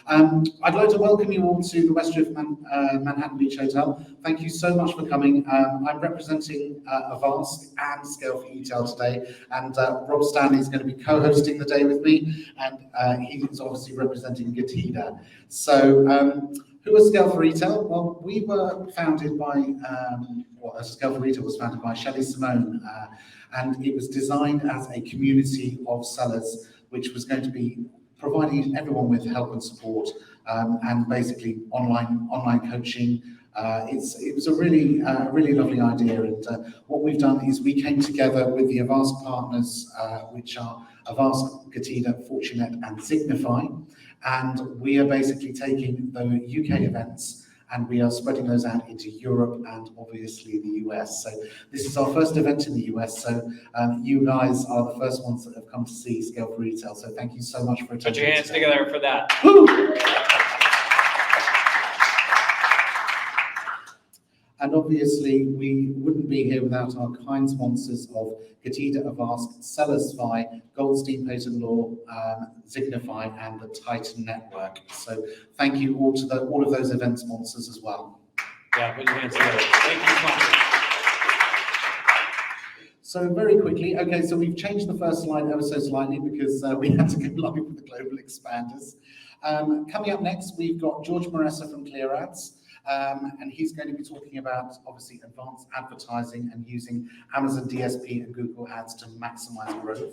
I'd like to welcome you all to the West Drift Manhattan Beach Hotel. Thank you so much for coming. I'm representing Avast and ScaleForEtail today, and Rob Stanley is going to be co-hosting the day with me, and he is obviously representing Getida. So, who is ScaleForEtail? Well, we were founded by, ScaleForEtail was founded by Shelley Simone, and it was designed as a community of sellers, which was going to be providing everyone with help and support, and basically online coaching. It was a really lovely idea, and what we've done is we came together with the Avast partners, which are Avast, Getida, Fortinet, and Signify, and we are basically taking the UK events and we are spreading those out into Europe and obviously the US. So this is our first event in the US. So you guys are the first ones that have come to see ScaleForEtail. So thank you so much for attending. Put your hands together for that. Woo! And obviously, we wouldn't be here without our kind sponsors of Getida, Avast, SellerSpy, Goldstein Patent Law, Signify, and the Titan Network. So thank you all to all of those event sponsors as well. Yeah, put your hands together. Thank you so much. So very quickly, okay, so we've changed the first slide ever so slightly because we had to go live with the global expanders. Coming up next, we've got George Meressa from ClearAds. And he's going to be talking about, obviously, advanced advertising and using Amazon DSP and Google Ads to maximize growth.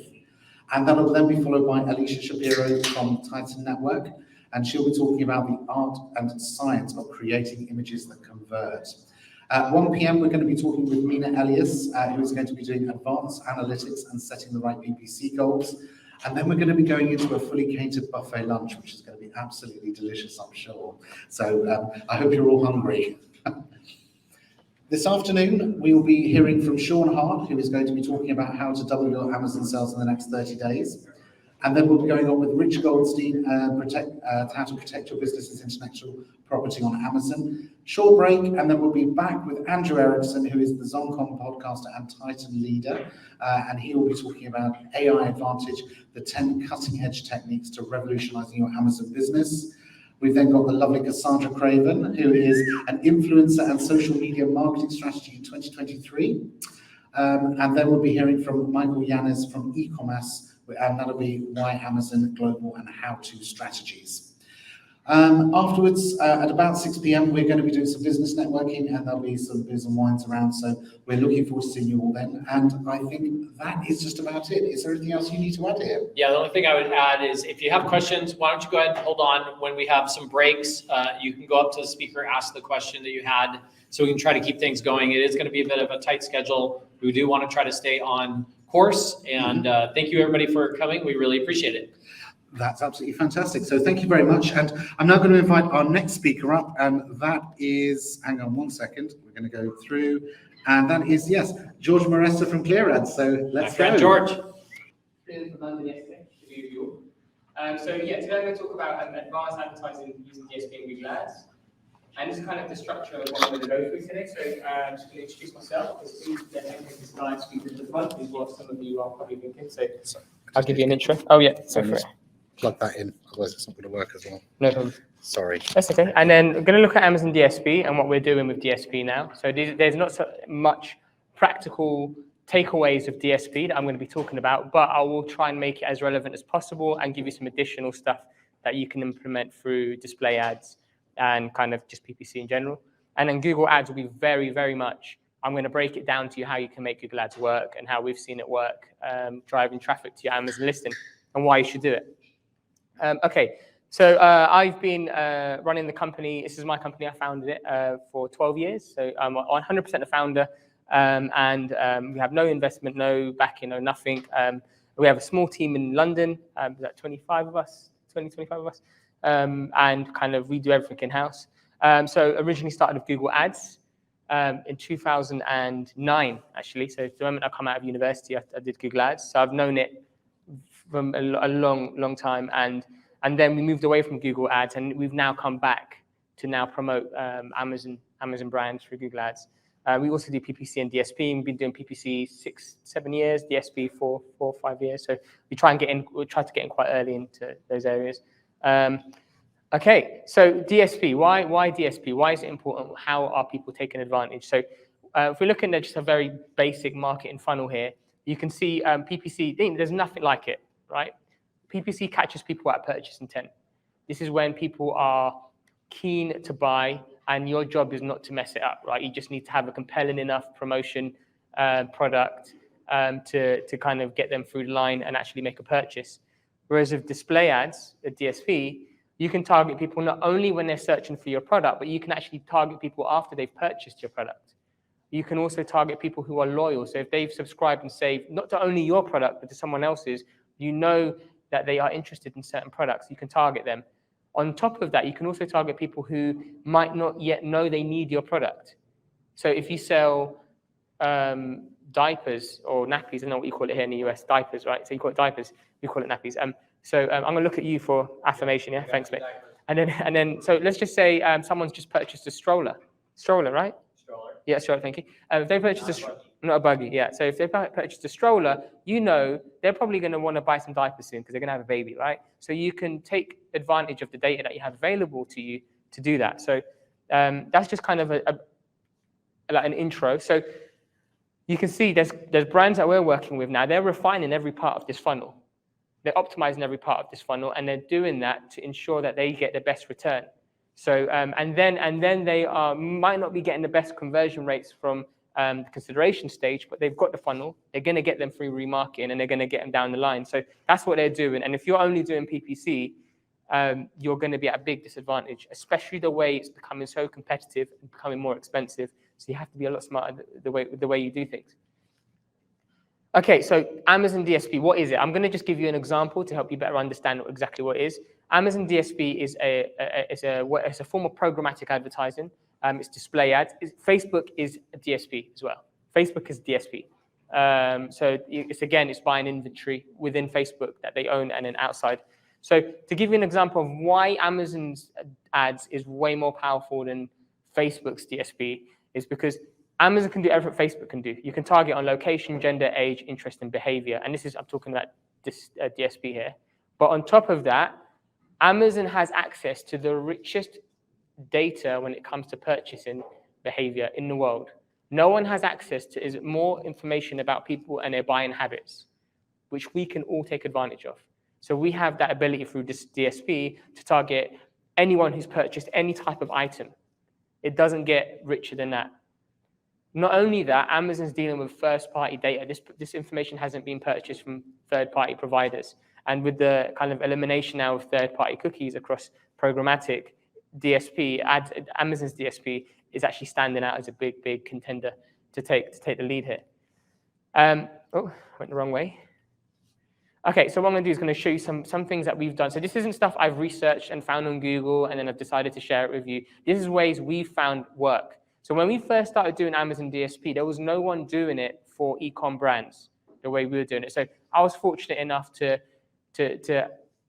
And that will then be followed by Alycia Shapiro from Titan Network, and she'll be talking about the art and science of creating images that convert. At 1 p.m., we're going to be talking with Mina, Elias, who is going to be doing advanced analytics and setting the right PPC goals. And then we're going to be going into a fully catered buffet lunch, which is going to be absolutely delicious, I'm sure. So I hope you're all hungry. This afternoon, we will be hearing from Shawn Hart, who is going to be talking about how to double your Amazon sales in the next 30 days. And then we'll be going on with Rich Goldstein, how to protect your business's intellectual property on Amazon. Short break, and then we'll be back with Andrew Erickson, who is the Zoncom podcaster and Titan leader. And he will be talking about AI Advantage, the 10 cutting-edge techniques to revolutionizing your Amazon business. We've then got the lovely Cassandra Craven, who is an influencer and social media marketing strategy in 2023. And then we'll be hearing from Michael Yanes from e-commerce, and that'll be why Amazon Global and how-to strategies. Afterwards, at about 6 p.m., we're going to be doing some business networking, and there'll be some beers and wines around. So we're looking forward to seeing you all then. And I think that is just about it. Is there anything else you need to add here? Yeah, the only thing I would add is if you have questions, why don't you go ahead and hold on. When we have some breaks, you can go up to the speaker, ask the question that you had, so we can try to keep things going. It is going to be a bit of a tight schedule. We do want to try to stay on course. And thank you, everybody, for coming. We really appreciate it. That's absolutely fantastic. So thank you very much. And I'm now going to invite our next speaker up, and that is, hang on one second, we're going to go through, and that is, yes, George Meressa from ClearAds. So let's go. George. From London yesterday, to New York. So yeah, today I'm going to talk about advanced advertising using DSP and Google Ads. And this is kind of the structure of what I'm going to go through today. So I'm just going to introduce myself. Please get the slides to the front, is what some of you are probably thinking. So I'll give you an intro. Oh yeah, so for it. Plug that in, otherwise it's not going to work as well. No problem. Sorry. That's okay. And then I'm going to look at Amazon DSP and what we're doing with DSP now. So there's not so much practical takeaways of DSP that I'm going to be talking about, but I will try and make it as relevant as possible and give you some additional stuff that you can implement through display ads and kind of just PPC in general. And then Google Ads will be very, very much, I'm going to break it down to you how you can make Google Ads work and how we've seen it work, driving traffic to your Amazon listing and why you should do it. Okay, so I've been running the company. This is my company. I founded it for 12 years. So I'm 100% a founder, and we have no investment, no backing, no nothing. We have a small team in London, about 25 of us, and kind of we do everything in-house. So originally started with Google Ads in 2009, actually. So the moment I come out of university, I did Google Ads. So I've known it from a long time, and then we moved away from Google Ads, and we've now come back to now promote Amazon brands through Google Ads. We also do PPC and DSP. We've been doing PPC 6-7 years, DSP 4 or 5 years. So we try to get in quite early into those areas. Okay, so DSP, why DSP? Why is it important? How are people taking advantage? So if we're looking at just a very basic marketing funnel here, you can see PPC, there's nothing like it, right? PPC catches people at purchase intent. This is when people are keen to buy, and your job is not to mess it up, right? You just need to have a compelling enough promotion product to kind of get them through the line and actually make a purchase. Whereas with display ads, at DSP, you can target people not only when they're searching for your product, but you can actually target people after they've purchased your product. You can also target people who are loyal. So if they've subscribed and saved not to only your product, but to someone else's, you know that they are interested in certain products. You can target them. On top of that, you can also target people who might not yet know they need your product. So if you sell diapers or nappies, I don't know what you call it here in the US, diapers, right? So you call it diapers, you call it nappies. So I'm going to look at you for affirmation, yeah? Thanks, mate. And then, so let's just say someone's just purchased a stroller, right? Stroller. Yeah, stroller, thank you. If they purchased not a buggy, yeah. So if they purchased a stroller, you know they're probably going to want to buy some diapers soon because they're going to have a baby, right? So you can take advantage of the data that you have available to you to do that. So that's just kind of like an intro. So you can see there's brands that we're working with now. They're refining every part of this funnel. They're optimizing every part of this funnel, and they're doing that to ensure that they get the best return. So and then they might not be getting the best conversion rates from the consideration stage, but they've got the funnel. They're going to get them through remarketing, and they're going to get them down the line. So that's what they're doing. And if you're only doing PPC, you're going to be at a big disadvantage, especially the way it's becoming so competitive and becoming more expensive. So you have to be a lot smarter the way you do things. Okay, so Amazon DSP, what is it? I'm going to just give you an example to help you better understand exactly what it is. Amazon DSP is a form of programmatic advertising. It's display ads. Facebook is a DSP as well. Facebook is DSP. So it's buying inventory within Facebook that they own and then outside. So to give you an example of why Amazon's ads is way more powerful than Facebook's DSP is because Amazon can do everything Facebook can do. You can target on location, gender, age, interest, and behavior. And I'm talking about this DSP here. But on top of that, Amazon has access to the richest data when it comes to purchasing behavior in the world. No one has access to more information about people and their buying habits, which we can all take advantage of. So we have that ability through this DSP to target anyone who's purchased any type of item. It doesn't get richer than that. Not only that, Amazon's dealing with first-party data. This information hasn't been purchased from third-party providers. And with the kind of elimination now of third-party cookies across programmatic, Amazon's DSP is actually standing out as a big contender to take the lead here. Went the wrong way. Okay, so what I'm going to do is going to show you some things that we've done. So this isn't stuff I've researched and found on Google, and then I've decided to share it with you. This is ways we've found work. So when we first started doing Amazon DSP, there was no one doing it for e-com brands the way we were doing it. So I was fortunate enough to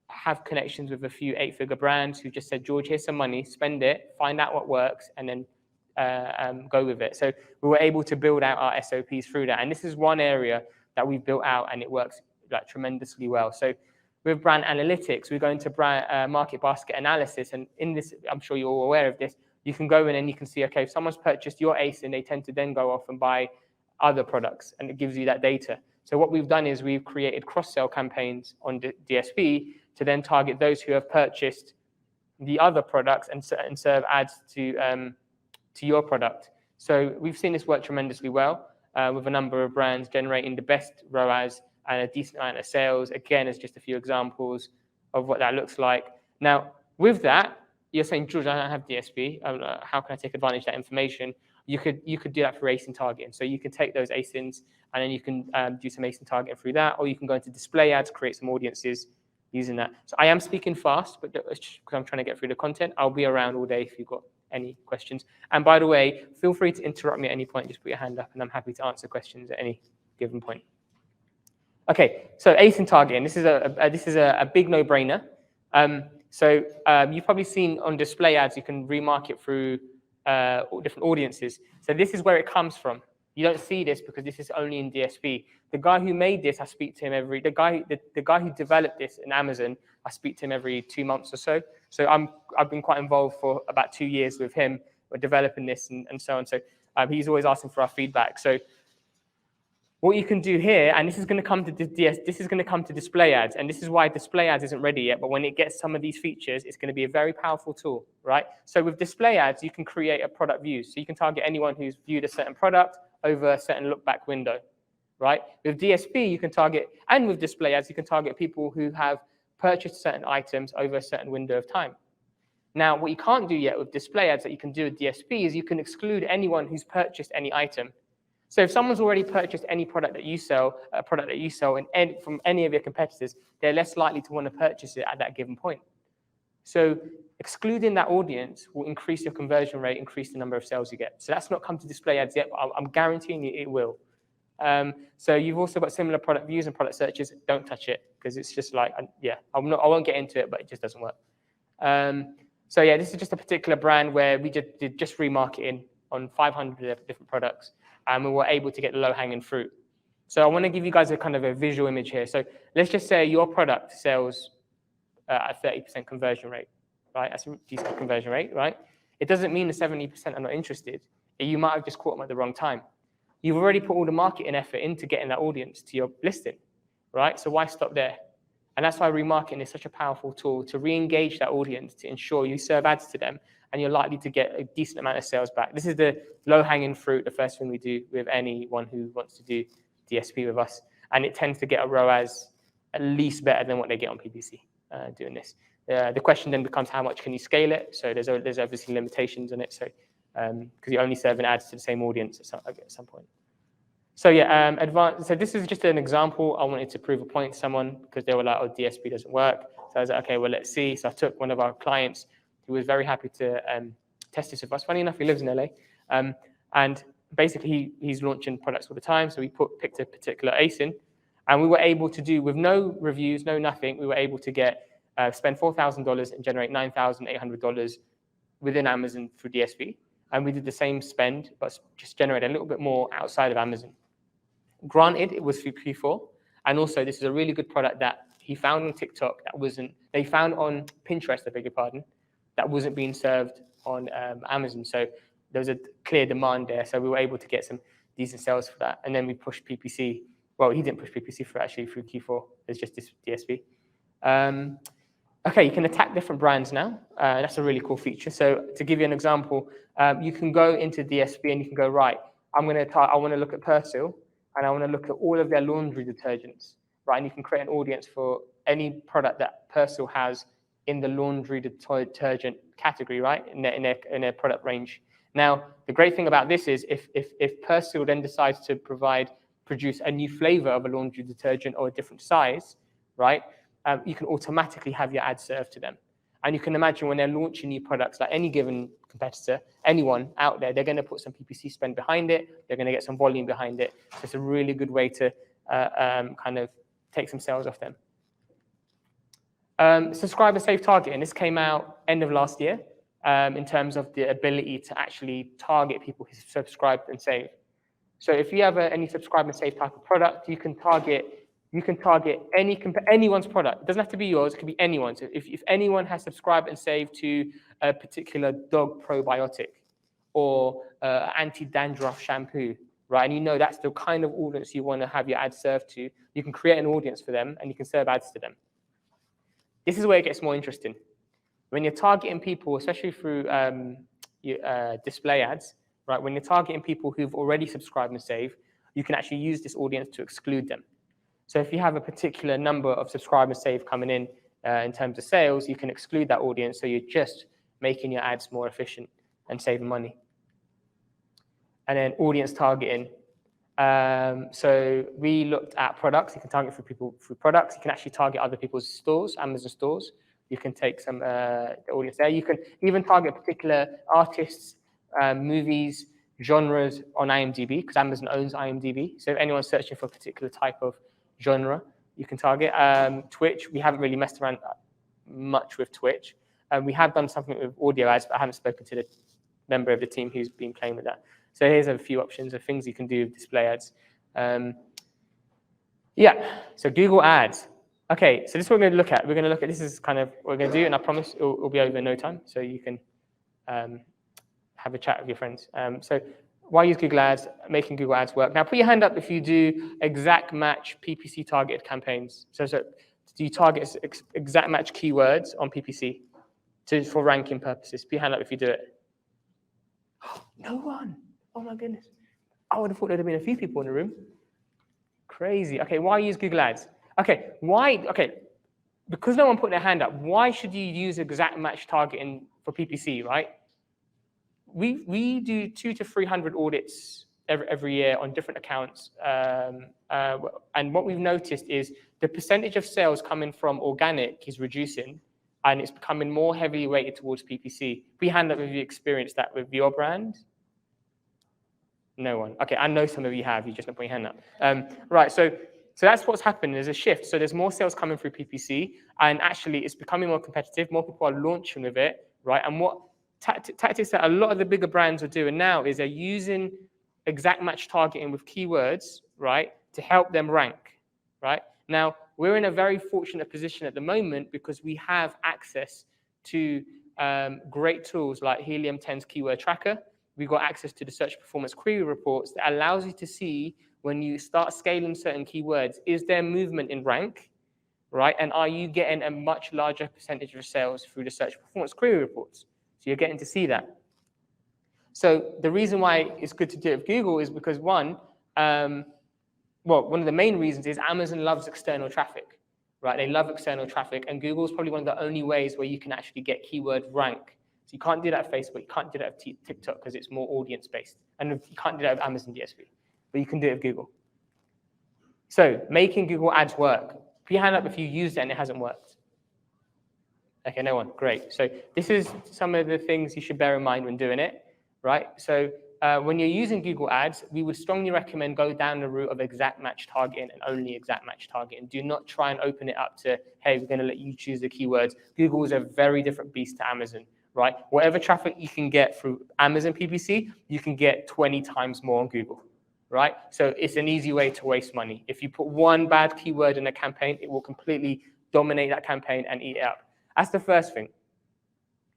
have connections with a few 8-figure brands who just said, George, here's some money, spend it, find out what works, and then go with it. So we were able to build out our SOPs through that. And this is one area that we've built out, and it works like tremendously well. So with brand analytics, we go into market basket analysis. And in this, I'm sure you're all aware of this, you can go in and you can see, okay, if someone's purchased your ASIN, they tend to then go off and buy other products, and it gives you that data. So what we've done is we've created cross-sell campaigns on DSP to then target those who have purchased the other products and serve ads to your product. So we've seen this work tremendously well with a number of brands generating the best ROAS and a decent amount of sales. Again, as just a few examples of what that looks like. Now, with that, you're saying, George, I don't have DSP. How can I take advantage of that information? You could do that for ASIN targeting. So you can take those ASINs and then you can do some ASIN targeting through that, or you can go into display ads, create some audiences using that. So I am speaking fast, but because I'm trying to get through the content, I'll be around all day if you've got any questions. And by the way, feel free to interrupt me at any point. Just put your hand up and I'm happy to answer questions at any given point. Okay, so ASIN targeting. This is a big no-brainer. So you've probably seen on display ads, you can remarket through different audiences. So this is where it comes from. You don't see this because this is only in DSP. The guy who made this, I speak to him the guy who developed this in Amazon, I speak to him every 2 months or so. So I've been quite involved for about 2 years with him. We're developing this and so on. So he's always asking for our feedback. So what you can do here, and this is going to come to this is going to come to display ads, and this is why display ads isn't ready yet. But when it gets some of these features, it's going to be a very powerful tool, right? So with display ads, you can create a product view. So you can target anyone who's viewed a certain product over a certain look back window, right? With DSP, you can target, and with display ads, you can target people who have purchased certain items over a certain window of time. Now, what you can't do yet with display ads that you can do with DSP is you can exclude anyone who's purchased any item. So if someone's already purchased any product that you sell, from any of your competitors, they're less likely to want to purchase it at that given point. So excluding that audience will increase your conversion rate, increase the number of sales you get. So that's not come to display ads yet, but I'm guaranteeing you it will. So you've also got similar product views and product searches. Don't touch it because it's just like, I won't get into it, but it just doesn't work. So yeah, this is just a particular brand where we did just remarketing on 500 different products, and we were able to get the low-hanging fruit. So I want to give you guys a kind of a visual image here. So let's just say your product sells a 30% conversion rate, right? That's a decent conversion rate, right? It doesn't mean the 70% are not interested. You might have just caught them at the wrong time. You've already put all the marketing effort into getting that audience to your listing, right? So why stop there? And that's why remarketing is such a powerful tool to re-engage that audience, to ensure you serve ads to them, and you're likely to get a decent amount of sales back. This is the low-hanging fruit, the first thing we do with anyone who wants to do DSP with us. And it tends to get a ROAS at least better than what they get on PPC doing this. The question then becomes how much can you scale it? So there's obviously limitations on it. So because you're only serving ads to the same audience at some point. So yeah, so this is just an example. I wanted to prove a point to someone because they were like, oh, DSP doesn't work. So I was like, okay, well, let's see. So I took one of our clients who was very happy to test this with us. Funny enough, he lives in LA. And basically, he's launching products all the time. So we picked a particular ASIN. And we were able to do, with no reviews, no nothing, we were able to spend $4,000 and generate $9,800 within Amazon through DSP. And we did the same spend, but just generate a little bit more outside of Amazon. Granted, it was through Q4. And also, this is a really good product that he found on TikTok they found on Pinterest, I beg your pardon, that wasn't being served on Amazon. So there was a clear demand there. So we were able to get some decent sales for that. And then we pushed PPC. Well, he didn't push PPC through Q4. It's just this DSP. Okay, you can attack different brands now. That's a really cool feature. So to give you an example, you can go into DSP and you can go, right, I want to look at Persil and I want to look at all of their laundry detergents, right? And you can create an audience for any product that Persil has in the laundry detergent category, right? In their product range. Now, the great thing about this is if Persil then decides to produce a new flavor of a laundry detergent or a different size, right? You can automatically have your ad served to them. And you can imagine when they're launching new products, like any given competitor, anyone out there, they're going to put some PPC spend behind it. They're going to get some volume behind it. So it's a really good way to kind of take some sales off them. Subscriber safe targeting. This came out end of last year in terms of the ability to actually target people who subscribed and saved. So if you have any subscribe and save type of product, you can target anyone's product. It doesn't have to be yours, it can be anyone's. So if anyone has subscribed and saved to a particular dog probiotic or anti-dandruff shampoo, right? And you know that's the kind of audience you want to have your ad served to, you can create an audience for them and you can serve ads to them. This is where it gets more interesting. When you're targeting people, especially through display ads, right? When you're targeting people who've already subscribed and saved, you can actually use this audience to exclude them. So if you have a particular number of subscribe and save coming in terms of sales, you can exclude that audience. So you're just making your ads more efficient and saving money. And then audience targeting. So we looked at products. You can target people through products. You can actually target other people's stores, Amazon stores. You can take some the audience there. You can even target particular artists, movies, genres on IMDb, because Amazon owns IMDb. So if anyone's searching for a particular type of genre, you can target. Twitch, we haven't really messed around much with Twitch. We have done something with audio ads, but I haven't spoken to the member of the team who's been playing with that. So here's a few options of things you can do with display ads. Yeah, so Google Ads. Okay, so this is what we're going to look at. We're going to look at, this is kind of what we're going to do, and I promise it'll be over in no time, so you can have a chat with your friends. So why use Google Ads, making Google Ads work? Now put your hand up if you do exact match PPC targeted campaigns. So do you target exact match keywords on PPC for ranking purposes? Put your hand up if you do it. No one. Oh my goodness. I would have thought there'd have been a few people in the room. Crazy. Okay, why use Google Ads? Okay, why? Okay, because no one put their hand up, why should you use exact match targeting for PPC, right? We do 200 to 300 audits every year on different accounts. And what we've noticed is the percentage of sales coming from organic is reducing, and it's becoming more heavily weighted towards PPC. We hand up if you experienced that with your brand. No one. Okay, I know some of you have. You just not put your hand up. Right. So that's what's happened. There's a shift. So there's more sales coming through PPC, and actually it's becoming more competitive. More people are launching with it, right? And what tactics that a lot of the bigger brands are doing now is they're using exact match targeting with keywords, right, to help them rank, right? Now we're in a very fortunate position at the moment because we have access to great tools like Helium 10's keyword tracker. We've got access to the search performance query reports that allows you to see when you start scaling certain keywords, is there movement in rank, right? And are you getting a much larger percentage of sales through the search performance query reports? So you're getting to see that. So the reason why it's good to do it with Google is because one of the main reasons is Amazon loves external traffic, right? They love external traffic, and Google is probably one of the only ways where you can actually get keyword rank. So you can't do that at Facebook, you can't do that at TikTok because it's more audience-based. And you can't do that with Amazon DSP, but you can do it with Google. So making Google Ads work. Put your hand up if you used it and it hasn't worked. Okay, no one, great. So this is some of the things you should bear in mind when doing it, right? So when you're using Google Ads, we would strongly recommend go down the route of exact match targeting and only exact match targeting. Do not try and open it up to, hey, we're gonna let you choose the keywords. Google is a very different beast to Amazon. Right? Whatever traffic you can get through Amazon PPC, you can get 20 times more on Google, right? So it's an easy way to waste money. If you put one bad keyword in a campaign, it will completely dominate that campaign and eat it up. That's the first thing,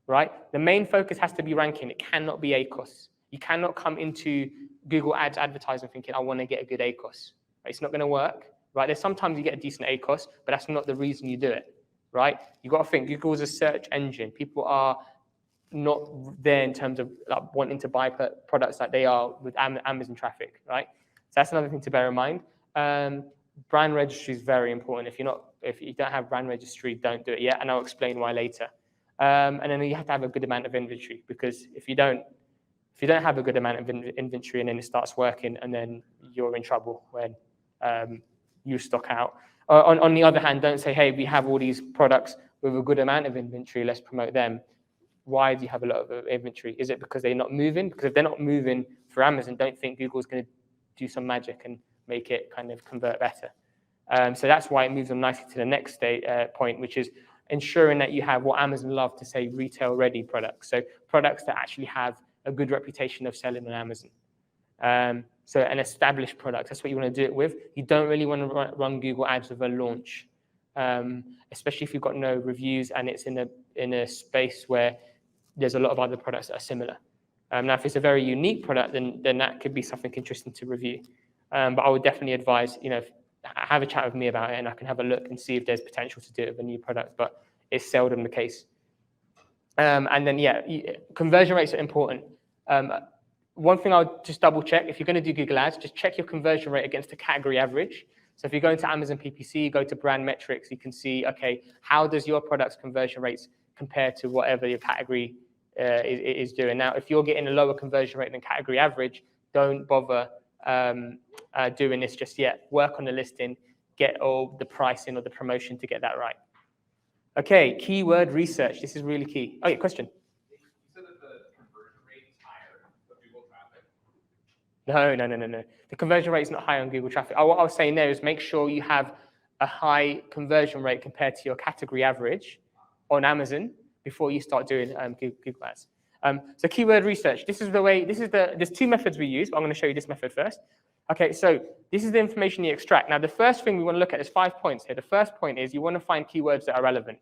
right? The main focus has to be ranking. It cannot be ACOS. You cannot come into Google Ads advertising thinking, I want to get a good ACOS. Right? It's not going to work, right? There's sometimes you get a decent ACOS, but that's not the reason you do it, right? You've got to think Google is a search engine. People are not there in terms of like, wanting to buy products like they are with Amazon traffic, right? So that's another thing to bear in mind. Brand registry is very important. If you don't have brand registry, don't do it yet, and I'll explain why later. And then you have to have a good amount of inventory, because if you don't have a good amount of inventory and then it starts working, and then you're in trouble when you stock out. On the other hand, don't say, hey, we have all these products with a good amount of inventory, let's promote them. Why do you have a lot of inventory? Is it because they're not moving? Because if they're not moving for Amazon, don't think Google's going to do some magic and make it kind of convert better. So that's why it moves on nicely to the next point, which is ensuring that you have what Amazon love to say retail-ready products. So products that actually have a good reputation of selling on Amazon. So an established product, that's what you want to do it with. You don't really want to run Google Ads with a launch, especially if you've got no reviews and it's in a space where there's a lot of other products that are similar. Now, if it's a very unique product, then that could be something interesting to review. But I would definitely advise, have a chat with me about it, and I can have a look and see if there's potential to do it with a new product, but it's seldom the case. And then, conversion rates are important. One thing I'll just double check, if you're going to do Google Ads, just check your conversion rate against the category average. So if you go into Amazon PPC, go to brand metrics, you can see, okay, how does your product's conversion rates compare to whatever your category is doing? Now, if you're getting a lower conversion rate than category average, don't bother doing this just yet. Work on the listing, get all the pricing or the promotion to get that right. Okay, keyword research. This is really key. Oh, yeah, question. You said that the conversion rate is higher of Google traffic. No. The conversion rate is not high on Google traffic. What I was saying there is make sure you have a high conversion rate compared to your category average on Amazon before you start doing Google Ads. So keyword research, there's two methods we use, but I'm going to show you this method first. Okay, so this is the information you extract. Now, the first thing we want to look at is 5 points here. The first point is you want to find keywords that are relevant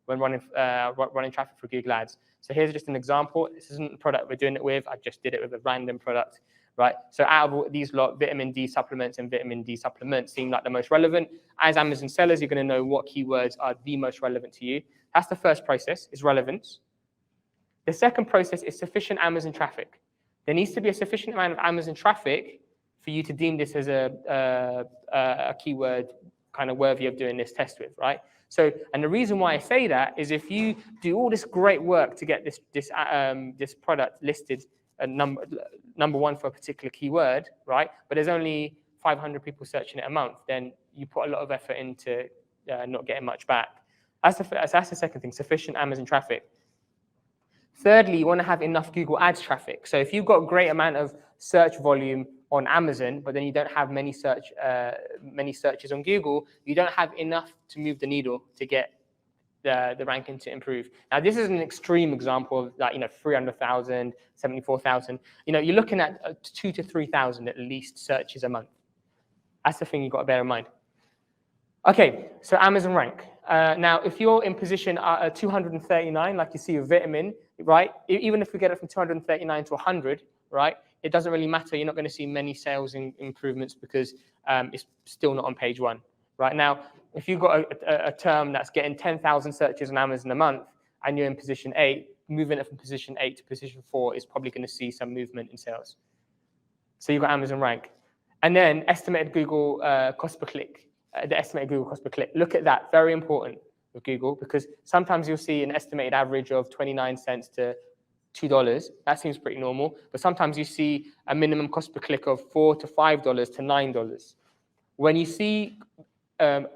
when running traffic for Google Ads. So here's just an example. This isn't the product we're doing it with. I just did it with a random product, right? So out of all these lot, vitamin D supplements and vitamin D supplements seem like the most relevant. As Amazon sellers, you're going to know what keywords are the most relevant to you. That's the first process, is relevance. The second process is sufficient Amazon traffic. There needs to be a sufficient amount of Amazon traffic for you to deem this as a keyword kind of worthy of doing this test with, right? So, and the reason why I say that is if you do all this great work to get this product listed number one for a particular keyword, right? But there's only 500 people searching it a month, then you put a lot of effort into not getting much back. That's the second thing, sufficient Amazon traffic. Thirdly, you want to have enough Google Ads traffic. So if you've got a great amount of search volume on Amazon, but then you don't have many searches on Google, you don't have enough to move the needle to get the ranking to improve. Now, this is an extreme example of that, 300,000, 74,000. You're looking at 2,000 to 3,000 at least searches a month. That's the thing you've got to bear in mind. Okay, so Amazon rank. Now, if you're in position 239, like you see with vitamin, right? Even if we get it from 239 to 100, right? It doesn't really matter. You're not going to see many sales improvements because it's still not on page one, right? Now, if you've got a term that's getting 10,000 searches on Amazon a month and you're in position 8, moving it from position 8 to position 4 is probably going to see some movement in sales. So you've got Amazon rank. And then estimated Google cost per click. The estimated Google cost per click. Look at that, very important with Google, because sometimes you'll see an estimated average of 29 cents to $2. That seems pretty normal. But sometimes you see a minimum cost per click of $4 to $5 to $9. When you see higher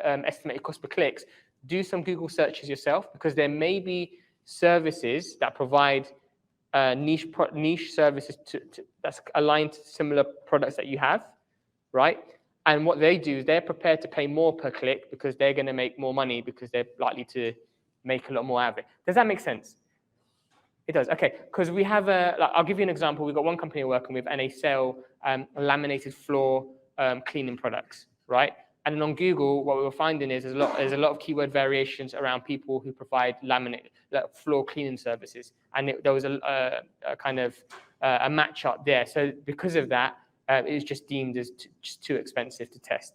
estimated cost per clicks, do some Google searches yourself, because there may be services that provide niche services that's aligned to similar products that you have, right? And what they do is they're prepared to pay more per click because they're going to make more money because they're likely to make a lot more out of it. Does that make sense? It does. Okay, because we have I'll give you an example. We've got one company we're working with, and they sell laminated floor cleaning products, right? And on Google, what we were finding is there's a lot of keyword variations around people who provide floor cleaning services, and there was a match up there. So because of that, it was just deemed as just too expensive to test.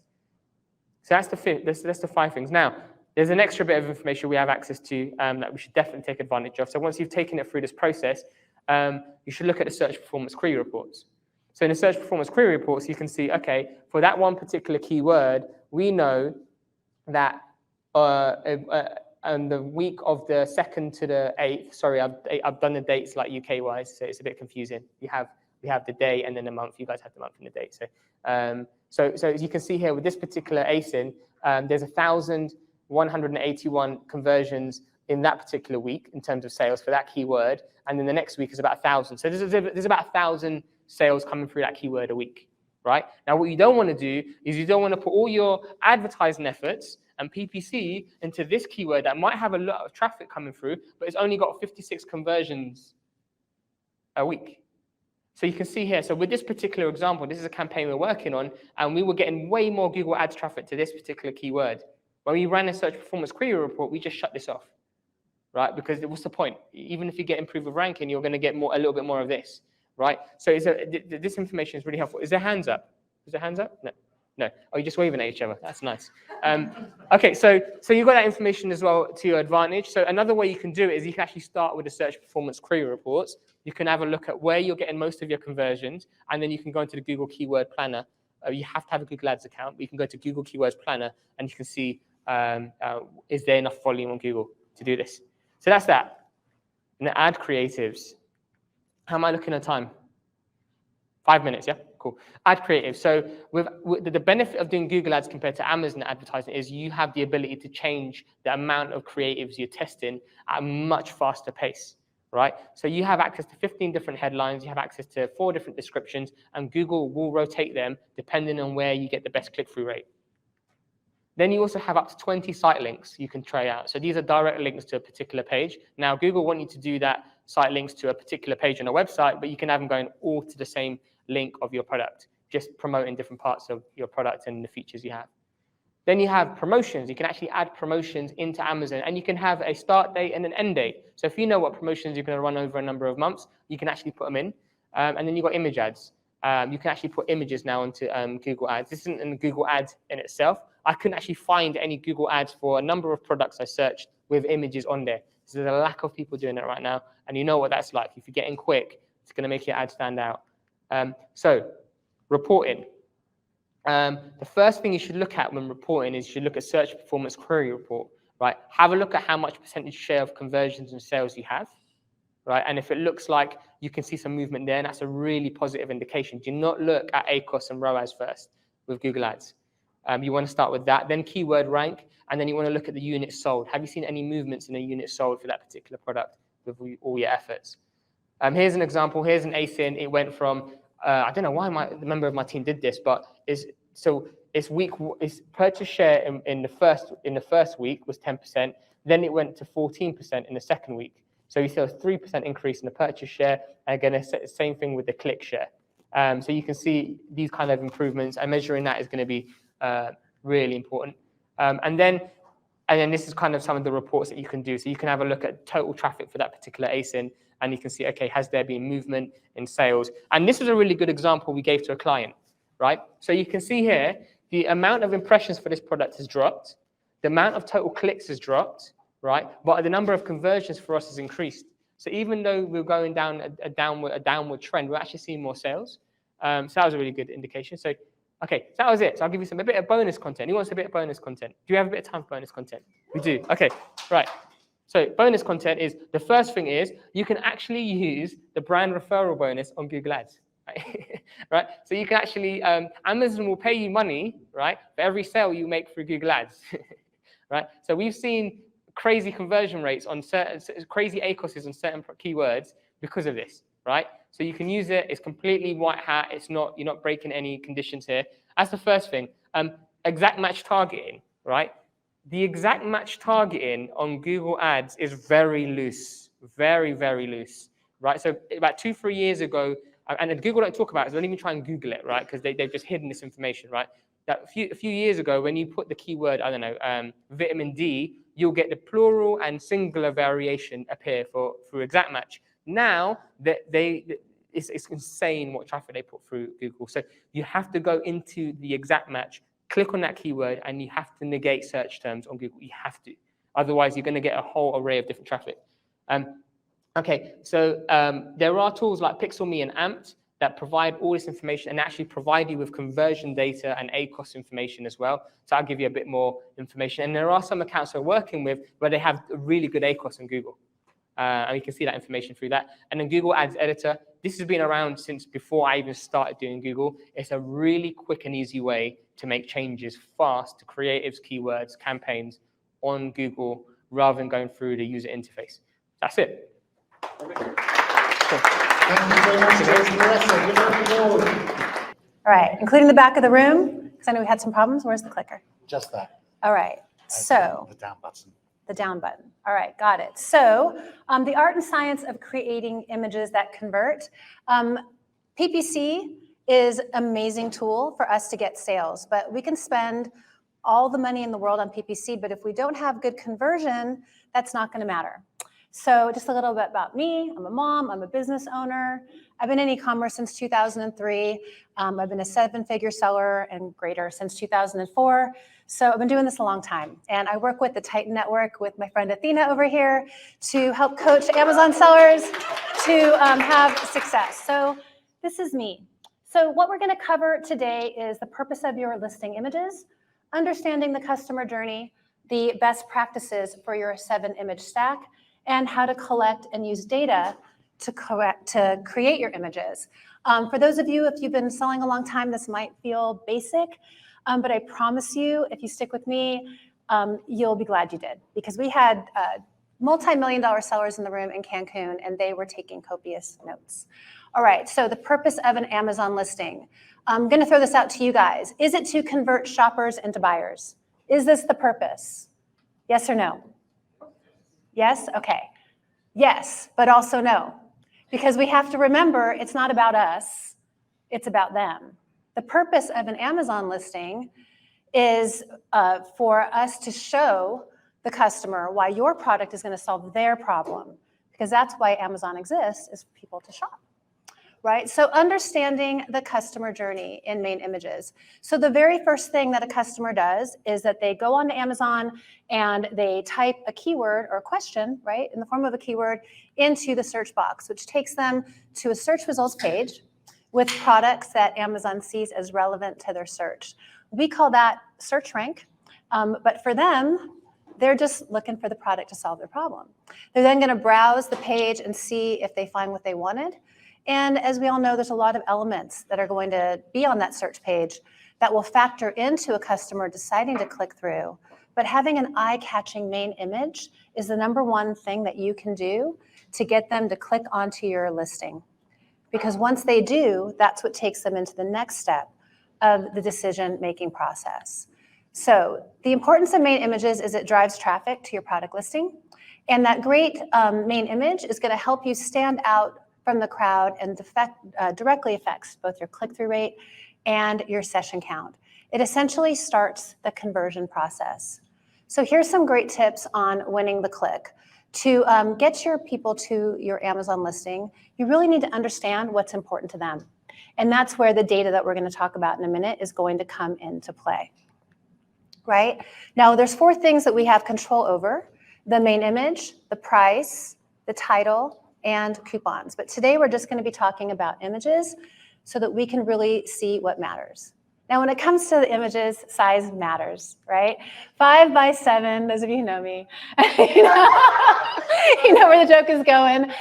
So that's the 5 things. Now, there's an extra bit of information we have access to that we should definitely take advantage of. So once you've taken it through this process, you should look at the search performance query reports. So in the search performance query reports, you can see, okay, for that one particular keyword, we know that on the week of the 2nd to the 8th, sorry, I've done the dates like UK-wise, so it's a bit confusing. We have the day and then the month. You guys have the month and the date. So as you can see here with this particular ASIN, there's 1,181 conversions in that particular week in terms of sales for that keyword, and then the next week is about 1,000. So there's about 1,000 sales coming through that keyword a week, right? Now, what you don't want to do is you don't want to put all your advertising efforts and PPC into this keyword that might have a lot of traffic coming through, but it's only got 56 conversions a week. So you can see here, so with this particular example, this is a campaign we're working on, and we were getting way more Google Ads traffic to this particular keyword. When we ran a search performance query report, we just shut this off, right? Because what's the point? Even if you get improved with ranking, you're going to get a little bit more of this, right? So this information is really helpful. Is there hands up? Is there hands up? No. No. Oh, you're just waving at each other. That's nice. Okay, so you've got that information as well to your advantage. So another way you can do it is you can actually start with the search performance query reports. You can have a look at where you're getting most of your conversions, and then you can go into the Google Keyword Planner. You have to have a Google Ads account, but you can go to Google Keywords Planner, and you can see is there enough volume on Google to do this. So that's that. And the ad creatives. How am I looking at time? 5 minutes, yeah? Cool. Ad creative. So with the benefit of doing Google Ads compared to Amazon advertising is you have the ability to change the amount of creatives you're testing at a much faster pace, right? So you have access to 15 different headlines, you have access to 4 different descriptions, and Google will rotate them depending on where you get the best click-through rate. Then you also have up to 20 site links you can try out. So these are direct links to a particular page. Now, Google want you to do that site links to a particular page on a website, but you can have them going all to the same link of your product, just promoting different parts of your product and the features you have. Then you have promotions. You can actually add promotions into Amazon, and you can have a start date and an end date. So if you know what promotions you're going to run over a number of months, you can actually put them in. And then you've got image ads. You can actually put images now into Google Ads. This isn't a Google ad in itself. I couldn't actually find any Google Ads for a number of products I searched with images on there. So there's a lack of people doing it right now, and you know what that's like. If you get in quick, it's going to make your ad stand out. So reporting. The first thing you should look at when reporting is you should look at search performance query report, right? Have a look at how much percentage share of conversions and sales you have, right? And if it looks like you can see some movement there, and that's a really positive indication. Do not look at ACoS and ROAS first with Google Ads. You want to start with that, then keyword rank, and then you want to look at the units sold. Have you seen any movements in the units sold for that particular product with all your efforts? Here's an example. Here's an ASIN. It went from I don't know why the member of my team did this, but its purchase share in the first week was 10%. Then it went to 14% in the second week. So you see a 3% increase in the purchase share. And again, same thing with the click share. So you can see these kind of improvements, and measuring that is going to be really important. And then this is kind of some of the reports that you can do. So you can have a look at total traffic for that particular ASIN, and you can see, okay, has there been movement in sales? And this was a really good example we gave to a client, right? So you can see here, the amount of impressions for this product has dropped, the amount of total clicks has dropped, right? But the number of conversions for us has increased. So even though we're going down a downward trend, we're actually seeing more sales. So that was a really good indication. So, okay, so that was it. So I'll give you a bit of bonus content. Who wants a bit of bonus content? Do you have a bit of time for bonus content? We do. Okay, right. So bonus content is, the first thing is, you can actually use the brand referral bonus on Google Ads. Right? Right? So you can actually, Amazon will pay you money, right, for every sale you make through Google Ads. Right? So we've seen crazy conversion rates on crazy ACoSs on certain keywords because of this, right? So you can use it. It's completely white hat. You're not breaking any conditions here. That's the first thing. Exact match targeting, right? The exact match targeting on Google Ads is very loose, very, very loose, right? So about 2-3 years ago, and Google don't talk about it, so don't even try and Google it, right? Because they've just hidden this information, right? That a few years ago, when you put the keyword, I don't know, vitamin D, you'll get the plural and singular variation appear through exact match. Now, it's insane what traffic they put through Google. So you have to go into the exact match, click on that keyword, and you have to negate search terms on Google. You have to. Otherwise, you're going to get a whole array of different traffic. Okay, so there are tools like PixelMe and Amped that provide all this information and actually provide you with conversion data and ACoS information as well. So I'll give you a bit more information. And there are some accounts we're working with where they have really good ACoS on Google. And you can see that information through that. And then Google Ads Editor, this has been around since before I even started doing Google. It's a really quick and easy way to make changes fast to creatives, keywords, campaigns on Google rather than going through the user interface. That's it. Thank you very much, Meressa. Give her a applause. All right, including the back of the room, because I know we had some problems. Where's the clicker? Just that. All right, so. The down button. The down button. All right, got it. So the art and science of creating images that convert. PPC is an amazing tool for us to get sales, but we can spend all the money in the world on PPC, but if we don't have good conversion, that's not going to matter. So just a little bit about me. I'm a mom. I'm a business owner. I've been in e-commerce since 2003. I've been a 7-figure seller and greater since 2004. So I've been doing this a long time. And I work with the Titan Network with my friend Athena over here to help coach Amazon sellers to have success. So this is me. So what we're going to cover today is the purpose of your listing images, understanding the customer journey, the best practices for your 7-image stack, and how to collect and use data to create your images. For those of you, if you've been selling a long time, this might feel basic, but I promise you, if you stick with me, you'll be glad you did, because we had multi-million-dollar sellers in the room in Cancun, and they were taking copious notes. All right, so the purpose of an Amazon listing. I'm gonna throw this out to you guys. Is it to convert shoppers into buyers? Is this the purpose? Yes or no? Yes? Okay. Yes, but also no. Because we have to remember it's not about us, it's about them. The purpose of an Amazon listing is for us to show the customer why your product is going to solve their problem. Because that's why Amazon exists, is for people to shop. Right? So understanding the customer journey in main images. So the very first thing that a customer does is that they go on to Amazon and they type a keyword or a question, right, in the form of a keyword into the search box, which takes them to a search results page with products that Amazon sees as relevant to their search. We call that search rank, but for them, they're just looking for the product to solve their problem. They're then going to browse the page and see if they find what they wanted. And as we all know, there's a lot of elements that are going to be on that search page that will factor into a customer deciding to click through. But having an eye-catching main image is the number one thing that you can do to get them to click onto your listing. Because once they do, that's what takes them into the next step of the decision-making process. So the importance of main images is it drives traffic to your product listing. And that great main image is going to help you stand out from the crowd and directly affects both your click-through rate and your session count. It essentially starts the conversion process. So here's some great tips on winning the click. To get your people to your Amazon listing, you really need to understand what's important to them. And that's where the data that we're going to talk about in a minute is going to come into play. Right? Now, there's 4 things that we have control over: the main image, the price, the title, and coupons. But today we're just going to be talking about images so that we can really see what matters. Now, when it comes to the images, size matters, right? 5 by 7, those of you who know me, you know where the joke is going.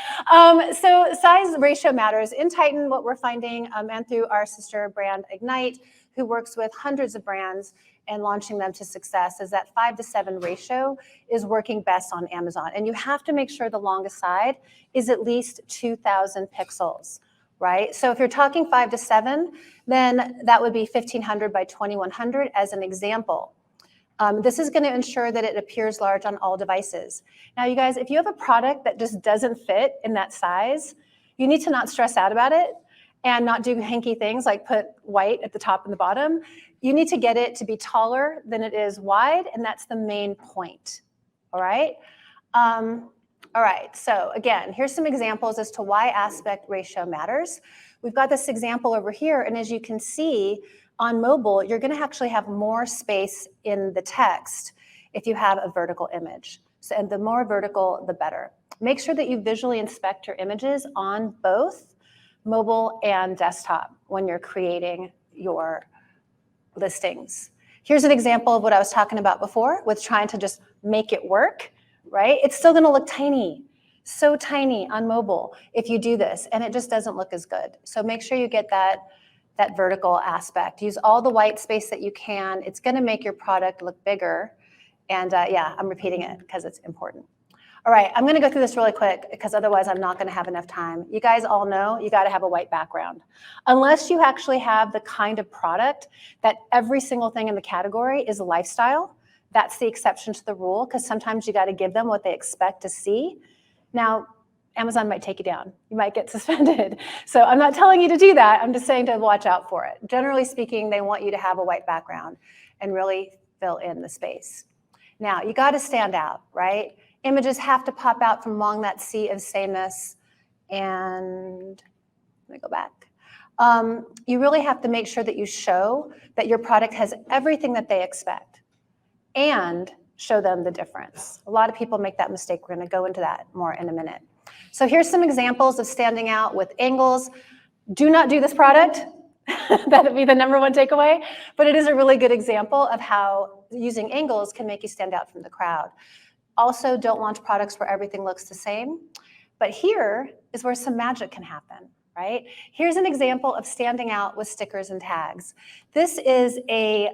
So size ratio matters. In Titan, what we're finding, and through our sister brand Ignite, who works with hundreds of brands and launching them to success, is that 5 to 7 ratio is working best on Amazon. And you have to make sure the longest side is at least 2,000 pixels, right? So if you're talking 5 to 7, then that would be 1,500 by 2,100 as an example. This is going to ensure that it appears large on all devices. Now, you guys, if you have a product that just doesn't fit in that size, you need to not stress out about it and not do hanky things like put white at the top and the bottom. You need to get it to be taller than it is wide, and that's the main point, all right? All right, so again, here's some examples as to why aspect ratio matters. We've got this example over here, and as you can see, on mobile, you're gonna actually have more space in the text if you have a vertical image. So, and the more vertical, the better. Make sure that you visually inspect your images on both mobile and desktop when you're creating your listings. Here's an example of what I was talking about before with trying to just make it work, right? It's still gonna look tiny, so tiny on mobile if you do this, and it just doesn't look as good. So make sure you get that vertical aspect. Use all the white space that you can. It's gonna make your product look bigger. And yeah, I'm repeating it because it's important. All right, I'm gonna go through this really quick because otherwise I'm not gonna have enough time. You guys all know you gotta have a white background. Unless you actually have the kind of product that every single thing in the category is a lifestyle, that's the exception to the rule, because sometimes you gotta give them what they expect to see. Now, Amazon might take you down. You might get suspended. So I'm not telling you to do that. I'm just saying to watch out for it. Generally speaking, they want you to have a white background and really fill in the space. Now, you gotta stand out, right? Images have to pop out from among that sea of sameness. And let me go back. You really have to make sure that you show that your product has everything that they expect and show them the difference. A lot of people make that mistake. We're gonna go into that more in a minute. So here's some examples of standing out with angles. Do not do this product. That would be the number one takeaway. But it is a really good example of how using angles can make you stand out from the crowd. Also, don't launch products where everything looks the same. But here is where some magic can happen, right? Here's an example of standing out with stickers and tags. This is a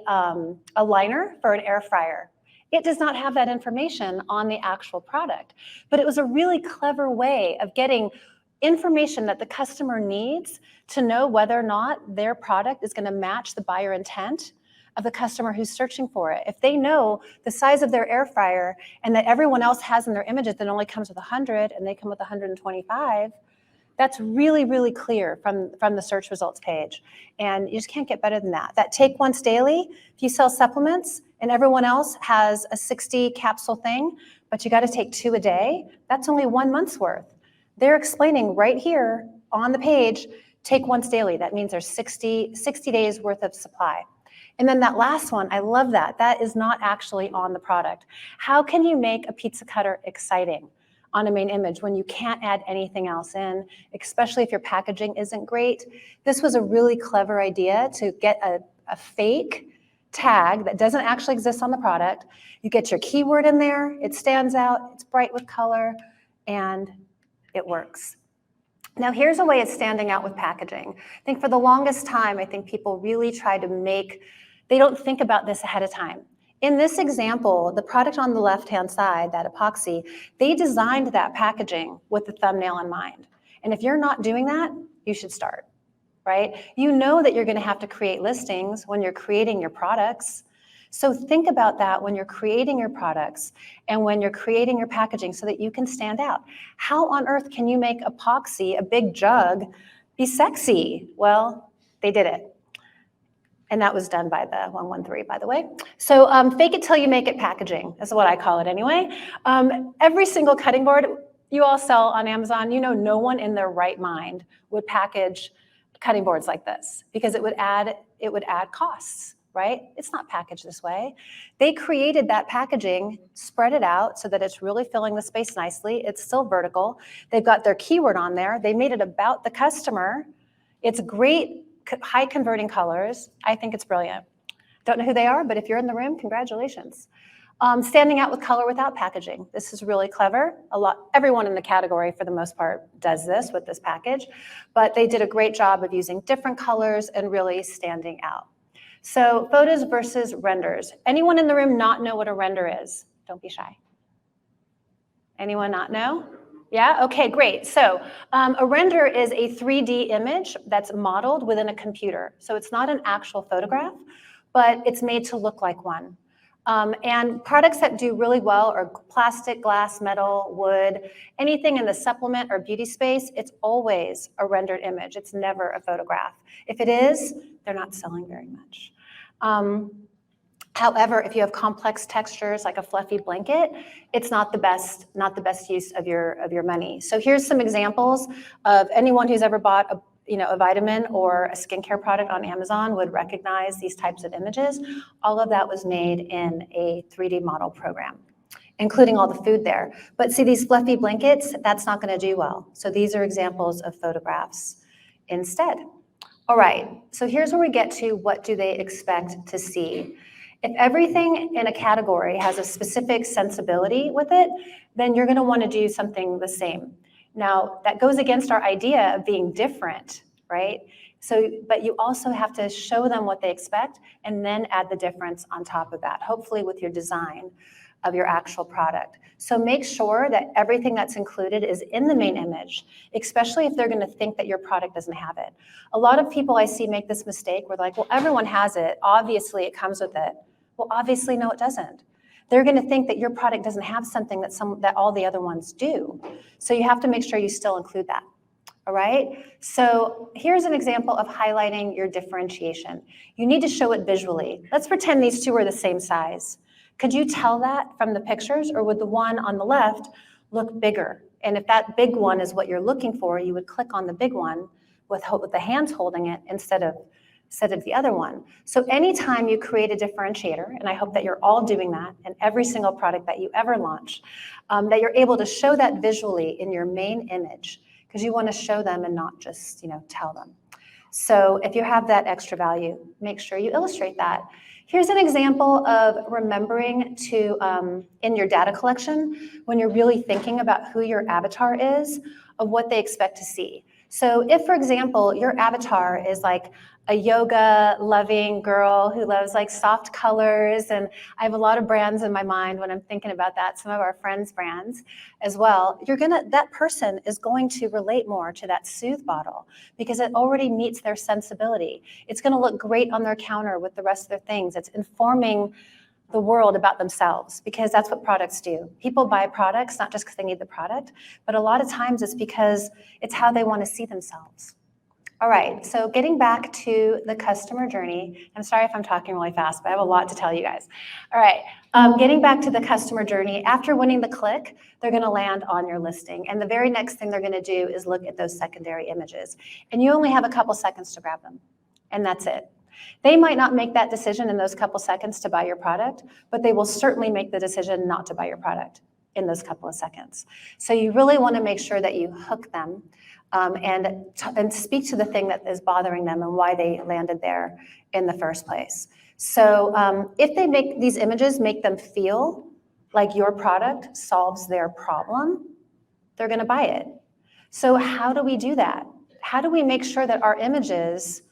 liner for an air fryer. It does not have that information on the actual product, but it was a really clever way of getting information that the customer needs to know whether or not their product is going to match the buyer intent of the customer who's searching for it. If they know the size of their air fryer and that everyone else has in their images that only comes with 100 and they come with 125, that's really, really clear from the search results page. And you just can't get better than that. That take once daily, if you sell supplements and everyone else has a 60 capsule thing, but you got to take 2 a day, that's only 1 month's worth. They're explaining right here on the page, take once daily. That means there's 60 days worth of supply. And then that last one, I love that. That is not actually on the product. How can you make a pizza cutter exciting on a main image when you can't add anything else in, especially if your packaging isn't great? This was a really clever idea to get a fake tag that doesn't actually exist on the product. You get your keyword in there, it stands out, it's bright with color, and it works. Now here's a way it's standing out with packaging. I think for the longest time, I think people really try to they don't think about this ahead of time. In this example, the product on the left-hand side, that epoxy, they designed that packaging with the thumbnail in mind. And if you're not doing that, you should start, right? You know that you're gonna have to create listings when you're creating your products. So think about that when you're creating your products and when you're creating your packaging so that you can stand out. How on earth can you make epoxy, a big jug, be sexy? Well, they did it. And that was done by the 113, by the way. So fake it till you make it packaging is what I call it anyway. Every single cutting board you all sell on Amazon, you know no one in their right mind would package cutting boards like this because it would add costs, right? It's not packaged this way. They created that packaging, spread it out so that it's really filling the space nicely. It's still vertical. They've got their keyword on there. They made it about the customer. It's great, high converting colors. I think it's brilliant. Don't know who they are, but if you're in the room, congratulations. Standing out with color without packaging. This is really clever. Everyone in the category for the most part does this with this package, but they did a great job of using different colors and really standing out. So photos versus renders. Anyone in the room not know what a render is? Don't be shy. Anyone not know? Yeah, okay, great. So a render is a 3D image that's modeled within a computer. So it's not an actual photograph, but it's made to look like one. And products that do really well are plastic, glass, metal, wood, anything in the supplement or beauty space, it's always a rendered image. It's never a photograph. If it is, they're not selling very much. However, if you have complex textures like a fluffy blanket, it's not the best use of your money. So here's some examples of anyone who's ever bought a vitamin or a skincare product on Amazon would recognize these types of images. All of that was made in a 3D model program, including all the food there. But see these fluffy blankets, that's not gonna do well. So these are examples of photographs instead. All right, so here's where we get to what do they expect to see. If everything in a category has a specific sensibility with it, then you're gonna wanna do something the same. Now, that goes against our idea of being different, right? But you also have to show them what they expect and then add the difference on top of that, hopefully with your design of your actual product. So make sure that everything that's included is in the main image, especially if they're gonna think that your product doesn't have it. A lot of people I see make this mistake where they're like, well, everyone has it, obviously it comes with it. Well, obviously, no, it doesn't. They're gonna think that your product doesn't have something that all the other ones do. So you have to make sure you still include that, all right? So here's an example of highlighting your differentiation. You need to show it visually. Let's pretend these two are the same size. Could you tell that from the pictures, or would the one on the left look bigger? And if that big one is what you're looking for, you would click on the big one with the hands holding it instead of the other one. So anytime you create a differentiator, and I hope that you're all doing that in every single product that you ever launch, that you're able to show that visually in your main image, because you want to show them and not just tell them. So if you have that extra value, make sure you illustrate that. Here's an example of remembering to, in your data collection, when you're really thinking about who your avatar is, of what they expect to see. So if, for example, your avatar is like a yoga loving girl who loves like soft colors, and I have a lot of brands in my mind when I'm thinking about that, some of our friends' brands as well, that person is going to relate more to that Soothe bottle because it already meets their sensibility. It's going to look great on their counter with the rest of their things. It's informing the world about themselves, because that's what products do. People buy products not just because they need the product, but a lot of times it's because it's how they want to see themselves. All right, so getting back to the customer journey, I'm sorry if I'm talking really fast, but I have a lot to tell you guys. All right, getting back to the customer journey, after winning the click, they're gonna land on your listing. And the very next thing they're gonna do is look at those secondary images. And you only have a couple seconds to grab them, and that's it. They might not make that decision in those couple seconds to buy your product, but they will certainly make the decision not to buy your product in those couple of seconds. So you really want to make sure that you hook them and speak to the thing that is bothering them and why they landed there in the first place. So if they make these images make them feel like your product solves their problem, they're going to buy it. So how do we do that? How do we make sure that our images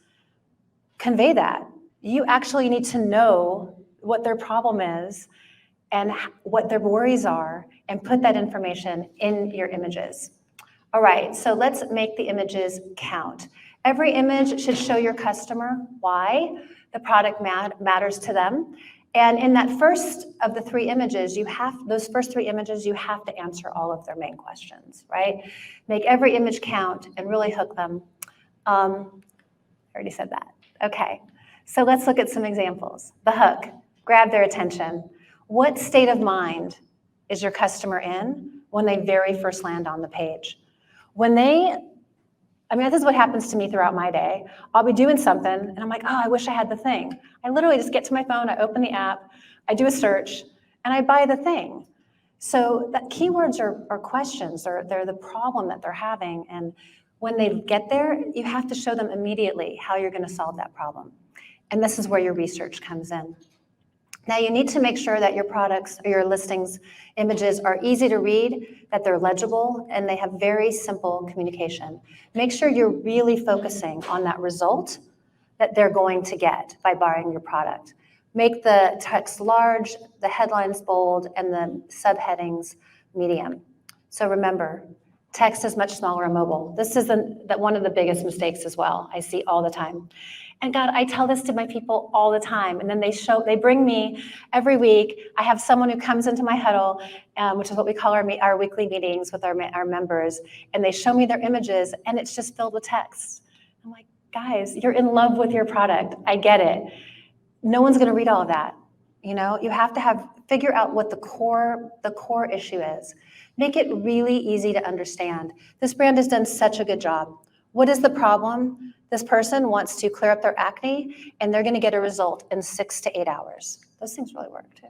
convey that? You actually need to know what their problem is and what their worries are and put that information in your images. All right, so let's make the images count. Every image should show your customer why the product matters to them. And in that first of the three images, those first three images, you have to answer all of their main questions, right? Make every image count and really hook them. I already said that. Okay, so let's look at some examples. The hook, grab their attention. What state of mind is your customer in when they very first land on the page? This is what happens to me throughout my day. I'll be doing something and I'm like, oh, I wish I had the thing. I literally just get to my phone, I open the app, I do a search, and I buy the thing. So that keywords are questions, they're the problem that they're having. And when they get there, you have to show them immediately how you're going to solve that problem. And this is where your research comes in. Now you need to make sure that your products or your listings images are easy to read, that they're legible, and they have very simple communication. Make sure you're really focusing on that result that they're going to get by buying your product. Make the text large, the headlines bold, and the subheadings medium. So remember, text is much smaller on mobile. This is one of the biggest mistakes as well, I see all the time. And God, I tell this to my people all the time. And then they bring me every week. I have someone who comes into my huddle, which is what we call our weekly meetings with our members. And they show me their images and it's just filled with text. I'm like, guys, you're in love with your product. I get it. No one's going to read all of that. You know, you have to figure out what the core issue is. Make it really easy to understand. This brand has done such a good job. What is the problem? This person wants to clear up their acne, and they're going to get a result in 6 to 8 hours. Those things really work too.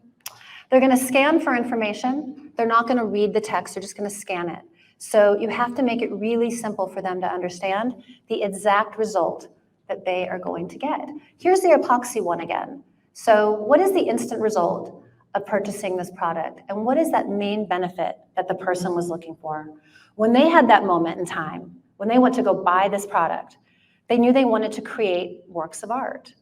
They're going to scan for information. They're not going to read the text. They're just going to scan it. So you have to make it really simple for them to understand the exact result that they are going to get. Here's the epoxy one again. So what is the instant result of purchasing this product? And what is that main benefit that the person was looking for? When they had that moment in time, when they went to go buy this product, they knew they wanted to create works of art.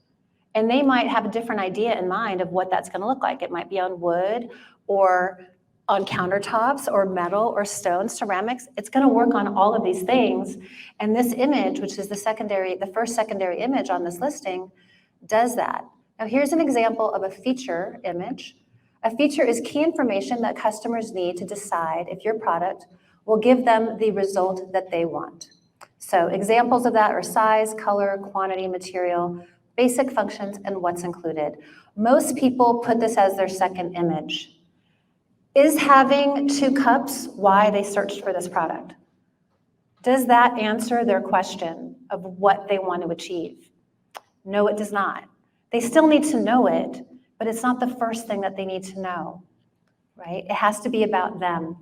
And they might have a different idea in mind of what that's going to look like. It might be on wood or on countertops or metal or stone, ceramics. It's going to work on all of these things. And this image, which is the first secondary image on this listing, does that. Now here's an example of a feature image. A feature is key information that customers need to decide if your product will give them the result that they want. So examples of that are size, color, quantity, material, basic functions, and what's included. Most people put this as their second image. Is having 2 cups why they searched for this product? Does that answer their question of what they want to achieve? No, it does not. They still need to know it, but it's not the first thing that they need to know, right? It has to be about them.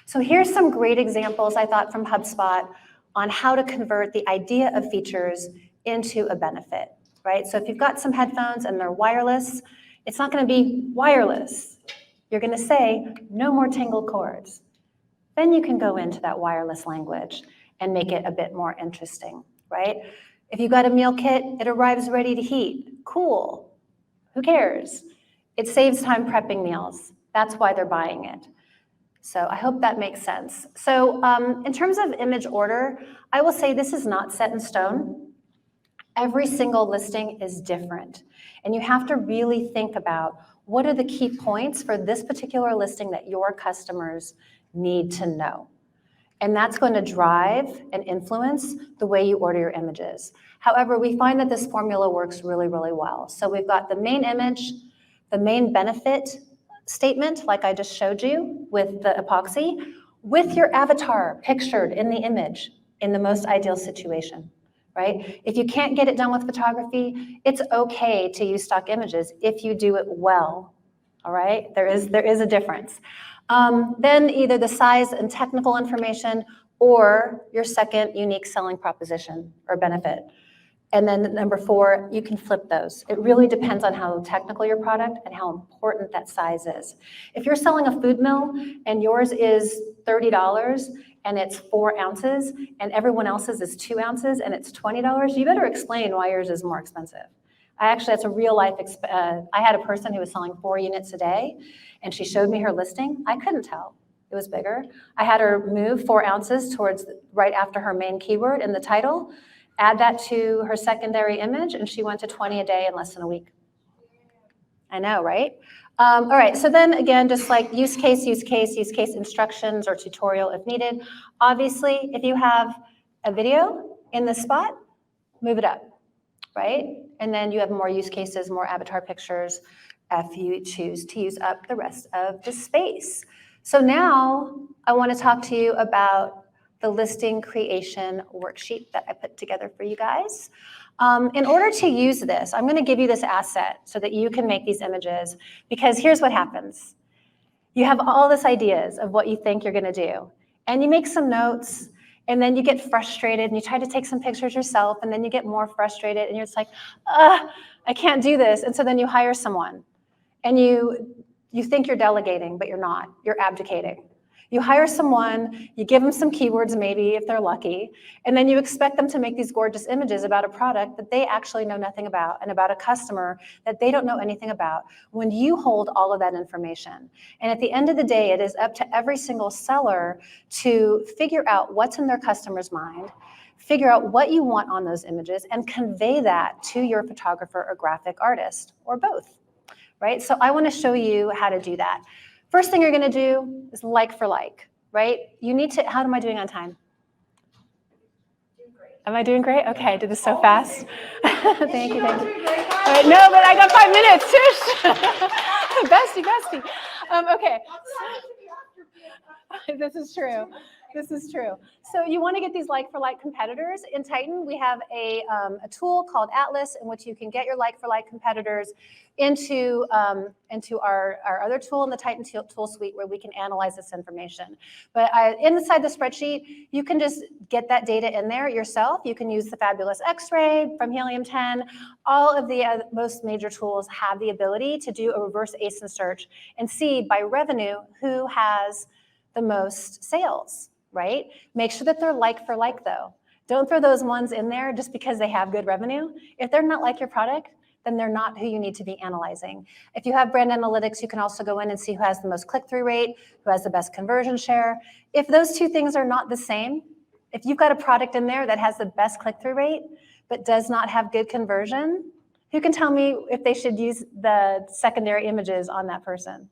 So here's some great examples I thought from HubSpot on how to convert the idea of features into a benefit, right? So if you've got some headphones and they're wireless, it's not going to be wireless. You're going to say, no more tangled cords. Then you can go into that wireless language and make it a bit more interesting, right? If you got a meal kit, it arrives ready to heat. Cool. Who cares? It saves time prepping meals. That's why they're buying it. So I hope that makes sense. So in terms of image order, I will say this is not set in stone. Every single listing is different. And you have to really think about what are the key points for this particular listing that your customers need to know. And that's going to drive and influence the way you order your images. However, we find that this formula works really, really well. So we've got the main image, the main benefit statement, like I just showed you with the epoxy, with your avatar pictured in the image in the most ideal situation, right? If you can't get it done with photography, it's okay to use stock images if you do it well, all right? There is a difference. Then either the size and technical information or your second unique selling proposition or benefit. And then number 4, you can flip those. It really depends on how technical your product and how important that size is. If you're selling a food mill and yours is $30 and it's 4 ounces and everyone else's is 2 ounces and it's $20, you better explain why yours is more expensive. That's a real life, I had a person who was selling 4 units a day and she showed me her listing. I couldn't tell. It was bigger. I had her move 4 ounces towards right after her main keyword in the title, add that to her secondary image, and she went to 20 a day in less than a week. I know, right? All right, so then again, just like use case instructions or tutorial if needed. Obviously, if you have a video in the spot, move it up, right? And then you have more use cases, more avatar pictures if you choose to use up the rest of the space. So now I want to talk to you about the listing creation worksheet that I put together for you guys. In order to use this, I'm going to give you this asset so that you can make these images, because here's what happens. You have all these ideas of what you think you're going to do, and you make some notes, and then you get frustrated, and you try to take some pictures yourself, and then you get more frustrated, and you're just like, I can't do this. And so then you hire someone, and you think you're delegating, but you're not. You're abdicating. You hire someone, you give them some keywords maybe if they're lucky, and then you expect them to make these gorgeous images about a product that they actually know nothing about and about a customer that they don't know anything about when you hold all of that information. And at the end of the day, it is up to every single seller to figure out what's in their customer's mind, figure out what you want on those images, and convey that to your photographer or graphic artist, or both, right? So I want to show you how to do that. First thing you're going to do is like for like, right? You need to, how am I doing on time? Am I doing great? Okay, I did this so fast. Thank you. No, but I got 5 minutes. Bestie. Okay. This is true. So you want to get these like-for-like competitors. In Titan, we have a tool called Atlas in which you can get your like-for-like competitors into our other tool in the Titan tool suite where we can analyze this information. But inside the spreadsheet, you can just get that data in there yourself. You can use the fabulous X-ray from Helium 10. All of the most major tools have the ability to do a reverse ASIN search and see by revenue who has the most sales, right? Make sure that they're like for like though. Don't throw those ones in there just because they have good revenue. If they're not like your product, then they're not who you need to be analyzing. If you have brand analytics, you can also go in and see who has the most click-through rate, who has the best conversion share. If those two things are not the same, if you've got a product in there that has the best click-through rate, but does not have good conversion, who can tell me if they should use the secondary images on that person?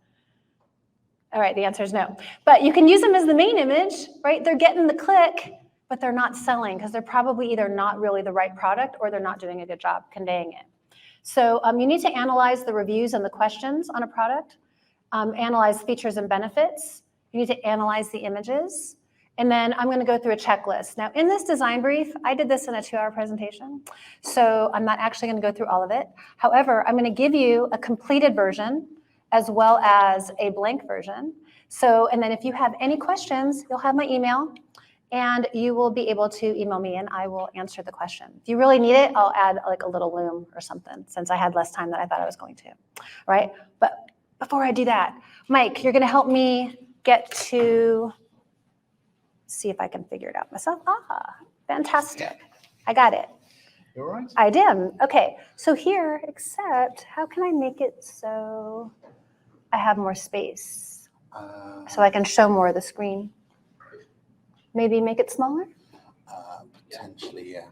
All right, the answer is no. But you can use them as the main image, right? They're getting the click, but they're not selling because they're probably either not really the right product or they're not doing a good job conveying it. So you need to analyze the reviews and the questions on a product, analyze features and benefits. You need to analyze the images. And then I'm going to go through a checklist. Now, in this design brief, I did this in a 2-hour presentation, so I'm not actually going to go through all of it. However, I'm going to give you a completed version as well as a blank version. So, and then if you have any questions, you'll have my email, and you will be able to email me, and I will answer the question. If you really need it, I'll add like a little loom or something, since I had less time than I thought I was going to, right? But before I do that, Mike, you're going to help me get to see if I can figure it out myself. Ah, fantastic. I got it. You all right? I did. Okay, so here, except how can I make it so I have more space so I can show more of the screen? Maybe make it smaller? Potentially, yeah.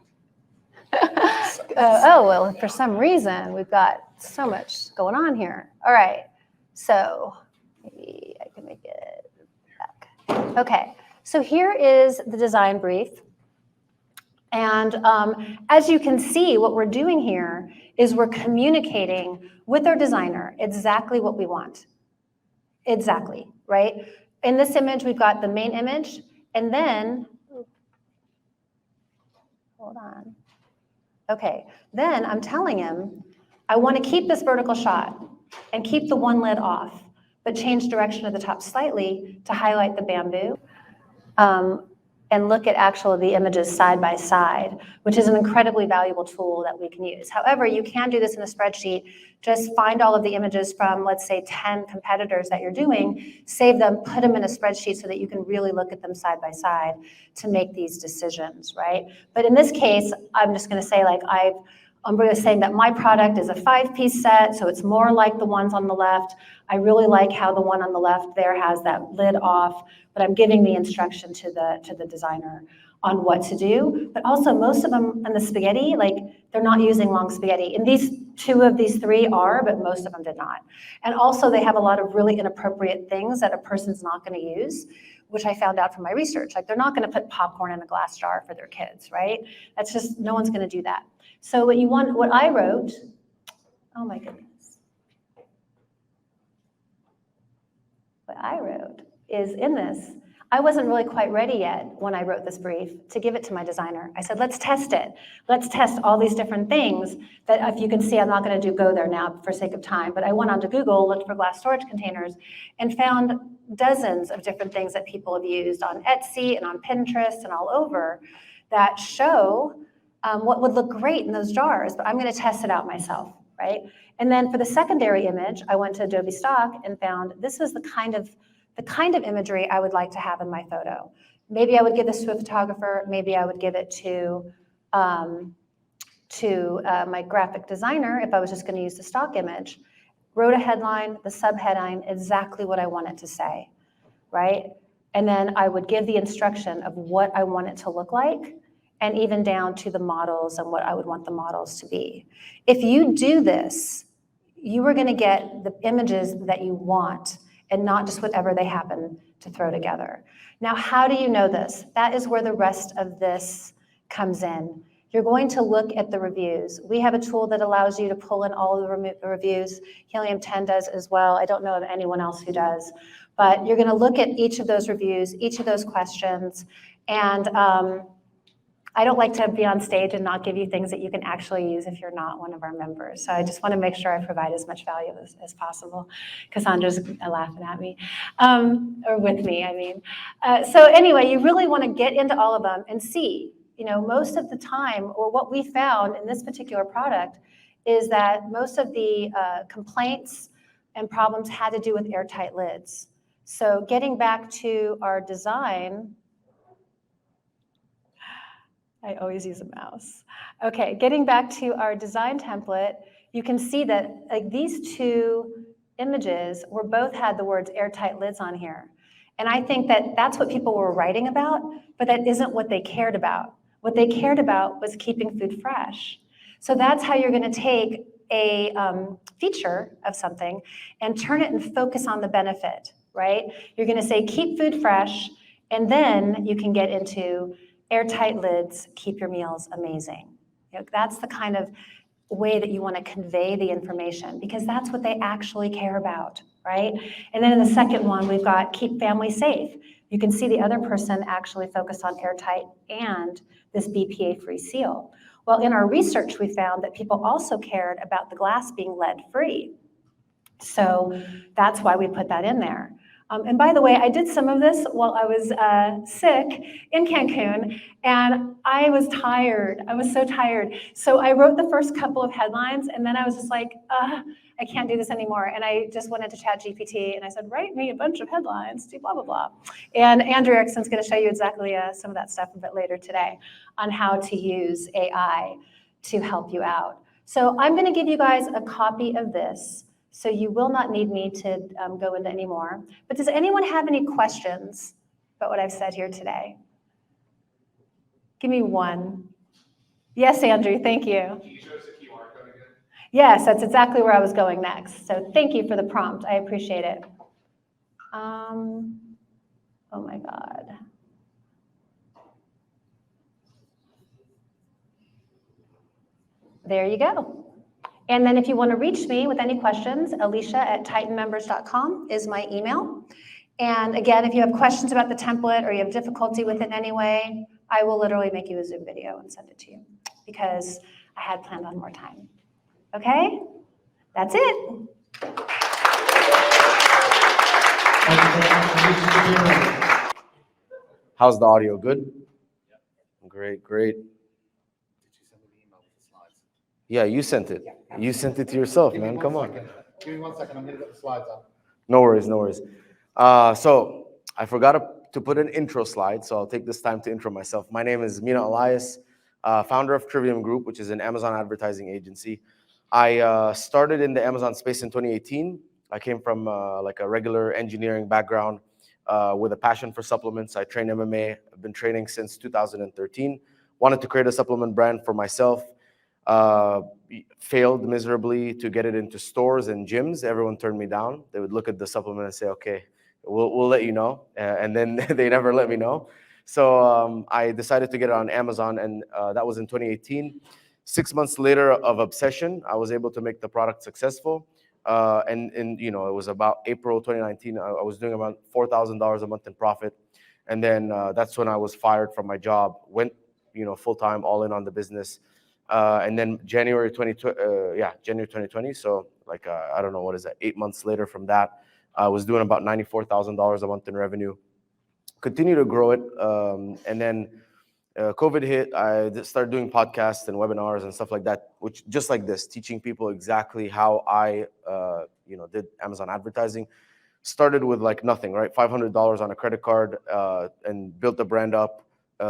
Oh, well, for some reason, we've got so much going on here. All right, so maybe I can make it back. Okay, so here is the design brief. And as you can see, what we're doing here is we're communicating with our designer exactly what we want. Exactly, right? In this image, we've got the main image, and then, hold on. Okay, then I'm telling him, I want to keep this vertical shot and keep the one lid off, but change direction of the top slightly to highlight the bamboo. And look at the images side by side, which is an incredibly valuable tool that we can use. However, you can do this in a spreadsheet. Just find all of the images from, let's say, 10 competitors that you're doing, save them, put them in a spreadsheet so that you can really look at them side by side to make these decisions, right? But in this case, I'm just gonna say I'm going to say that my product is a 5-piece set, so it's more like the ones on the left. I really like how the one on the left there has that lid off, but I'm giving the instruction to the designer on what to do. But also most of them in the spaghetti, they're not using long spaghetti. And these 2 of these 3 are, but most of them did not. And also they have a lot of really inappropriate things that a person's not going to use, which I found out from my research. They're not going to put popcorn in a glass jar for their kids, right? That's just, no one's going to do that. So what I wrote, oh my goodness. What I wrote is in this, I wasn't really quite ready yet when I wrote this brief to give it to my designer. I said, let's test it. Let's test all these different things that, if you can see, I'm not going to go there now for sake of time, but I went onto Google, looked for glass storage containers, and found dozens of different things that people have used on Etsy and on Pinterest and all over that show what would look great in those jars, but I'm going to test it out myself, right? And then for the secondary image, I went to Adobe Stock and found this was the kind of imagery I would like to have in my photo. Maybe I would give this to a photographer. Maybe I would give it to my graphic designer if I was just going to use the stock image. Wrote a headline, the subheadline, exactly what I want it to say, right? And then I would give the instruction of what I want it to look like, and even down to the models and what I would want the models to be. If you do this, you are gonna get the images that you want and not just whatever they happen to throw together. Now, how do you know this? That is where the rest of this comes in. You're going to look at the reviews. We have a tool that allows you to pull in all of the reviews. Helium 10 does as well. I don't know of anyone else who does, but you're gonna look at each of those reviews, each of those questions, and I don't like to be on stage and not give you things that you can actually use if you're not one of our members. So I just want to make sure I provide as much value as possible. Cassandra's laughing at me, or with me, I mean. So anyway, you really want to get into all of them and see, most of the time, or what we found in this particular product is that most of the complaints and problems had to do with airtight lids. So getting back to our design, I always use a mouse. Okay, getting back to our design template, you can see that these 2 images both had the words airtight lids on here. And I think that that's what people were writing about, but that isn't what they cared about. What they cared about was keeping food fresh. So that's how you're going to take a feature of something and turn it and focus on the benefit, right? You're going to say keep food fresh, and then you can get into airtight lids, keep your meals amazing. That's the kind of way that you want to convey the information, because that's what they actually care about, right? And then in the second one, we've got keep family safe. You can see the other person actually focused on airtight and this BPA-free seal. Well, in our research, we found that people also cared about the glass being lead-free. So that's why we put that in there. And by the way, I did some of this while I was sick in Cancun, and I was tired. I was so tired. So I wrote the first couple of headlines, and then I was just like, I can't do this anymore. And I just went into ChatGPT, and I said, write me a bunch of headlines, do blah, blah, blah. And Andrew Erickson's going to show you exactly some of that stuff a bit later today on how to use AI to help you out. So I'm going to give you guys a copy of this. So you will not need me to go into any more. But does anyone have any questions about what I've said here today? Give me one. Yes, Andrew, thank you. Can you show us a QR code again? Yes, that's exactly where I was going next. So thank you for the prompt. I appreciate it. Oh my God. There you go. And then if you want to reach me with any questions, Alycia@titanmembers.com is my email. And again, if you have questions about the template or you have difficulty with it in any way, I will literally make you a Zoom video and send it to you because I had planned on more time. Okay? That's it. How's the audio? Good? Great, great. Yeah, you sent it. You sent it to yourself, man. Come on. Give me 1 second. I'm going to get the slides up. No worries, no worries. So I forgot to put an intro slide, so I'll take this time to intro myself. My name is Mina Elias, founder of Trivium Group, which is an Amazon advertising agency. I started in the Amazon space in 2018. I came from like a regular engineering background with a passion for supplements. I train MMA. I've been training since 2013. Wanted to create a supplement brand for myself. Failed miserably to get it into stores and gyms. Everyone turned me down. They would look at the supplement and say, okay, we'll let you know. And then they never let me know. So I decided to get it on Amazon, and that was in 2018. 6 months later of obsession, I was able to make the product successful. And you know, it was about April 2019. I was doing about $4,000 a month in profit. And then that's when I was fired from my job, went, you know, full-time, all in on the business. And then January 2020. So like, I don't know, what is that? 8 months later from that, I was doing about $94,000 a month in revenue. Continue to grow it. And then COVID hit. I started doing podcasts and webinars and stuff like that, which just like this, teaching people exactly how I, you know, did Amazon advertising. Started with like nothing, right? $500 on a credit card, and built the brand up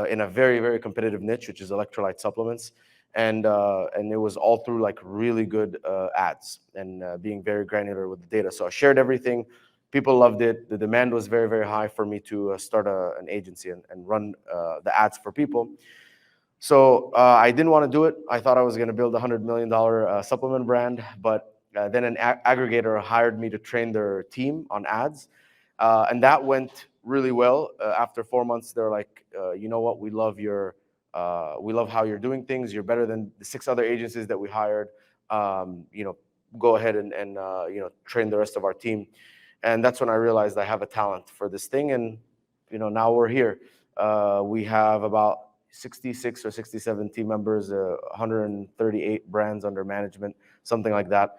in a very, very competitive niche, which is electrolyte supplements. And it was all through like really good ads and being very granular with the data. So I shared everything. People loved it. The demand was very, very high for me to start an agency and run the ads for people. So I didn't want to do it. I thought I was going to build a $100 million supplement brand, but then an aggregator hired me to train their team on ads. And that went really well. After 4 months, they're like, you know what, we love how you're doing things. You're better than the 6 other agencies that we hired. You know, go ahead and you know, train the rest of our team. And that's when I realized I have a talent for this thing. And, you know, now we're here. We have about 66 or 67 team members, 138 brands under management, something like that.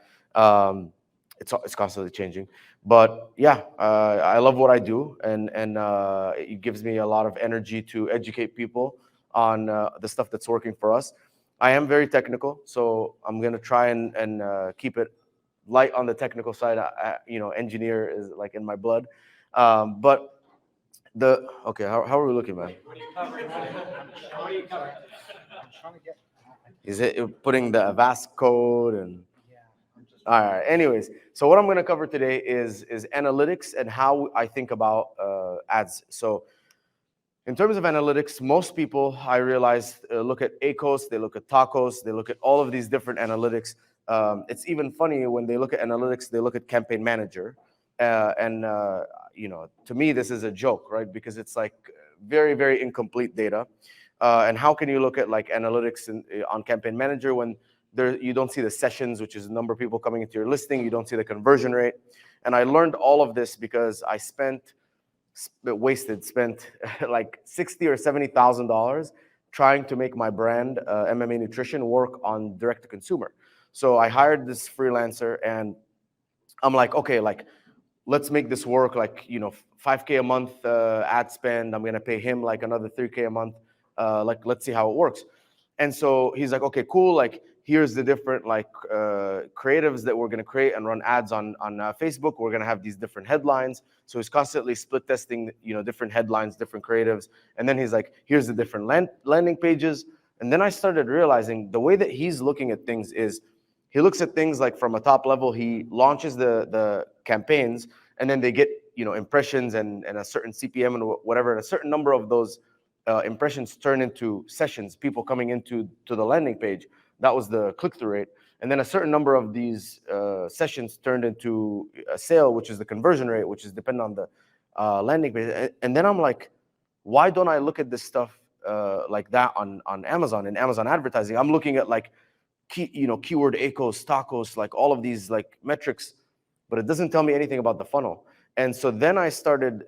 It's constantly changing. But yeah, I love what I do. And it gives me a lot of energy to educate people on the stuff that's working for us. I am very technical, so I'm going to try and keep it light on the technical side. You know, engineer is like in my blood. But okay, how are we looking, man? What are you covering? What are you covering? Is it putting the Avast code and? All right. Anyways, so what I'm going to cover today is analytics and how I think about ads. So in terms of analytics, most people, I realized, look at ACOS, they look at TACOS, they look at all of these different analytics. It's even funny when they look at analytics, they look at Campaign Manager. You know, to me, this is a joke, right? Because it's like very, very incomplete data. And how can you look at like analytics on Campaign Manager when you don't see the sessions, which is the number of people coming into your listing, you don't see the conversion rate. And I learned all of this because I spent like $60,000 or $70,000 trying to make my brand MMA Nutrition work on direct to consumer. So I hired this freelancer, and I'm like, okay, like let's make this work, like, you know, 5K a month ad spend. I'm gonna pay him like another 3K a month. Like, let's see how it works. And so he's like, okay, cool. Like, here's the different like creatives that we're gonna create and run ads on Facebook. We're gonna have these different headlines. So he's constantly split testing, you know, different headlines, different creatives. And then he's like, here's the different landing pages. And then I started realizing the way that he's looking at things is he looks at things like from a top level. He launches the campaigns, and then they get, you know, impressions and a certain CPM and whatever, and a certain number of those impressions turn into sessions, people coming into the landing page. That was the click-through rate. And then a certain number of these sessions turned into a sale, which is the conversion rate, which is dependent on the landing page. And then I'm like, why don't I look at this stuff like that on Amazon and Amazon advertising? I'm looking at like keyword ACOS, TACOS, like all of these like metrics, but it doesn't tell me anything about the funnel. And so then I started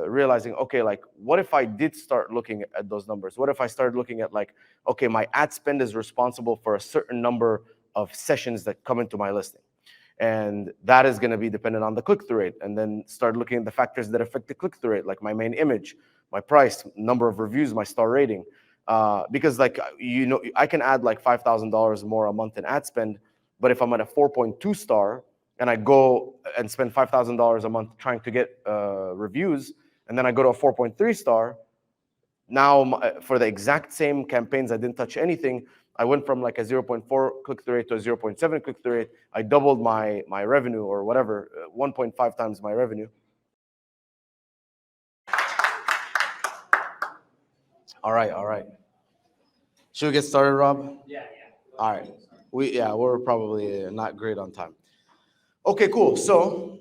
realizing, okay, like what if I did start looking at those numbers? What if I started looking at like, okay, my ad spend is responsible for a certain number of sessions that come into my listing. And that is going to be dependent on the click-through rate. And then start looking at the factors that affect the click-through rate, like my main image, my price, number of reviews, my star rating. Because like, you know, I can add like $5,000 more a month in ad spend, but if I'm at a 4.2 star and I go and spend $5,000 a month trying to get reviews, and then I go to a 4.3 star, now for the exact same campaigns, I didn't touch anything. I went from like a 0.4 click-through rate to a 0.7 click-through rate. I doubled my revenue or whatever, 1.5 times my revenue. All right. Should we get started, Rob? Yeah. All right. We're probably not great on time. Okay, cool. So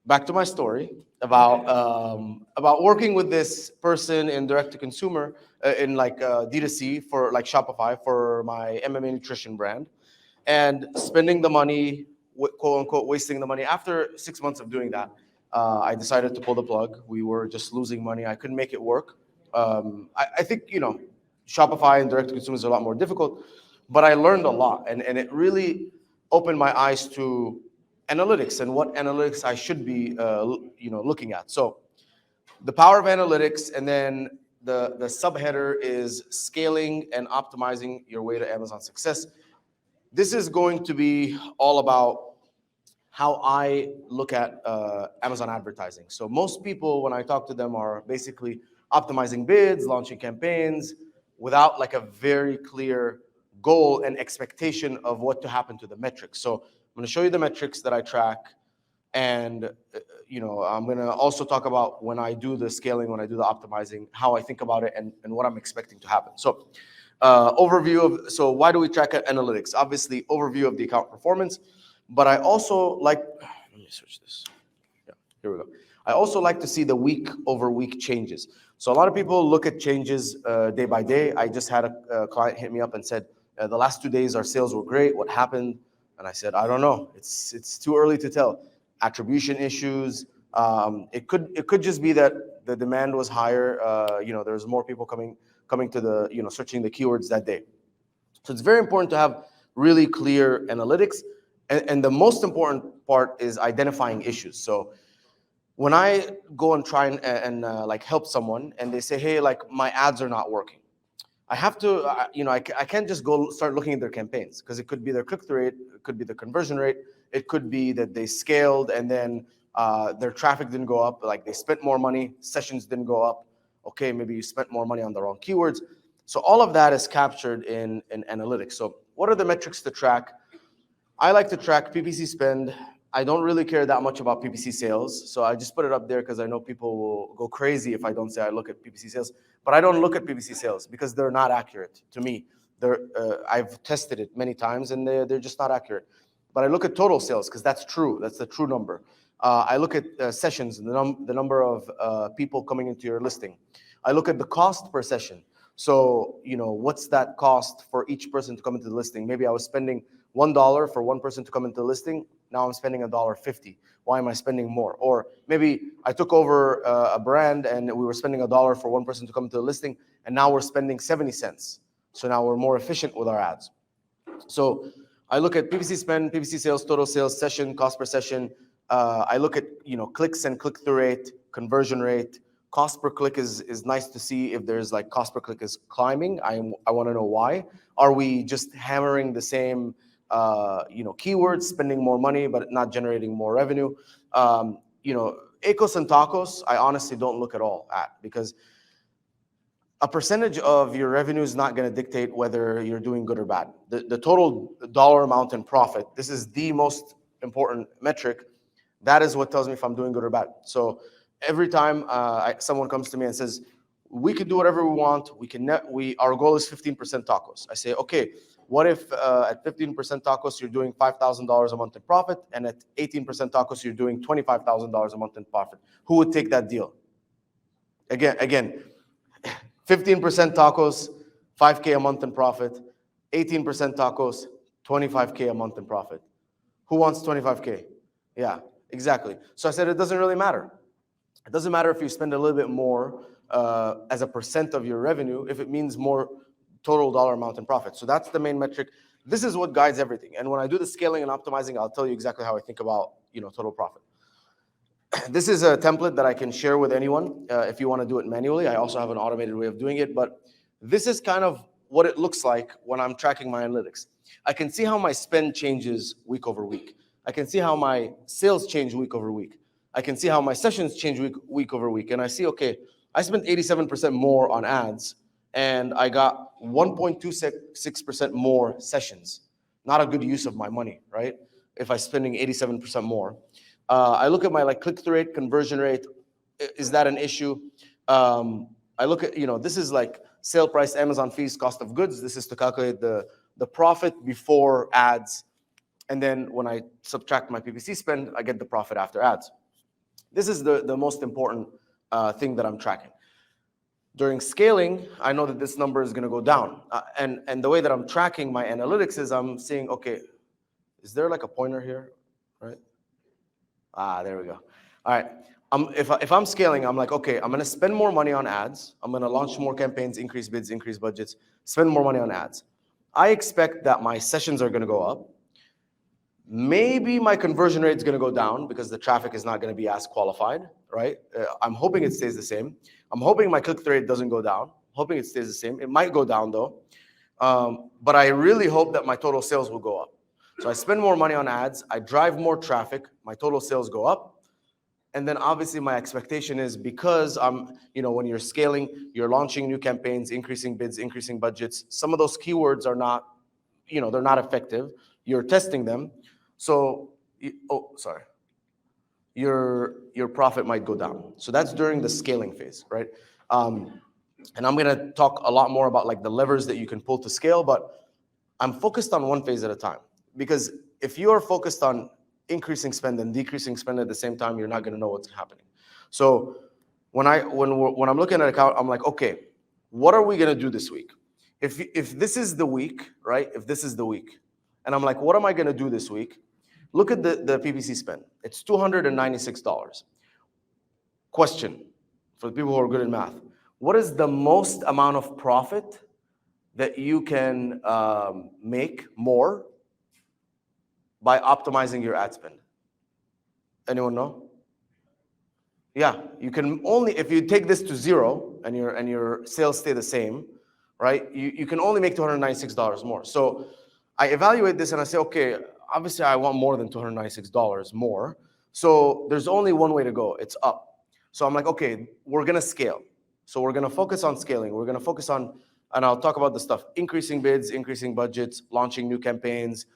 back to my story about working with this person in direct to consumer in like D2C for like Shopify for my MMA nutrition brand, and spending the money, quote unquote, wasting the money. After 6 months of doing that, I decided to pull the plug. We were just losing money. I couldn't make it work. I think, you know, Shopify and direct to consumer is a lot more difficult, but I learned a lot, and it really opened my eyes to analytics and what analytics I should be looking at. So the power of analytics, and then the subheader is scaling and optimizing your way to Amazon success. This is going to be all about how I look at Amazon advertising. So most people, when I talk to them, are basically optimizing bids, launching campaigns, without like a very clear goal and expectation of what to happen to the metrics. So I'm going to show you the metrics that I track, and I'm going to also talk about when I do the scaling, when I do the optimizing, how I think about it, and what I'm expecting to happen. So so why do we track analytics? Obviously, overview of the account performance, but I also like, let me switch this. Yeah, here we go. I also like to see the week over week changes. So a lot of people look at changes day by day. I just had a client hit me up and said, the last 2 days our sales were great. What happened? And I said, I don't know. It's too early to tell. Attribution issues. It could just be that the demand was higher. There's more people coming to the, searching the keywords that day. So it's very important to have really clear analytics. And the most important part is identifying issues. So when I go and try and like help someone and they say, hey, like my ads are not working, I have to, I can't just go start looking at their campaigns, because it could be their click-through rate, it could be the conversion rate, it could be that they scaled and then their traffic didn't go up, like they spent more money, sessions didn't go up. Okay, maybe you spent more money on the wrong keywords. So all of that is captured in analytics. So what are the metrics to track? I like to track PPC spend. I don't really care that much about PPC sales. So I just put it up there because I know people will go crazy if I don't say I look at PPC sales. But I don't look at PPC sales because they're not accurate to me. I've tested it many times and they're just not accurate. But I look at total sales because that's true. That's the true number. I look at sessions, the number of people coming into your listing. I look at the cost per session. So, what's that cost for each person to come into the listing? Maybe I was spending $1 for one person to come into the listing. Now I'm spending $1.50. Why am I spending more? Or maybe I took over a brand and we were spending $1 for one person to come into the listing, and now we're spending 70 cents. So now we're more efficient with our ads. So I look at PPC spend, PPC sales, total sales, session, cost per session, I look at, clicks and click-through rate, conversion rate. Cost per click is nice to see if there's like cost per click is climbing. I want to know why. Are we just hammering the same, keywords, spending more money, but not generating more revenue? Ecos and tacos, I honestly don't look at all at, because a percentage of your revenue is not going to dictate whether you're doing good or bad. The total dollar amount in profit, this is the most important metric. That is what tells me if I'm doing good or bad. So every time someone comes to me and says, we can do whatever we want, our goal is 15% tacos. I say, okay, what if at 15% tacos you're doing $5,000 a month in profit, and at 18% tacos you're doing $25,000 a month in profit? Who would take that deal? Again, 15% tacos, 5K a month in profit. 18% tacos, 25K a month in profit. Who wants 25K? Yeah, exactly. So I said it doesn't really matter. It doesn't matter if you spend a little bit more as a percent of your revenue, if it means more total dollar amount in profit. So that's the main metric. This is what guides everything. And when I do the scaling and optimizing, I'll tell you exactly how I think about total profit. This is a template that I can share with anyone if you want to do it manually. I also have an automated way of doing it, but this is kind of what it looks like when I'm tracking my analytics. I can see how my spend changes week over week. I can see how my sales change week over week. I can see how my sessions change week over week. And I see, okay, I spent 87% more on ads and I got 1.26% more sessions. Not a good use of my money, right? If I'm spending 87% more. I look at my click-through rate, conversion rate. Is that an issue? I look at, this is like sale price, Amazon fees, cost of goods. This is to calculate the profit before ads. And then when I subtract my PPC spend, I get the profit after ads. This is the most important thing that I'm tracking. During scaling, I know that this number is going to go down. And the way that I'm tracking my analytics is I'm seeing, okay, is there like a pointer here, right? There we go. All right. If I'm scaling, I'm like, okay, I'm going to spend more money on ads. I'm going to launch more campaigns, increase bids, increase budgets, spend more money on ads. I expect that my sessions are going to go up. Maybe my conversion rate is going to go down because the traffic is not going to be as qualified, right? I'm hoping it stays the same. I'm hoping my click-through rate doesn't go down. Hoping it stays the same. It might go down though. But I really hope that my total sales will go up. So I spend more money on ads. I drive more traffic. My total sales go up. And then obviously my expectation is, because when you're scaling, you're launching new campaigns, increasing bids, increasing budgets. Some of those keywords are not, they're not effective. You're testing them. So, your profit might go down. So that's during the scaling phase, right? And I'm gonna talk a lot more about the levers that you can pull to scale, but I'm focused on one phase at a time. Because if you are focused on increasing spend and decreasing spend at the same time, you're not gonna know what's happening. So when I'm looking at an account, I'm like, okay, what are we gonna do this week? If this is the week, right? If this is the week, and I'm like, what am I gonna do this week? Look at the PPC spend. It's $296. Question for the people who are good at math. What is the most amount of profit that you can make more by optimizing your ad spend? Anyone know? Yeah, you can only, if you take this to zero and your sales stay the same, right? You can only make $296 more. So I evaluate this and I say, okay, obviously I want more than $296 more. So there's only one way to go. It's up. So I'm like, okay, we're going to scale. So we're going to focus on scaling. We're going to focus on, and I'll talk about the stuff, increasing bids, increasing budgets, launching new campaigns,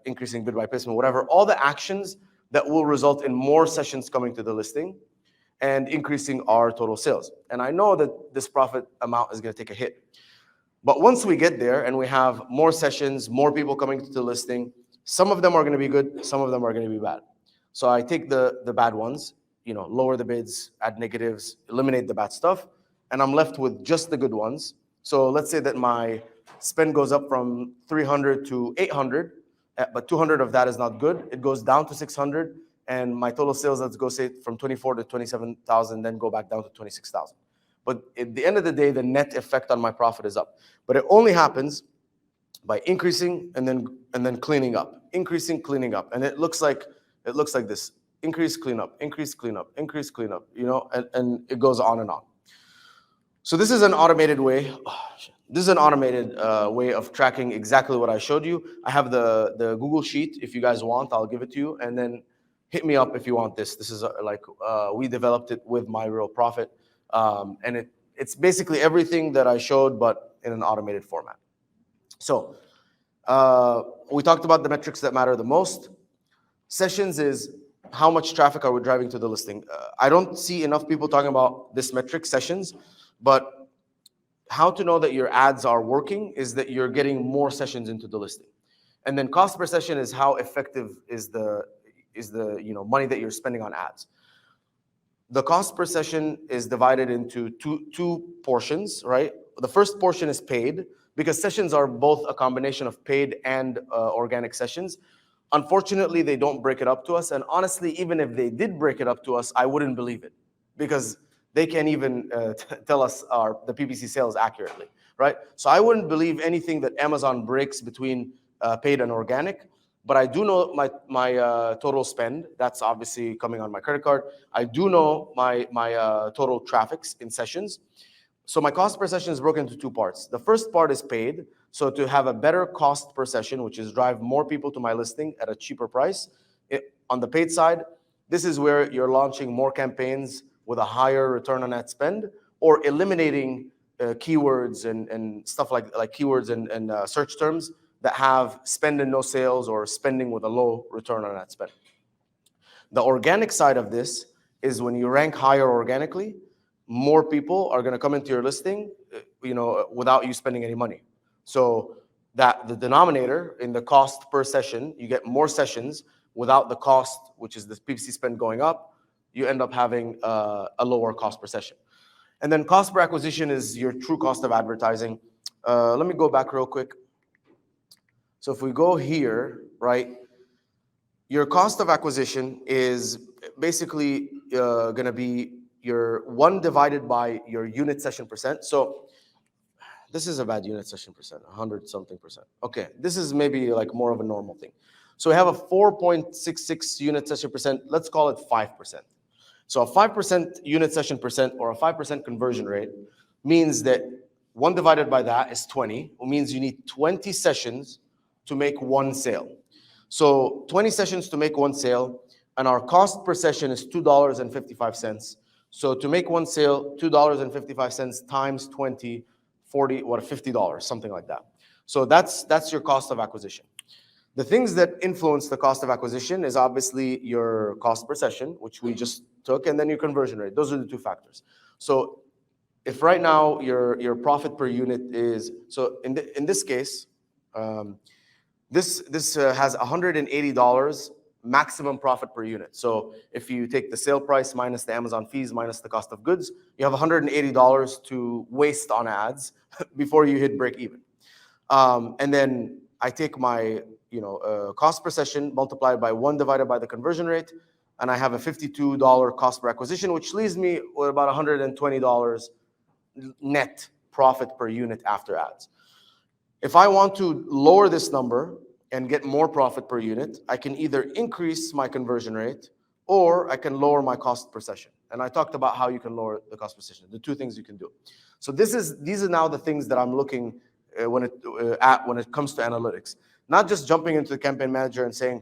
increasing bid by placement, whatever, all the actions that will result in more sessions coming to the listing and increasing our total sales. And I know that this profit amount is going to take a hit. But once we get there and we have more sessions, more people coming to the listing, some of them are going to be good, some of them are going to be bad. So I take the bad ones, lower the bids, add negatives, eliminate the bad stuff, and I'm left with just the good ones. So let's say that my spend goes up from 300 to 800, but 200 of that is not good. It goes down to 600, and my total sales, let's go say from 24 to 27,000, then go back down to 26,000. But at the end of the day, the net effect on my profit is up. But it only happens by increasing and then cleaning up, increasing, cleaning up, and it looks like this. increase cleanup, increase cleanup, increase cleanup, and it goes on and on. So this is an automated way. This is an automated way of tracking exactly what I showed you. I have the Google Sheet. If you guys want, I'll give it to you. And then hit me up if you want this. This is we developed it with My Real Profit. And it's basically everything that I showed, but in an automated format. So we talked about the metrics that matter the most. Sessions is how much traffic are we driving to the listing. I don't see enough people talking about this metric, sessions, but how to know that your ads are working is that you're getting more sessions into the listing. And then cost per session is how effective is the money that you're spending on ads. The cost per session is divided into two portions, right? The first portion is paid, because sessions are both a combination of paid and organic sessions. Unfortunately, they don't break it up to us. And honestly, even if they did break it up to us, I wouldn't believe it, because they can't even tell us the PPC sales accurately, right? So I wouldn't believe anything that Amazon breaks between paid and organic. But I do know my total spend. That's obviously coming on my credit card. I do know my total traffics in sessions. So my cost per session is broken into two parts. The first part is paid. So to have a better cost per session, which is drive more people to my listing at a cheaper price. On the paid side, this is where you're launching more campaigns with a higher return on ad spend, or eliminating keywords and stuff like keywords and search terms that have spend and no sales, or spending with a low return on ad spend. The organic side of this is when you rank higher organically, more people are going to come into your listing, without you spending any money. So that the denominator in the cost per session, you get more sessions without the cost, which is the PPC spend going up. You end up having a lower cost per session. And then cost per acquisition is your true cost of advertising. Let me go back real quick. So if we go here, right, your cost of acquisition is basically going to be your 1 divided by your unit session percent. So this is a bad unit session percent, 100 something percent. Okay, this is maybe like more of a normal thing. So we have a 4.66 unit session percent. Let's call it 5%. So a 5% unit session percent, or a 5% conversion rate, means that 1 divided by that is 20. It means you need 20 sessions to make 1 sale. So 20 sessions to make 1 sale, and our cost per session is $2.55. So to make 1 sale, $2.55 times 20, 40, $50, something like that. So that's your cost of acquisition. The things that influence the cost of acquisition is obviously your cost per session, which we just took, and then your conversion rate. Those are the 2 factors. So if right now your profit per unit is, so in this case, this has $180 maximum profit per unit. So if you take the sale price minus the Amazon fees minus the cost of goods, you have $180 to waste on ads before you hit break even. And then I take my cost per session multiplied by 1 divided by the conversion rate, and I have a $52 cost per acquisition, which leaves me with about $120 net profit per unit after ads. If I want to lower this number and get more profit per unit, I can either increase my conversion rate, or I can lower my cost per session. And I talked about how you can lower the cost per session, the 2 things you can do. So these are now the things that I'm looking when it comes to analytics. Not just jumping into the campaign manager and saying,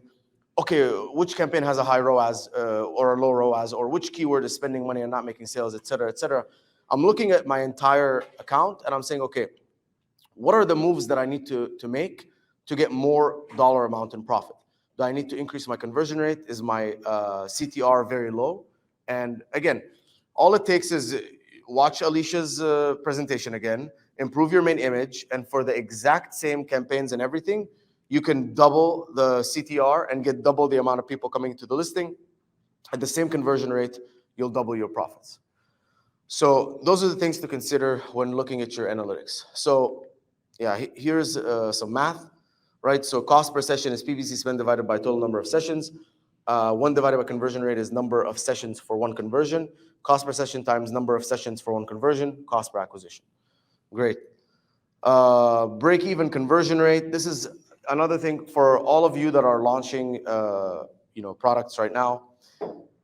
okay, which campaign has a high ROAS or a low ROAS, or which keyword is spending money and not making sales, et cetera, et cetera. I'm looking at my entire account and I'm saying, okay, what are the moves that I need to make to get more dollar amount in profit? Do I need to increase my conversion rate? Is my CTR very low? And again, all it takes is watch Alicia's presentation again, improve your main image, and for the exact same campaigns and everything, you can double the CTR and get double the amount of people coming into the listing. At the same conversion rate, you'll double your profits. So those are the things to consider when looking at your analytics. So yeah, here's some math, right? So cost per session is PPC spend divided by total number of sessions. 1 divided by conversion rate is number of sessions for 1 conversion. Cost per session times number of sessions for 1 conversion. Cost per acquisition. Great. Break-even conversion rate. This is another thing for all of you that are launching, products right now.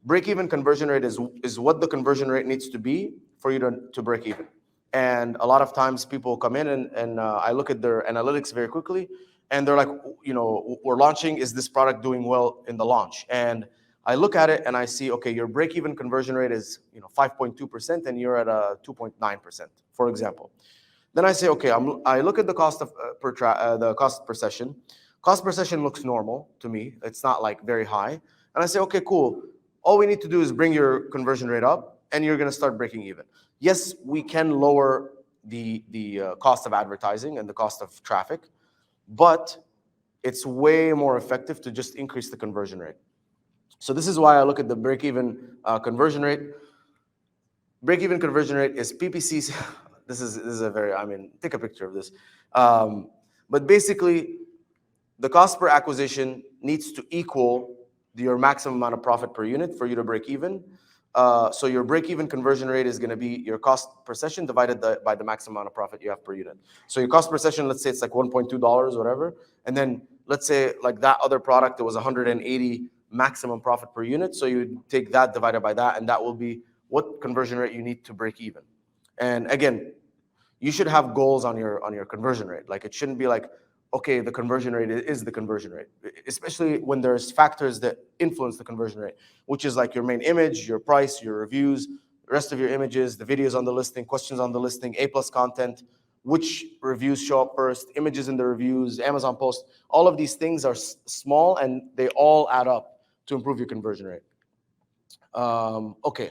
Break-even conversion rate is what the conversion rate needs to be for you to break even. And a lot of times people come in and I look at their analytics very quickly, and they're like, we're launching. Is this product doing well in the launch? And I look at it and I see, okay, your break-even conversion rate is 5.2%, and you're at a 2.9%, for example. Then I say, okay, I look at the cost of the cost per session. Cost per session looks normal to me. It's not like very high. And I say, okay, cool. All we need to do is bring your conversion rate up, and you're going to start breaking even. Yes, we can lower the cost of advertising and the cost of traffic, but it's way more effective to just increase the conversion rate. So this is why I look at the break-even conversion rate. Break-even conversion rate is PPC's. This is a very, take a picture of this. But basically, the cost per acquisition needs to equal your maximum amount of profit per unit for you to break even. So your break-even conversion rate is going to be your cost per session divided by the maximum amount of profit you have per unit. So your cost per session, let's say it's like $1.2, whatever. And then let's say like that other product, it was 180 maximum profit per unit. So you take that divided by that, and that will be what conversion rate you need to break even. And again, you should have goals on your conversion rate. Like it shouldn't be like, okay, the conversion rate is the conversion rate, especially when there's factors that influence the conversion rate, which is like your main image, your price, your reviews, the rest of your images, the videos on the listing, questions on the listing, A+ content, which reviews show up first, images in the reviews, Amazon post. All of these things are small, and they all add up to improve your conversion rate. Okay.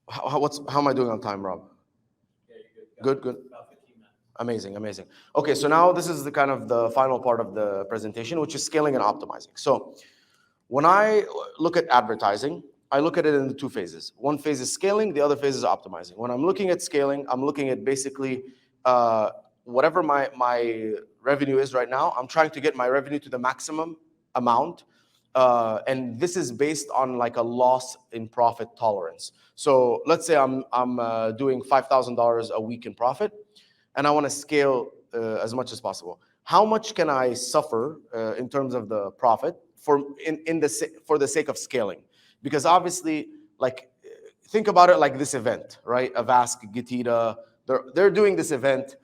How am I doing on time, Rob? Yeah, you're Good. About 15 minutes. Amazing. Okay, so now this is the kind of the final part of the presentation, which is scaling and optimizing. So when I look at advertising, I look at it in the two phases. One phase is scaling, the other phase is optimizing. When I'm looking at scaling, I'm looking at basically whatever my revenue is right now, I'm trying to get my revenue to the maximum amount. And this is based on like a loss in profit tolerance. So let's say I'm doing $5,000 a week in profit, and I want to scale as much as possible. How much can I suffer in terms of the profit for the sake of scaling? Because obviously, like, think about it like this event, right? Avask, Getita, they're doing this event.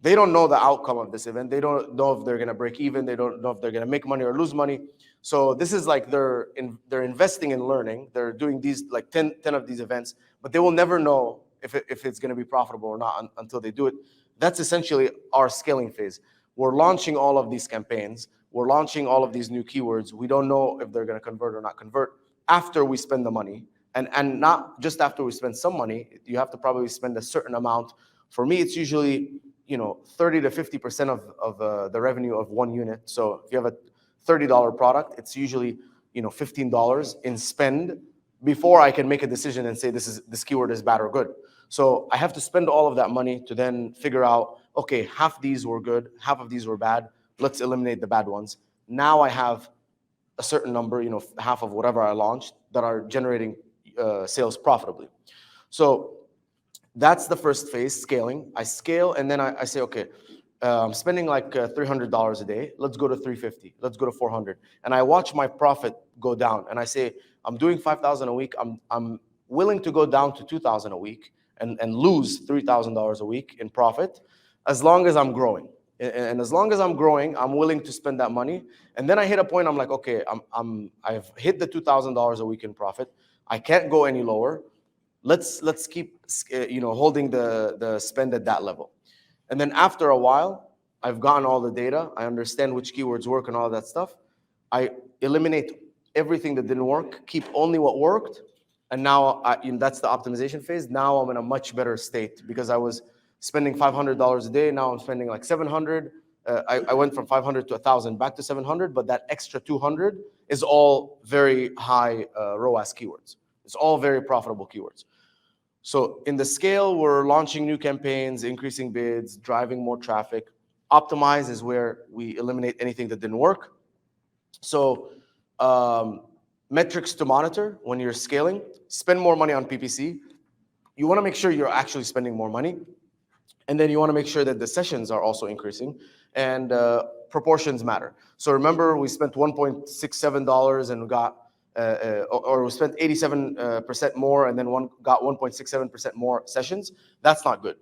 They don't know the outcome of this event. They don't know if they're going to break even. They don't know if they're going to make money or lose money. So this is like they're investing in learning. They're doing these like 10 of these events, but they will never know if it's going to be profitable or not until they do it. That's essentially our scaling phase. We're launching all of these campaigns. We're launching all of these new keywords. We don't know if they're going to convert or not convert after we spend the money. And not just after we spend some money, you have to probably spend a certain amount. For me, it's usually 30 to 50% of the revenue of one unit. So if you have a $30 product, it's usually $15 in spend before I can make a decision and say this keyword is bad or good. So I have to spend all of that money to then figure out, okay, half these were good, half of these were bad. Let's eliminate the bad ones. Now I have a certain number, half of whatever I launched that are generating sales profitably. So that's the first phase, scaling. I scale, and then I say, okay, I'm spending like $300 a day. Let's go to $350. Let's go to $400. And I watch my profit go down. And I say, I'm doing $5,000 a week. I'm willing to go down to $2,000 a week and lose $3,000 a week in profit, as long as I'm growing. And as long as I'm growing, I'm willing to spend that money. And then I hit a point. I'm like, okay, I've hit the $2,000 a week in profit. I can't go any lower. Let's keep holding the spend at that level. And then after a while, I've gotten all the data. I understand which keywords work and all that stuff. I eliminate everything that didn't work, keep only what worked. And now that's the optimization phase. Now I'm in a much better state because I was spending $500 a day. Now I'm spending like $700. I went from 500 to 1,000 back to 700, but that extra 200 is all very high ROAS keywords. It's all very profitable keywords. So in the scale, we're launching new campaigns, increasing bids, driving more traffic. Optimize is where we eliminate anything that didn't work. So metrics to monitor when you're scaling, spend more money on PPC. You want to make sure you're actually spending more money. And then you want to make sure that the sessions are also increasing. And proportions matter. So remember, we spent $1.67 and we got, or we spent 87% more and then got 1.67% more sessions. That's not good.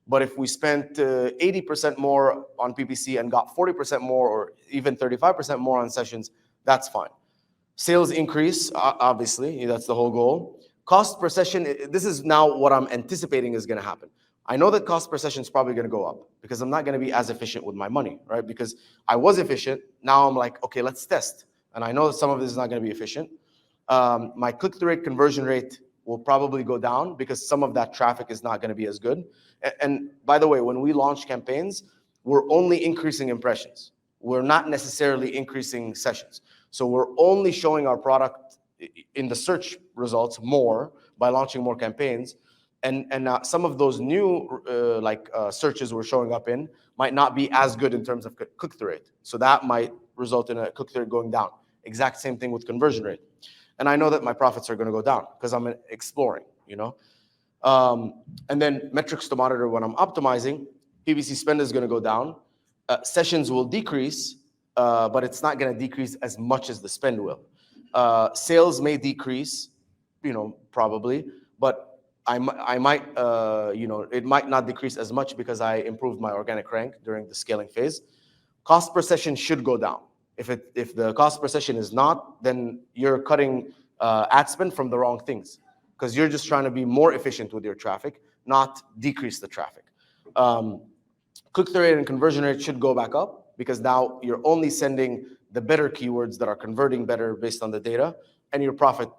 But if we spent 80% more on PPC and got 40% more or even 35% more on sessions, that's fine. Sales increase, obviously, that's the whole goal. Cost per session, this is now what I'm anticipating is going to happen. I know that cost per session is probably going to go up because I'm not going to be as efficient with my money, right? Because I was efficient. Now I'm like, okay, let's test. And I know that some of this is not going to be efficient. My click-through rate, conversion rate will probably go down because some of that traffic is not going to be as good. And by the way, when we launch campaigns, we're only increasing impressions. We're not necessarily increasing sessions. So we're only showing our product in the search results more by launching more campaigns. And some of those new searches we're showing up in might not be as good in terms of click-through rate. So that might result in a click-through rate going down. Exact same thing with conversion rate. And I know that my profits are going to go down because I'm exploring, you know. And then metrics to monitor when I'm optimizing, PPC spend is going to go down. Sessions will decrease, but it's not going to decrease as much as the spend will. Sales may decrease, you know, probably, but I might, you know, it might not decrease as much because I improved my organic rank during the scaling phase. Cost per session should go down. If the cost per session is not, then you're cutting ad spend from the wrong things because you're just trying to be more efficient with your traffic, not decrease the traffic. Click-through rate and conversion rate should go back up because now you're only sending the better keywords that are converting better based on the data, and your profit,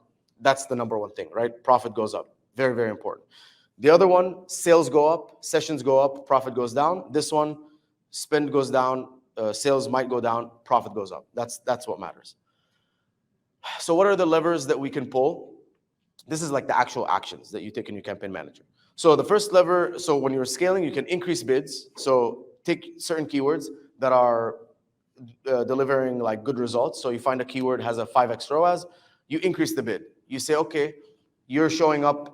that's the number one thing, right? Profit goes up. Very, very important. The other one, sales go up, sessions go up, profit goes down. This one, spend goes down, sales might go down, profit goes up. That's what matters. So what are the levers that we can pull? This is like the actual actions that you take in your campaign manager. So the first lever, so when you're scaling, you can increase bids. So take certain keywords that are delivering like good results. So you find a keyword has a 5x ROAS, you increase the bid. You say, okay, you're showing up,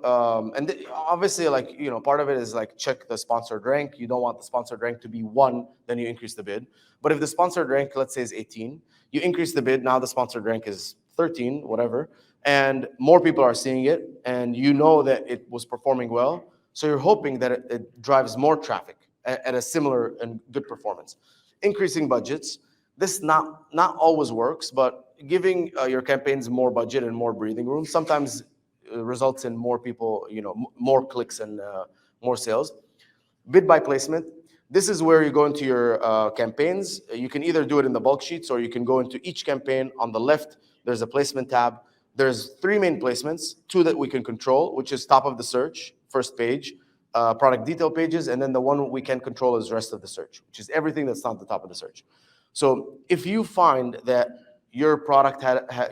and obviously, like, you know, part of it is like check the sponsored rank. You don't want the sponsored rank to be 1, then you increase the bid. But if the sponsored rank, let's say, is 18, you increase the bid. Now the sponsored rank is 13, whatever, and more people are seeing it, and you know that it was performing well. So you're hoping that it drives more traffic at a similar and good performance. Increasing budgets. This not always works, but giving your campaigns more budget and more breathing room sometimes results in more people, you know, more clicks and more sales. Bid by placement. This is where you go into your campaigns. You can either do it in the bulk sheets or you can go into each campaign. On the left, there's a placement tab. There's 3 main placements, 2 that we can control, which is top of the search, first page, product detail pages, and then the one we can control is rest of the search, which is everything that's not the top of the search. So if you find that your product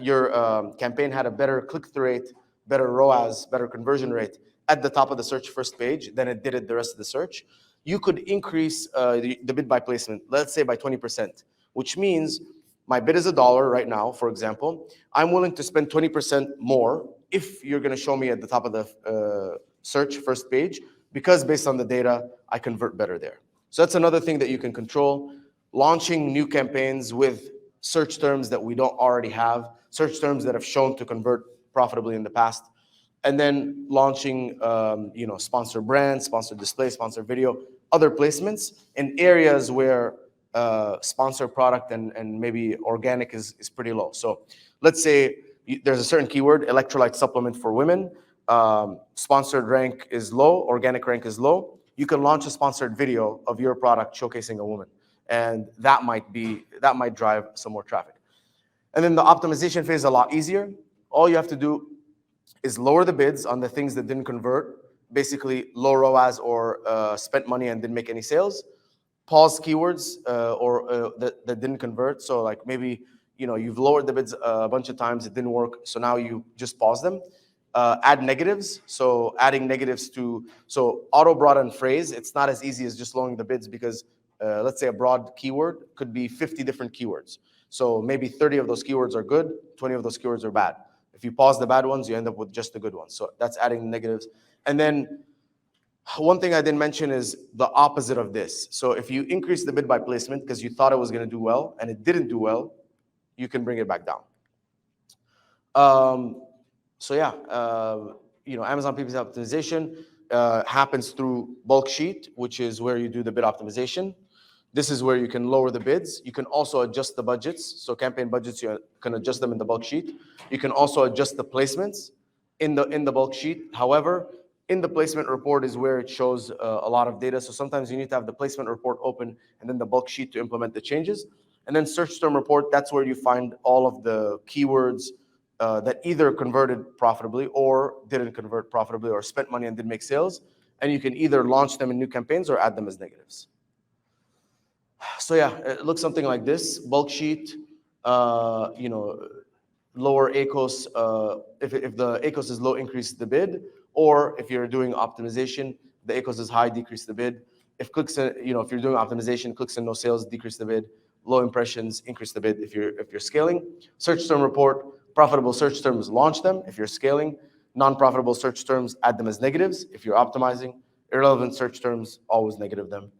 your campaign had a better click-through rate, better ROAS, better conversion rate at the top of the search first page than it did at the rest of the search, you could increase the bid by placement, let's say by 20%, which means my bid is $1 right now, for example. I'm willing to spend 20% more if you're going to show me at the top of the search first page, because based on the data, I convert better there. So that's another thing that you can control. Launching new campaigns with search terms that we don't already have, search terms that have shown to convert profitably in the past, and then launching, you know, sponsor brands, sponsor display, sponsor video, other placements in areas where sponsor product and maybe organic is pretty low. So let's say there's a certain keyword, electrolyte supplement for women, sponsored rank is low, organic rank is low. You can launch a sponsored video of your product showcasing a woman, and that might drive some more traffic. And then the optimization phase is a lot easier. All you have to do is lower the bids on the things that didn't convert, basically low ROAS or spent money and didn't make any sales. Pause keywords that didn't convert. So like maybe, you know, you've lowered the bids a bunch of times, it didn't work, so now you just pause them. Add negatives. So adding negatives to, so auto broaden phrase, it's not as easy as just lowering the bids because let's say a broad keyword could be 50 different keywords. So maybe 30 of those keywords are good, 20 of those keywords are bad. If you pause the bad ones, you end up with just the good ones. So that's adding negatives. And then One thing I didn't mention is the opposite of this. So if you increase the bid by placement because you thought it was going to do well and it didn't do well, you can bring it back down. So yeah, Amazon PPC optimization happens through bulk sheet, which is where you do the bid optimization. This is where you can lower the bids. You can also adjust the budgets. So campaign budgets, you can adjust them in the bulk sheet. You can also adjust the placements in the bulk sheet. However, in the placement report is where it shows a lot of data. So sometimes you need to have the placement report open and then the bulk sheet to implement the changes. And then search term report, that's where you find all of the keywords that either converted profitably or didn't convert profitably or spent money and didn't make sales. And you can either launch them in new campaigns or add them as negatives. So yeah, it looks something like this. Bulk sheet, lower ACOS. If the ACOS is low, increase the bid. Or if you're doing optimization, the ACOS is high, decrease the bid. If clicks, if you're doing optimization, clicks and no sales, decrease the bid. Low impressions, increase the bid if you're scaling. Search term report, profitable search terms, launch them if you're scaling. Non-profitable search terms, add them as negatives if you're optimizing. Irrelevant search terms, always negative them.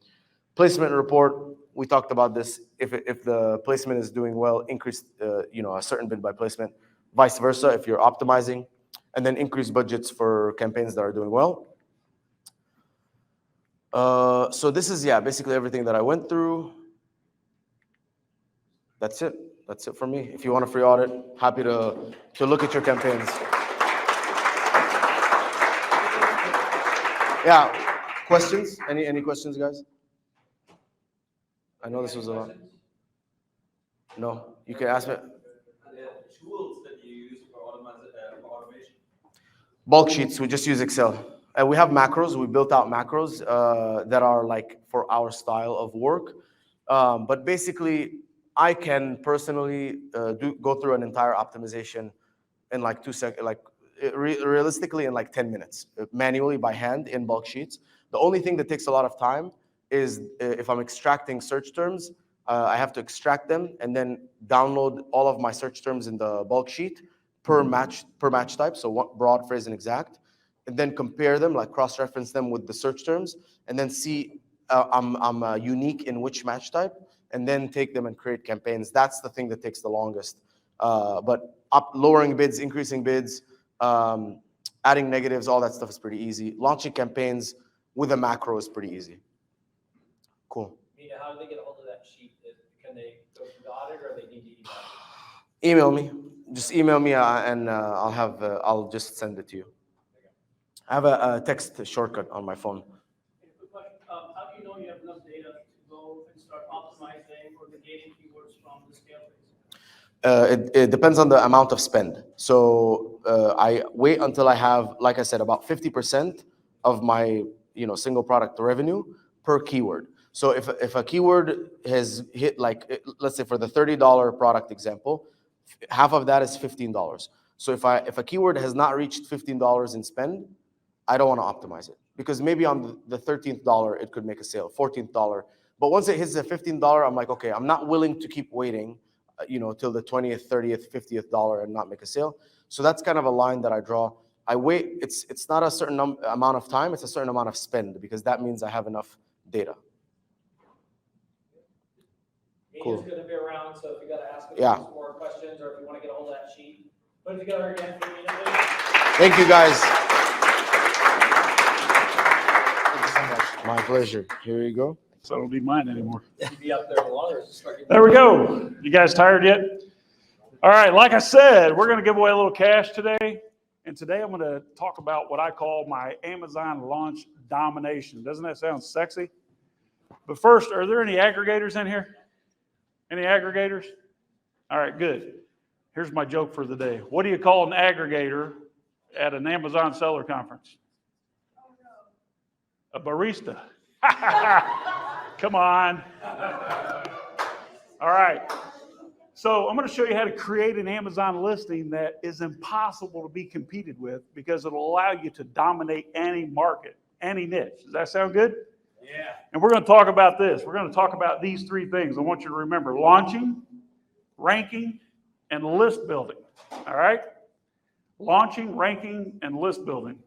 Placement report, we talked about this. If the placement is doing well, increase a certain bid by placement. Vice versa if you're optimizing. And then increase budgets for campaigns that are doing well. So this is, basically everything that I went through. That's it. That's it for me. If you want a free audit, happy to look at your campaigns. Yeah, questions? Any questions, guys? I know this was a lot. No, you can ask me. Tools that you use for automation? Bulk sheets, we just use Excel. We have macros, we built out macros that are like for our style of work. But basically, I can personally go through an entire optimization in like 2 seconds, like realistically in like 10 minutes, manually by hand in bulk sheets. The only thing that takes a lot of time is if I'm extracting search terms, I have to extract them and then download all of my search terms in the bulk sheet per match type, so what broad, phrase, and exact, and then compare them, like cross-reference them with the search terms, and then see I'm unique in which match type, and then take them and create campaigns. That's the thing that takes the longest. But lowering bids, increasing bids, adding negatives, all that stuff is pretty easy. Launching campaigns with a macro is pretty easy. Cool. Mina, how do they get a hold of that sheet? Can they go through the audit or they need to email me? Just email me and I'll just send it to you. I have a text shortcut on my phone. How do you know you have enough data to go and start optimizing or negating keywords from the scale phase? It depends on the amount of spend. So I wait until I have, like I said, about 50% of my single product revenue per keyword. So if a keyword has hit, like, let's say for the $30 product example, half of that is $15. So if a keyword has not reached $15 in spend, I don't want to optimize it, because maybe on the $13th it could make a sale, $14th. But once it hits the $15, I'm like, okay, I'm not willing to keep waiting, till the 20th, 30th, $50th and not make a sale. So that's kind of a line that I draw. I wait. It's not a certain amount of time. It's a certain amount of spend, because that means I have enough data. Mina's going to be around, so if you got to ask him some more questions or if you want to get a hold of that sheet, put it together again for Mina, please. Thank you, guys. Thank you so much. My pleasure. Here you go. So it'll be mine anymore. You'll be up there longer. There we go. You guys tired yet? All right. Like I said, we're going to give away a little cash today. And today I'm going to talk about what I call my Amazon launch domination. Doesn't that sound sexy? But first, are there any aggregators in here? Any aggregators? All right, good. Here's my joke for the day. What do you call an aggregator at an Amazon seller conference? A barista. Come on. All right. So I'm going to show you how to create an Amazon listing that is impossible to be competed with, because it'll allow you to dominate any market, any niche. Does that sound good? Yeah. And we're going to talk about this. We're going to talk about these three things. I want you to remember: launching, ranking, and list building. All right? Launching, ranking, and list building.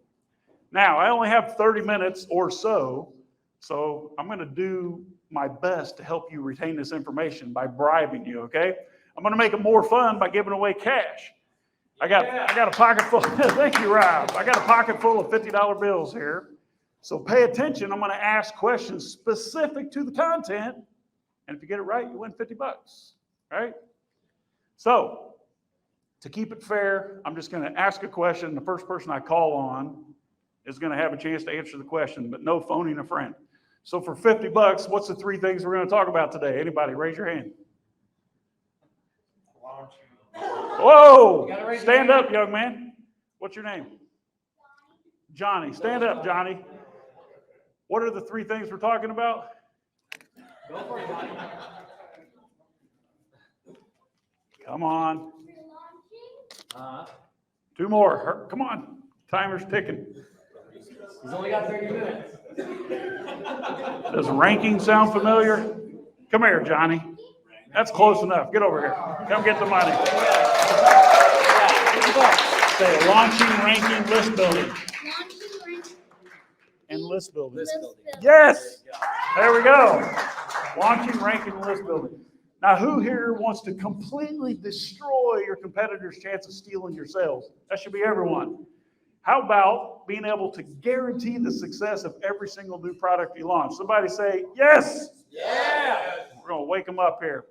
Now, I only have 30 minutes or so I'm going to do my best to help you retain this information by bribing you, okay? I'm going to make it more fun by giving away cash. I got a pocket full. Thank you, Rob. I got a pocket full of $50 bills here. So pay attention. I'm going to ask questions specific to the content. And if you get it right, you win $50, right? So to keep it fair, I'm just going to ask a question. The first person I call on is going to have a chance to answer the question, but no phoning a friend. So for $50, what's the 3 things we're going to talk about today? Anybody, raise your hand. Whoa! Stand up, young man. What's your name? Johnny. Stand up, Johnny. What are the 3 things we're talking about? Go for it, Johnny. Come on. 2 more. Come on. Timer's ticking. He's only got 30 minutes. Does ranking sound familiar? Come here, Johnny. That's close enough. Get over here. Come get the money. Say launching, ranking, list building. And list building. Yes. There we go. Launching, ranking, and list building. Now, who here wants to completely destroy your competitor's chance of stealing your sales? That should be everyone. How about being able to guarantee the success of every single new product you launch? Somebody say, yes. Yeah. We're going to wake them up here.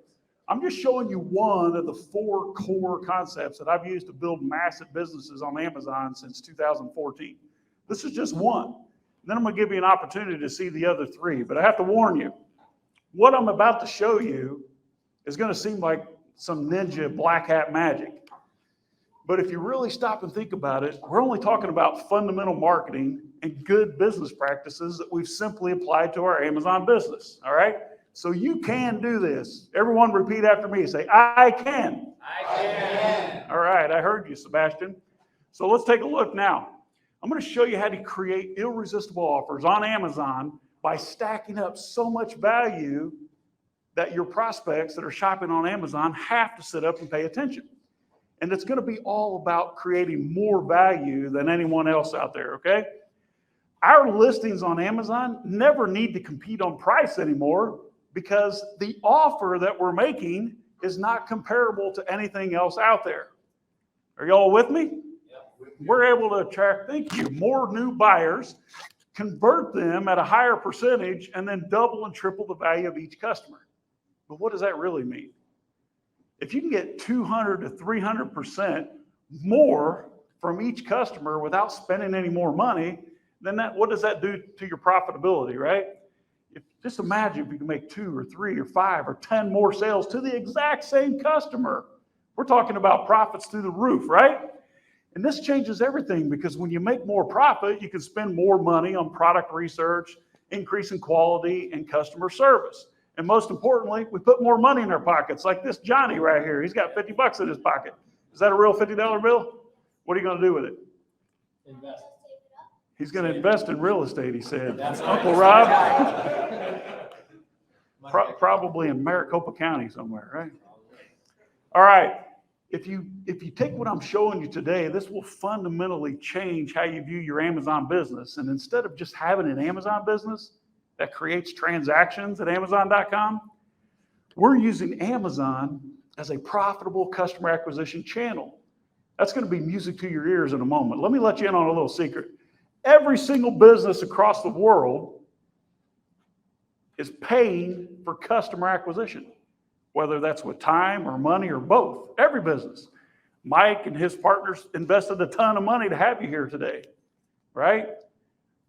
I'm just showing you one of the 4 core concepts that I've used to build massive businesses on Amazon since 2014. This is just one. Then I'm going to give you an opportunity to see the other 3. But I have to warn you, what I'm about to show you is going to seem like some ninja black hat magic. But if you really stop and think about it, we're only talking about fundamental marketing and good business practices that we've simply applied to our Amazon business, all right? So you can do this. Everyone repeat after me. Say, I can. I can. All right, I heard you, Sebastian. So let's take a look now. I'm going to show you how to create irresistible offers on Amazon by stacking up so much value that your prospects that are shopping on Amazon have to sit up and pay attention. And it's going to be all about creating more value than anyone else out there, okay? Our listings on Amazon never need to compete on price anymore because the offer that we're making is not comparable to anything else out there. Are y'all with me? Yep. We're able to attract, thank you, more new buyers, convert them at a higher percentage, and then double and triple the value of each customer. But what does that really mean? If you can get 200 to 300% more from each customer without spending any more money, then what does that do to your profitability, right? Just imagine if you can make 2 or 3 or 5 or 10 more sales to the exact same customer. We're talking about profits through the roof, right? And this changes everything because when you make more profit, you can spend more money on product research, increasing quality, and customer service. And most importantly, we put more money in our pockets, like this Johnny right here. He's got $50 in his pocket. Is that a real $50 bill? What are you going to do with it? Invest. He's going to invest in real estate, he said. That's Uncle right. Rob? Probably in Maricopa County somewhere, right? All right. If you take what I'm showing you today, this will fundamentally change how you view your Amazon business. And instead of just having an Amazon business that creates transactions at Amazon.com, we're using Amazon as a profitable customer acquisition channel. That's going to be music to your ears in a moment. Let me let you in on a little secret. Every single business across the world is paying for customer acquisition, whether that's with time or money or both. Every business. Mike and his partners invested a ton of money to have you here today, right?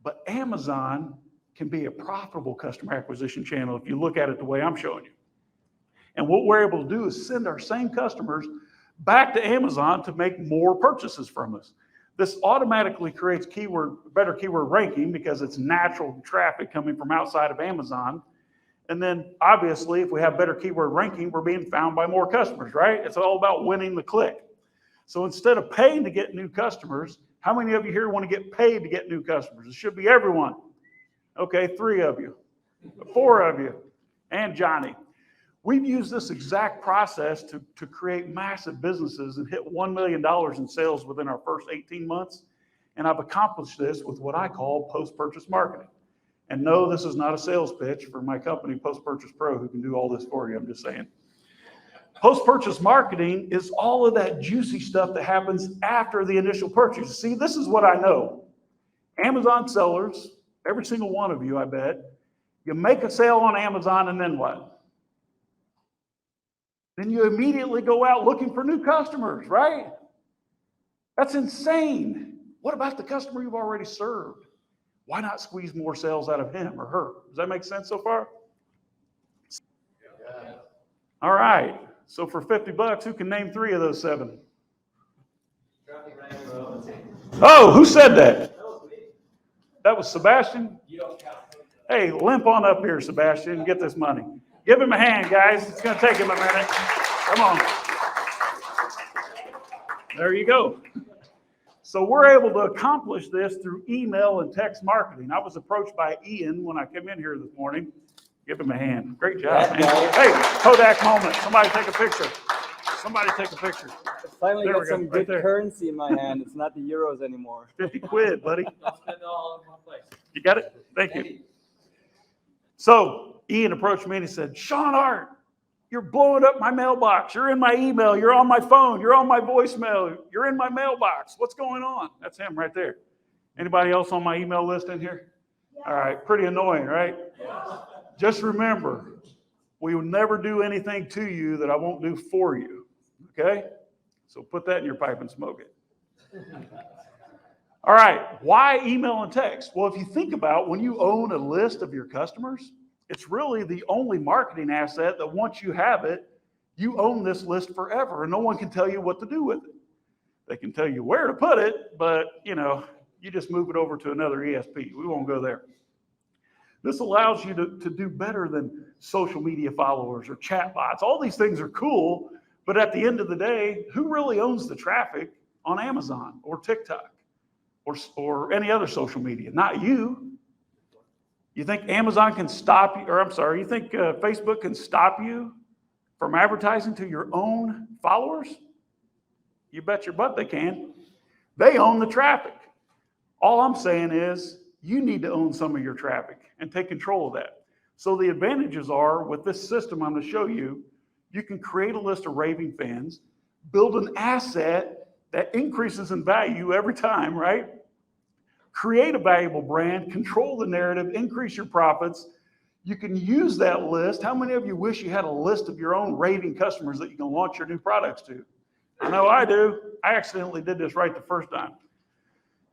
But Amazon can be a profitable customer acquisition channel if you look at it the way I'm showing you. And what we're able to do is send our same customers back to Amazon to make more purchases from us. This automatically creates better keyword ranking because it's natural traffic coming from outside of Amazon. And then obviously, if we have better keyword ranking, we're being found by more customers, right? It's all about winning the click. So instead of paying to get new customers, how many of you here want to get paid to get new customers? It should be everyone. Okay, 3 of you, 4 of you, and Johnny. We've used this exact process to create massive businesses and hit $1 million in sales within our first 18 months. And I've accomplished this with what I call post-purchase marketing. And no, this is not a sales pitch for my company, Post-Purchase Pro, who can do all this for you. I'm just saying. Post-purchase marketing is all of that juicy stuff that happens after the initial purchase. See, this is what I know. Amazon sellers, every single one of you, I bet, you make a sale on Amazon and then what? Then you immediately go out looking for new customers, right? That's insane. What about the customer you've already served? Why not squeeze more sales out of him or her? Does that make sense so far? Yeah. All right. So for $50, who can name 3 of those 7? Oh, who said that? That was Sebastian? Hey, limp on up here, Sebastian, and get this money. Give him a hand, guys. It's going to take him a minute. Come on. There you go. So we're able to accomplish this through email and text marketing. I was approached by Ian when I came in here this morning. Give him a hand. Great job, man. Hey, Kodak moment. Somebody take a picture. Somebody take a picture. I finally There got we go, some right good there. currency in my hand. It's not the euros anymore. 50 quid, buddy. I'll spend it all in one place. You got it? Thank you. So Ian approached me and he said, Shawn Hart, you're blowing up my mailbox. You're in my email. You're on my phone. You're on my voicemail. You're in my mailbox. What's going on? That's him right there. Anybody else on my email list in here? All right. Pretty annoying, right? Just remember, we will never do anything to you that I won't do for you. Okay? So put that in your pipe and smoke it. All right. Why email and text? Well, if you think about when you own a list of your customers, it's really the only marketing asset that once you have it, you own this list forever and no one can tell you what to do with it. They can tell you where to put it, but you just move it over to another ESP. We won't go there. This allows you to do better than social media followers or chat bots. All these things are cool, but at the end of the day, who really owns the traffic on Amazon or TikTok or any other social media? Not you. You think Amazon can stop you, or I'm sorry, you think Facebook can stop you from advertising to your own followers? You bet your butt they can. They own the traffic. All I'm saying is you need to own some of your traffic and take control of that. So the advantages are with this system I'm going to show you, you can create a list of raving fans, build an asset that increases in value every time, right? Create a valuable brand, control the narrative, increase your profits. You can use that list. How many of you wish you had a list of your own raving customers that you can launch your new products to? I know I do. I accidentally did this right the first time.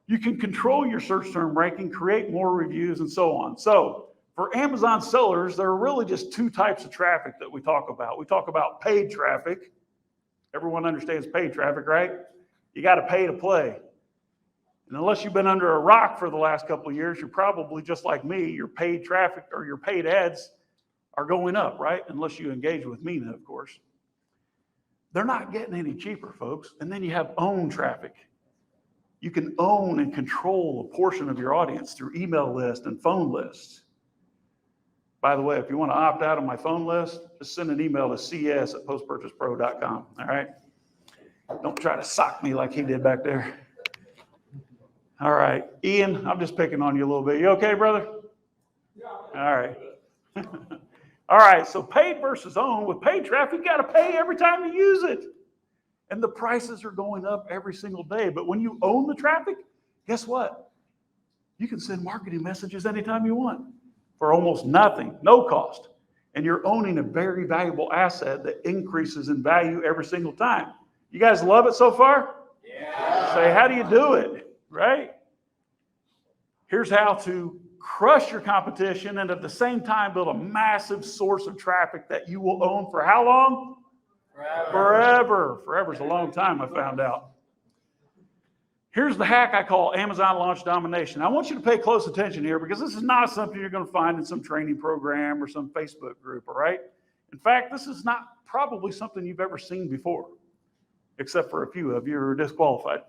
You can control your search term ranking, create more reviews, and so on. So for Amazon sellers, there are really just 2 types of traffic that we talk about. We talk about paid traffic. Everyone understands paid traffic, right? You got to pay to play. And unless you've been under a rock for the last couple of years, you're probably just like me. Your paid traffic or your paid ads are going up, right? Unless you engage with Mina, of course. They're not getting any cheaper, folks. And then you have owned traffic. You can own and control a portion of your audience through email lists and phone lists. By the way, if you want to opt out of my phone list, just send an email to cs@postpurchasepro.com, all right? Don't try to sock me like he did back there. All right, Ian, I'm just picking on you a little bit. You okay, brother? Yeah. All right. All right, so paid versus owned. With paid traffic, you got to pay every time you use it. And the prices are going up every single day. But when you own the traffic, guess what? You can send marketing messages anytime you want for almost nothing, no cost. And you're owning a very valuable asset that increases in value every single time. You guys love it so far? Yeah. Say, how do you do it? Right? Here's how to crush your competition and at the same time build a massive source of traffic that you will own for how long? Forever. Forever is a long time, I found out. Here's the hack I call Amazon Launch Domination. I want you to pay close attention here because this is not something you're going to find in some training program or some Facebook group, all right? In fact, this is not probably something you've ever seen before, except for a few of you who are disqualified.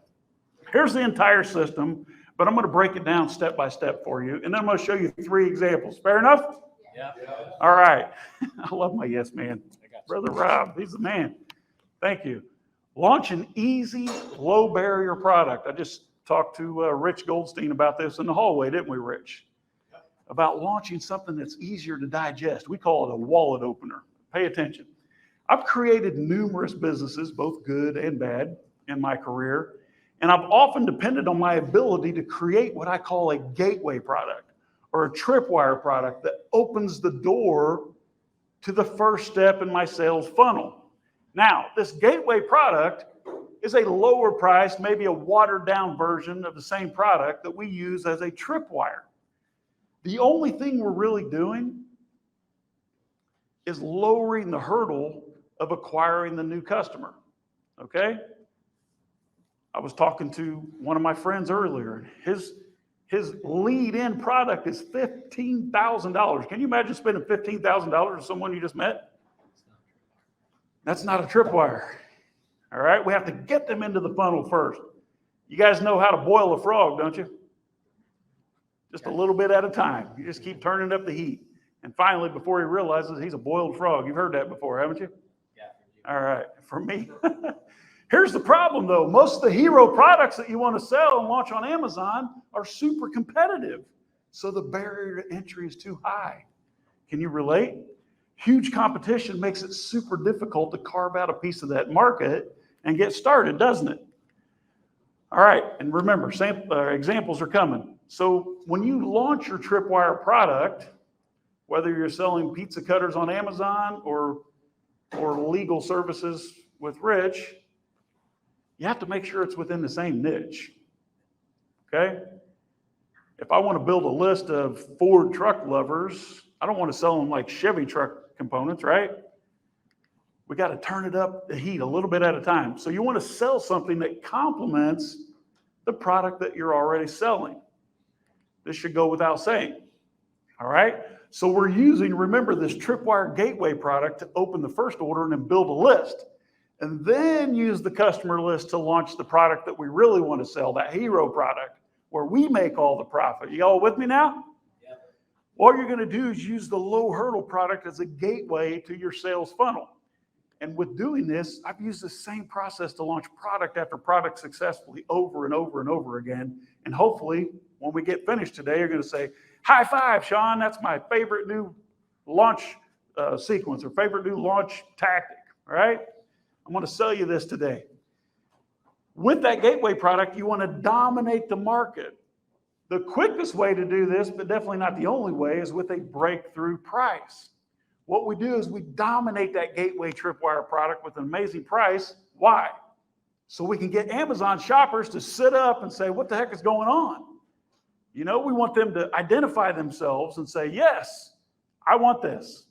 Here's the entire system, but I'm going to break it down step by step for you, and then I'm going to show you 3 examples. Fair enough? Yeah. All right. I love my yes man. Brother Rob, he's the man. Thank you. Launch an easy, low barrier product. I just talked to Rich Goldstein about this in the hallway, didn't we, Rich? About launching something that's easier to digest. We call it a wallet opener. Pay attention. I've created numerous businesses, both good and bad, in my career, and I've often depended on my ability to create what I call a gateway product or a tripwire product that opens the door to the first step in my sales funnel. Now, this gateway product is a lower price, maybe a watered down version of the same product that we use as a tripwire. The only thing we're really doing is lowering the hurdle of acquiring the new customer, okay? I was talking to one of my friends earlier. His lead-in product is $15,000. Can you imagine spending $15,000 on someone you just met? That's not a tripwire, all right? We have to get them into the funnel first. You guys know how to boil a frog, don't you? Just a little bit at a time. You just keep turning up the heat. And finally, before he realizes he's a boiled frog. You've heard that before, haven't you? Yeah. All right, for me. Here's the problem, though. Most of the hero products that you want to sell and launch on Amazon are super competitive. So the barrier to entry is too high. Can you relate? Huge competition makes it super difficult to carve out a piece of that market and get started, doesn't it? All right, and remember, examples are coming. So when you launch your tripwire product, whether you're selling pizza cutters on Amazon or legal services with Rich, you have to make sure it's within the same niche, okay? If I want to build a list of Ford truck lovers, I don't want to sell them like Chevy truck components, right? We got to turn it up the heat a little bit at a time. So you want to sell something that complements the product that you're already selling. This should go without saying, all right? So we're using, remember, this tripwire gateway product to open the first order and then build a list. And then use the customer list to launch the product that we really want to sell, that hero product, where we make all the profit. You all with me now? Yep. All you're going to do is use the low hurdle product as a gateway to your sales funnel. And with doing this, I've used the same process to launch product after product successfully over and over and over again. And hopefully, when we get finished today, you're going to say, high five, Shawn, that's my favorite new launch sequence or favorite new launch tactic, all right? I'm going to sell you this today. With that gateway product, you want to dominate the market. The quickest way to do this, but definitely not the only way, is with a breakthrough price. What we do is we dominate that gateway tripwire product with an amazing price. Why? So we can get Amazon shoppers to sit up and say, what the heck is going on? You know, we want them to identify themselves and say, yes, I want this.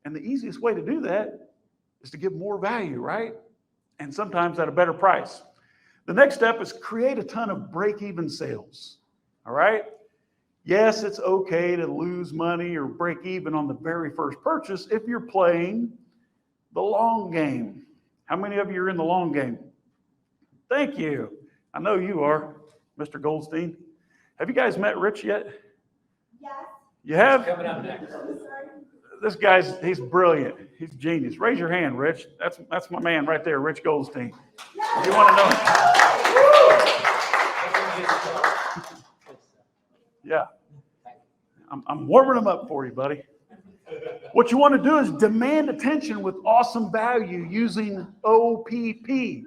And the easiest way to do that is to give more value, right? And sometimes at a better price. The next step is create a ton of break-even sales, all right? Yes, it's okay to lose money or break even on the very first purchase if you're playing the long game. How many of you are in the long game? Thank you. I know you are, Mr. Goldstein. Have you guys met Rich yet? Yes. You have? Coming up next. This guy's, he's brilliant. He's genius. Raise your hand, Rich. That's my man right there, Rich Goldstein. If you want to know. Yeah. I'm warming them up for you, buddy. What you want to do is demand attention with awesome value using OPP.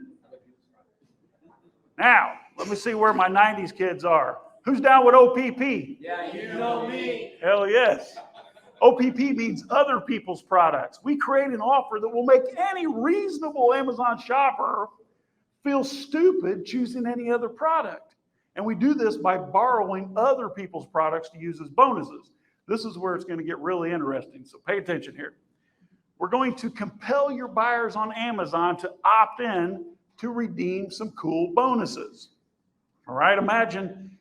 Now, let me see where my 90s kids are. Who's down with OPP? Yeah, you know me. Hell yes. OPP means other people's products. We create an offer that will make any reasonable Amazon shopper feel stupid choosing any other product. And we do this by borrowing other people's products to use as bonuses. This is where it's going to get really interesting, so pay attention here. We're going to compel your buyers on Amazon to opt in to redeem some cool bonuses. All right, imagine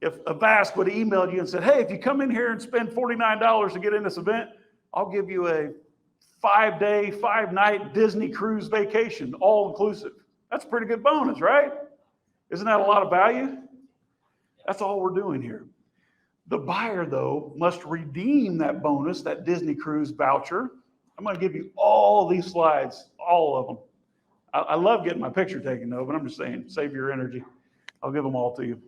if Avast would have emailed you and said, hey, if you come in here and spend $49 to get in this event, I'll give you a 5-day, 5-night Disney cruise vacation, all inclusive. That's a pretty good bonus, right? Isn't that a lot of value? That's all we're doing here. The buyer, though, must redeem that bonus, that Disney cruise voucher. I'm going to give you all these slides, all of them. I love getting my picture taken, though, but I'm just saying, save your energy. I'll give them all to you.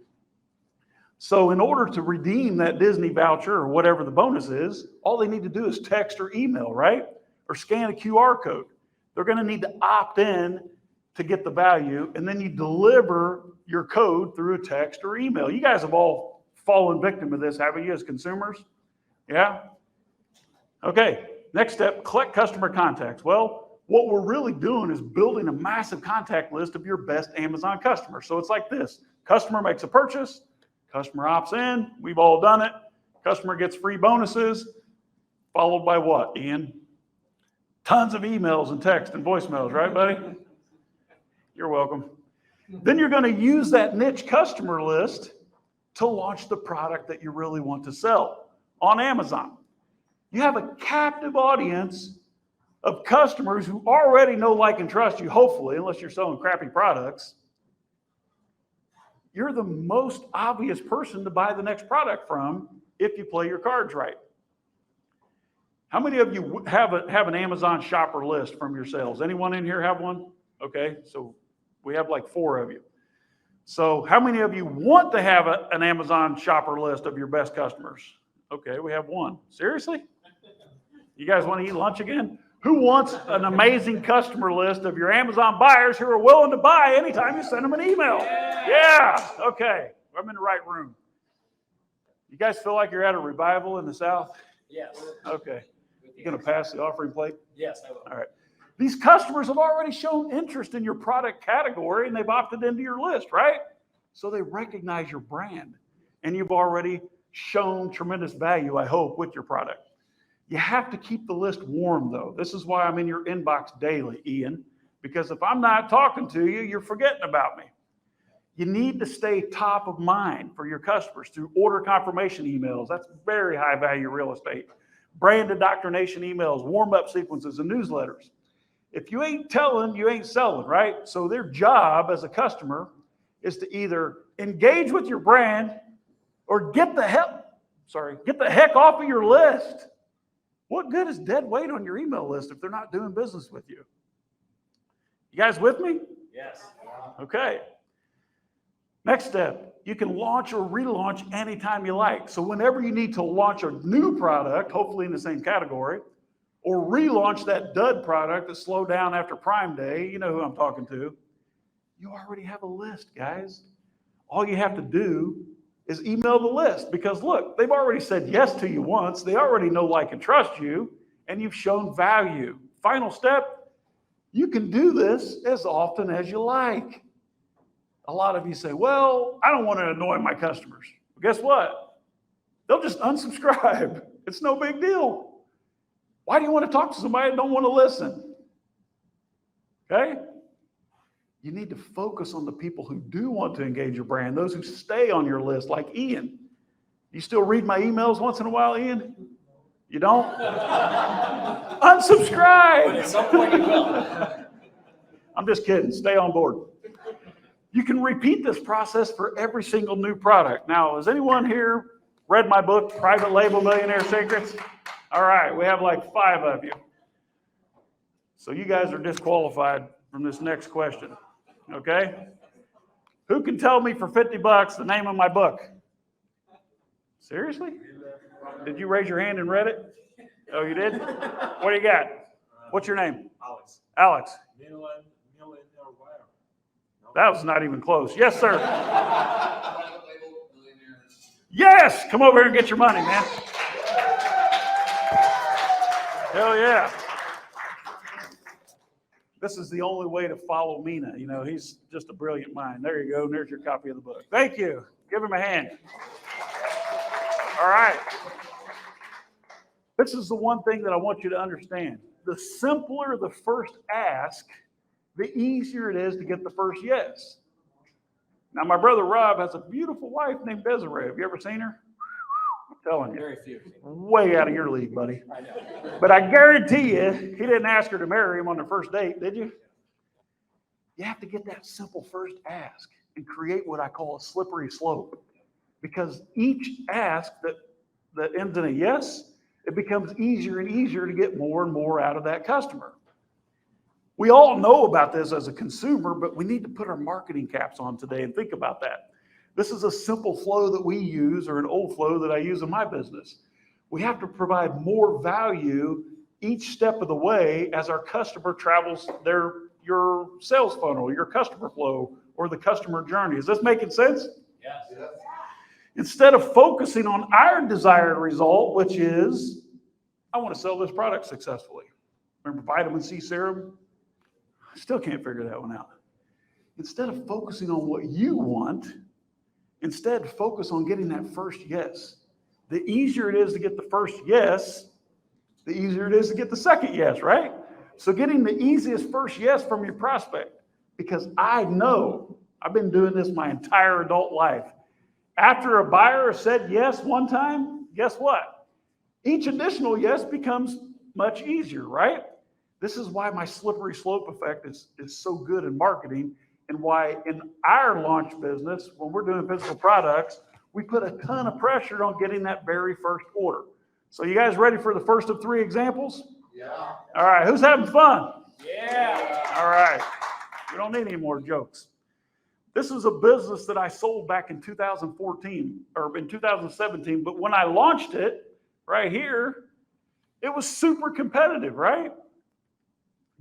So in order to redeem that Disney voucher or whatever the bonus is, all they need to do is text or email, right? Or scan a QR code. They're going to need to opt in to get the value, and then you deliver your code through a text or email. You guys have all fallen victim to this, haven't you, as consumers? Yeah? Okay, next step, collect customer contacts. Well, what we're really doing is building a massive contact list of your best Amazon customers. So it's like this. Customer makes a purchase. Customer opts in. We've all done it. Customer gets free bonuses, followed by what, Ian? Tons of emails and text and voicemails, right, buddy? You're welcome. Then you're going to use that niche customer list to launch the product that you really want to sell on Amazon. You have a captive audience of customers who already know, like, and trust you, hopefully, unless you're selling crappy products. You're the most obvious person to buy the next product from if you play your cards right. How many of you have an Amazon shopper list from your sales? Anyone in here have one? Okay, so we have like 4 of you. So how many of you want to have an Amazon shopper list of your best customers? Okay, we have 1. Seriously? You guys want to eat lunch again? Who wants an amazing customer list of your Amazon buyers who are willing to buy anytime you send them an email? Yeah, okay. I'm in the right room. You guys feel like you're at a revival in the South? Yes. Okay. You going to pass the offering plate? Yes, I will. All right. These customers have already shown interest in your product category and they've opted into your list, right? So they recognize your brand and you've already shown tremendous value, I hope, with your product. You have to keep the list warm, though. This is why I'm in your inbox daily, Ian, because if I'm not talking to you, you're forgetting about me. You need to stay top of mind for your customers through order confirmation emails. That's very high value real estate. Brand indoctrination emails, warm-up sequences, and newsletters. If you ain't telling, you ain't selling, right? So their job as a customer is to either engage with your brand or get the heck off of your list. What good is dead weight on your email list if they're not doing business with you? You guys with me? Yes. Okay. Next step, you can launch or relaunch anytime you like. So whenever you need to launch a new product, hopefully in the same category, or relaunch that dud product that slowed down after Prime Day, you know who I'm talking to, you already have a list, guys. All you have to do is email the list because look, they've already said yes to you once. They already know, like, and trust you, and you've shown value. Final step, you can do this as often as you like. A lot of you say, well, I don't want to annoy my customers. Well, guess what? They'll just unsubscribe. It's no big deal. Why do you want to talk to somebody that don't want to listen? Okay? You need to focus on the people who do want to engage your brand, those who stay on your list, like Ian. You still read my emails once in a while, Ian? You don't? Unsubscribe! But at some point you will. I'm just kidding. Stay on board. You can repeat this process for every single new product. Now, has anyone here read my book, Private Label Millionaire Secrets? All right, we have like 5 of you. So you guys are disqualified from this next question. Okay? Who can tell me for $50 the name of my book? Seriously? Did you raise your hand and read it? Oh, you did? What do you got? What's your name? Alex. Alex. No. That was not even close. Yes, sir. Yes! Come over here and get your money, man. Hell yeah. This is the only way to follow Mina. You know, he's just a brilliant mind. There you go. And there's your copy of the book. Thank you. Give him a hand. All right. This is the one thing that I want you to understand. The simpler the first ask, the easier it is to get the first yes. Now, my brother Rob has a beautiful wife named Desiree. Have you ever seen her? I'm telling you. Very few. Way out of your league, buddy. I know. But I guarantee you, he didn't ask her to marry him on their first date, did you? You have to get that simple first ask and create what I call a slippery slope. Because each ask that ends in a yes, it becomes easier and easier to get more and more out of that customer. We all know about this as a consumer, but we need to put our marketing caps on today and think about that. This is a simple flow that we use, or an old flow that I use in my business. We have to provide more value each step of the way as our customer travels your sales funnel, your customer flow, or the customer journey. Is this making sense? Yes. Instead of focusing on our desired result, which is, I want to sell this product successfully. Remember vitamin C serum? I still can't figure that one out. Instead of focusing on what you want, instead focus on getting that first yes. The easier it is to get the first yes, the easier it is to get the second yes, right? So getting the easiest first yes from your prospect, because I know, I've been doing this my entire adult life. After a buyer said yes one time, guess what? Each additional yes becomes much easier, right? This is why my slippery slope effect is so good in marketing, and why in our launch business, when we're doing physical products, we put a ton of pressure on getting that very first order. So you guys ready for the first of 3 examples? Yeah. All right, who's having fun? Yeah. All right, we don't need any more jokes. This is a business that I sold back in 2014, or in 2017, but when I launched it right here, it was super competitive, right?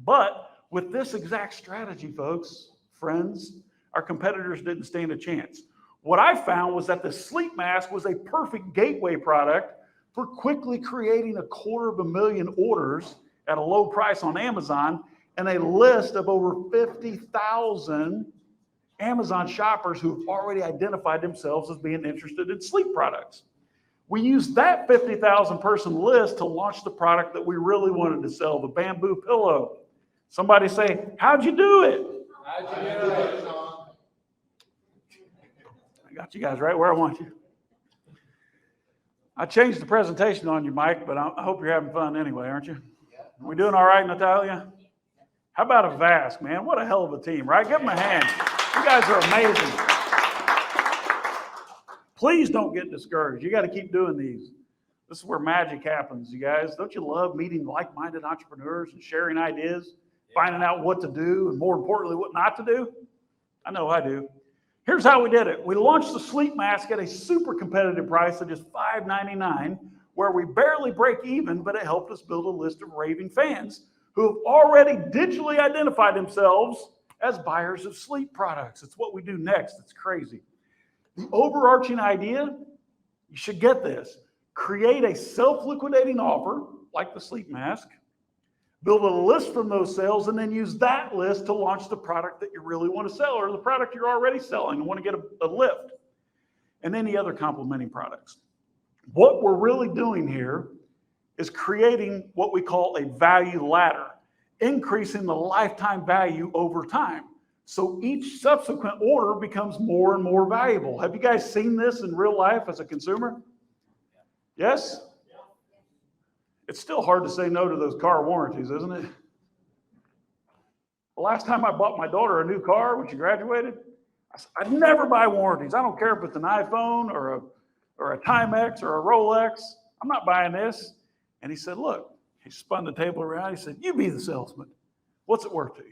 But with this exact strategy, folks, friends, our competitors didn't stand a chance. What I found was that the sleep mask was a perfect gateway product for quickly creating 250,000 orders at a low price on Amazon, and a list of over 50,000 Amazon shoppers who've already identified themselves as being interested in sleep products. We used that 50,000 person list to launch the product that we really wanted to sell, the bamboo pillow. Somebody say, how'd you do it? How'd you do it, Shawn? I got you guys right where I want you. I changed the presentation on you, Mike, but I hope you're having fun anyway, aren't you? Are we doing all right, Natalia? How about a Vask, man? What a hell of a team, right? Give them a hand. You guys are amazing. Please don't get discouraged. You got to keep doing these. This is where magic happens, you guys. Don't you love meeting like-minded entrepreneurs and sharing ideas, finding out what to do, and more importantly, what not to do? I know I do. Here's how we did it. We launched the sleep mask at a super competitive price of just $5.99, where we barely break even, but it helped us build a list of raving fans who have already digitally identified themselves as buyers of sleep products. It's what we do next. It's crazy. The overarching idea, you should get this. Create a self-liquidating offer, like the sleep mask, build a list from those sales, and then use that list to launch the product that you really want to sell, or the product you're already selling and want to get a lift, and any other complementing products. What we're really doing here is creating what we call a value ladder, increasing the lifetime value over time. So each subsequent order becomes more and more valuable. Have you guys seen this in real life as a consumer? Yes? It's still hard to say no to those car warranties, isn't it? The last time I bought my daughter a new car when she graduated, I said, I'd never buy warranties. I don't care if it's an iPhone or a Timex or a Rolex. I'm not buying this. And he said, look, he spun the table around. He said, you be the salesman. What's it worth to you?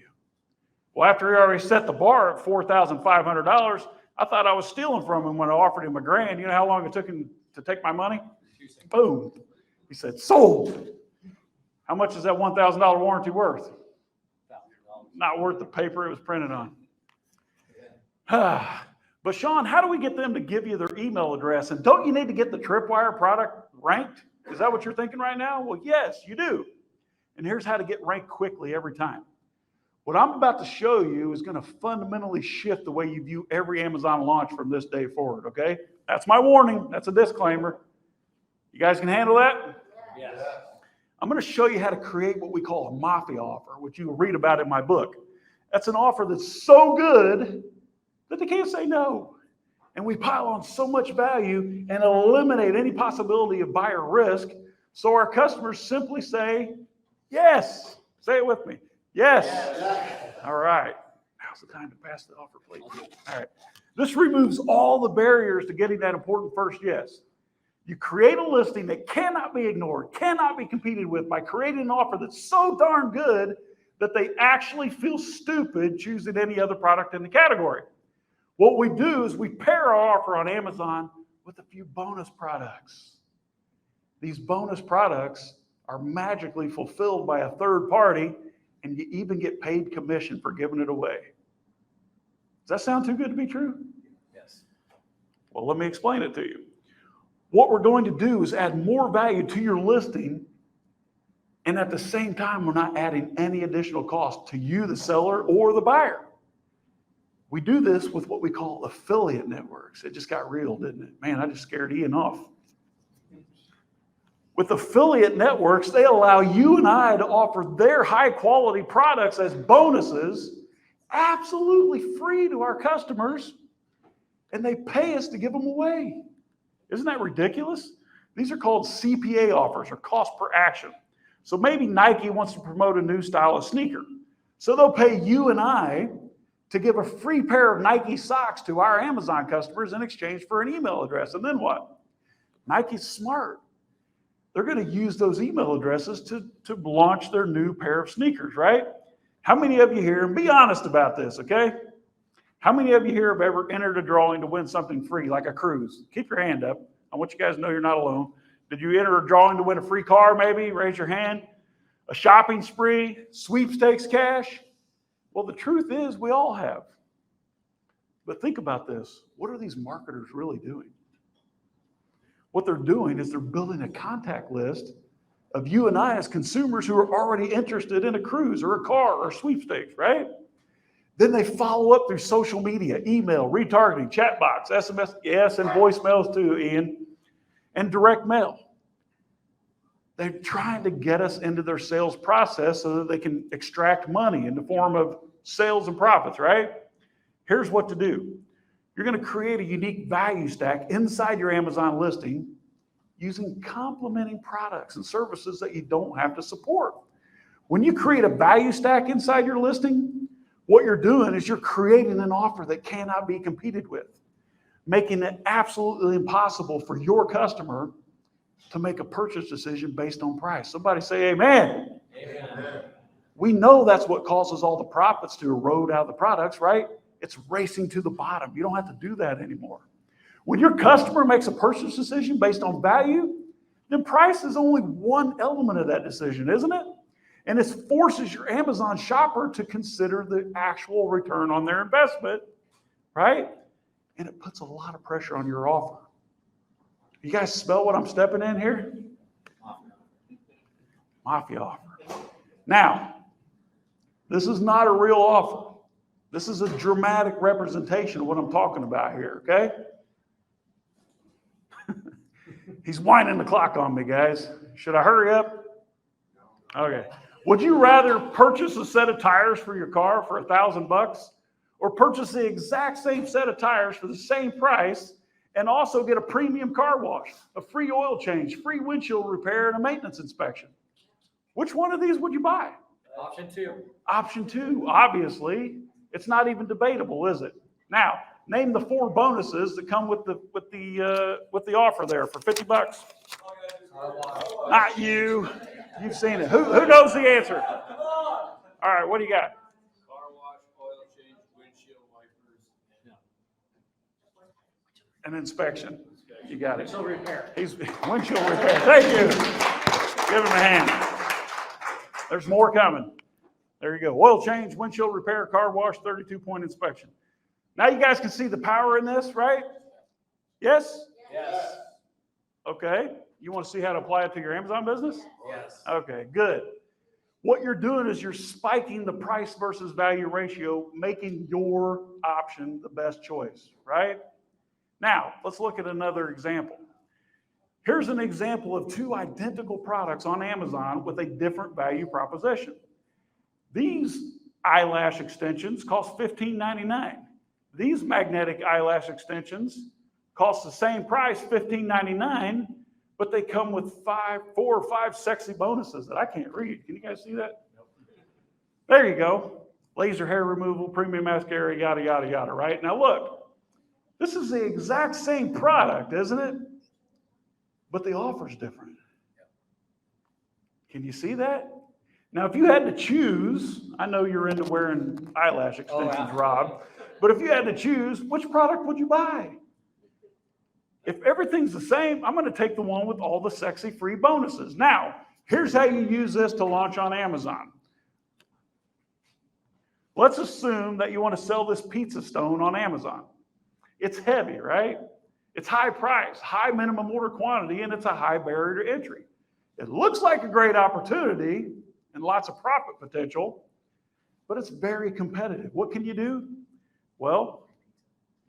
Well, after he already set the bar at $4,500, I thought I was stealing from him when I offered him $1,000. You know how long it took him to take my money? Boom. He said, sold. How much is that $1,000 warranty worth? Not worth the paper it was printed on. But Shawn, how do we get them to give you their email address? And don't you need to get the Tripwire product ranked? Is that what you're thinking right now? Well, yes, you do. And here's how to get ranked quickly every time. What I'm about to show you is going to fundamentally shift the way you view every Amazon launch from this day forward, okay? That's my warning. That's a disclaimer. You guys can handle that? Yes. I'm going to show you how to create what we call a mafia offer, which you will read about in my book. That's an offer that's so good that they can't say no. And we pile on so much value and eliminate any possibility of buyer risk. So our customers simply say, yes. Say it with me. Yes. All right. Now's the time to pass the offer, please. All right. This removes all the barriers to getting that important first yes. You create a listing that cannot be ignored, cannot be competed with by creating an offer that's so darn good that they actually feel stupid choosing any other product in the category. What we do is we pair our offer on Amazon with a few bonus products. These bonus products are magically fulfilled by a third party, and you even get paid commission for giving it away. Does that sound too good to be true? Yes. Well, let me explain it to you. What we're going to do is add more value to your listing, and at the same time, we're not adding any additional cost to you, the seller, or the buyer. We do this with what we call affiliate networks. It just got real, didn't it? Man, I just scared Ian off. With affiliate networks, they allow you and I to offer their high quality products as bonuses, absolutely free to our customers, and they pay us to give them away. Isn't that ridiculous? These are called CPA offers, or cost per action. So maybe Nike wants to promote a new style of sneaker. So they'll pay you and I to give a free pair of Nike socks to our Amazon customers in exchange for an email address. And then what? Nike's smart. They're going to use those email addresses to launch their new pair of sneakers, right? How many of you here, and be honest about this, okay? How many of you here have ever entered a drawing to win something free, like a cruise? Keep your hand up. I want you guys to know you're not alone. Did you enter a drawing to win a free car, maybe? Raise your hand. A shopping spree, sweepstakes cash? Well, the truth is we all have. But think about this. What are these marketers really doing? What they're doing is they're building a contact list of you and I as consumers who are already interested in a cruise or a car or sweepstakes, right? Then they follow up through social media, email, retargeting, chat box, SMS, yes, and voicemails too, Ian, and direct mail. They're trying to get us into their sales process so that they can extract money in the form of sales and profits, right? Here's what to do. You're going to create a unique value stack inside your Amazon listing using complementing products and services that you don't have to support. When you create a value stack inside your listing, what you're doing is you're creating an offer that cannot be competed with, making it absolutely impossible for your customer to make a purchase decision based on price. Somebody say amen. Amen. We know that's what causes all the profits to erode out of the products, right? It's racing to the bottom. You don't have to do that anymore. When your customer makes a purchase decision based on value, then price is only one element of that decision, isn't it? And it forces your Amazon shopper to consider the actual return on their investment, right? And it puts a lot of pressure on your offer. You guys smell what I'm stepping in here? Mafia offer. Now, this is not a real offer. This is a dramatic representation of what I'm talking about here, okay? He's winding the clock on me, guys. Should I hurry up? Okay. Would you rather purchase a set of tires for your car for $1,000 or purchase the exact same set of tires for the same price and also get a premium car wash, a free oil change, free windshield repair, and a maintenance inspection? Which one of these would you buy? Option two. Option two, obviously. It's not even debatable, is it? Now, name the 4 bonuses that come with the offer there for $50. Not you. You've seen it. Who knows the answer? All right, what do you got? Car wash, oil change, windshield wipers. An inspection. You got it. Windshield repair. He's windshield repair. Thank you. Give him a hand. There's more coming. There you go. Oil change, windshield repair, car wash, 32-point inspection. Now you guys can see the power in this, right? Yes? Yes. Okay. You want to see how to apply it to your Amazon business? Yes. Okay, good. What you're doing is you're spiking the price versus value ratio, making your option the best choice, right? Now, let's look at another example. Here's an example of 2 identical products on Amazon with a different value proposition. These eyelash extensions cost $15.99. These magnetic eyelash extensions cost the same price, $15.99, but they come with 4 or 5 sexy bonuses that I can't read. Can you guys see that? Nope. There you go. Laser hair removal, premium mascara, yada, yada, yada, right? Now look, this is the exact same product, isn't it? But the offer's different. Can you see that? Now, if you had to choose, I know you're into wearing eyelash extensions, Rob, But if you had to choose, which product would you buy? If everything's the same, I'm going to take the one with all the sexy free bonuses. Now, here's how you use this to launch on Amazon. Let's assume that you want to sell this pizza stone on Amazon. It's heavy, right? It's high price, high minimum order quantity, and it's a high barrier to entry. It looks like a great opportunity and lots of profit potential, but it's very competitive. What can you do? Well,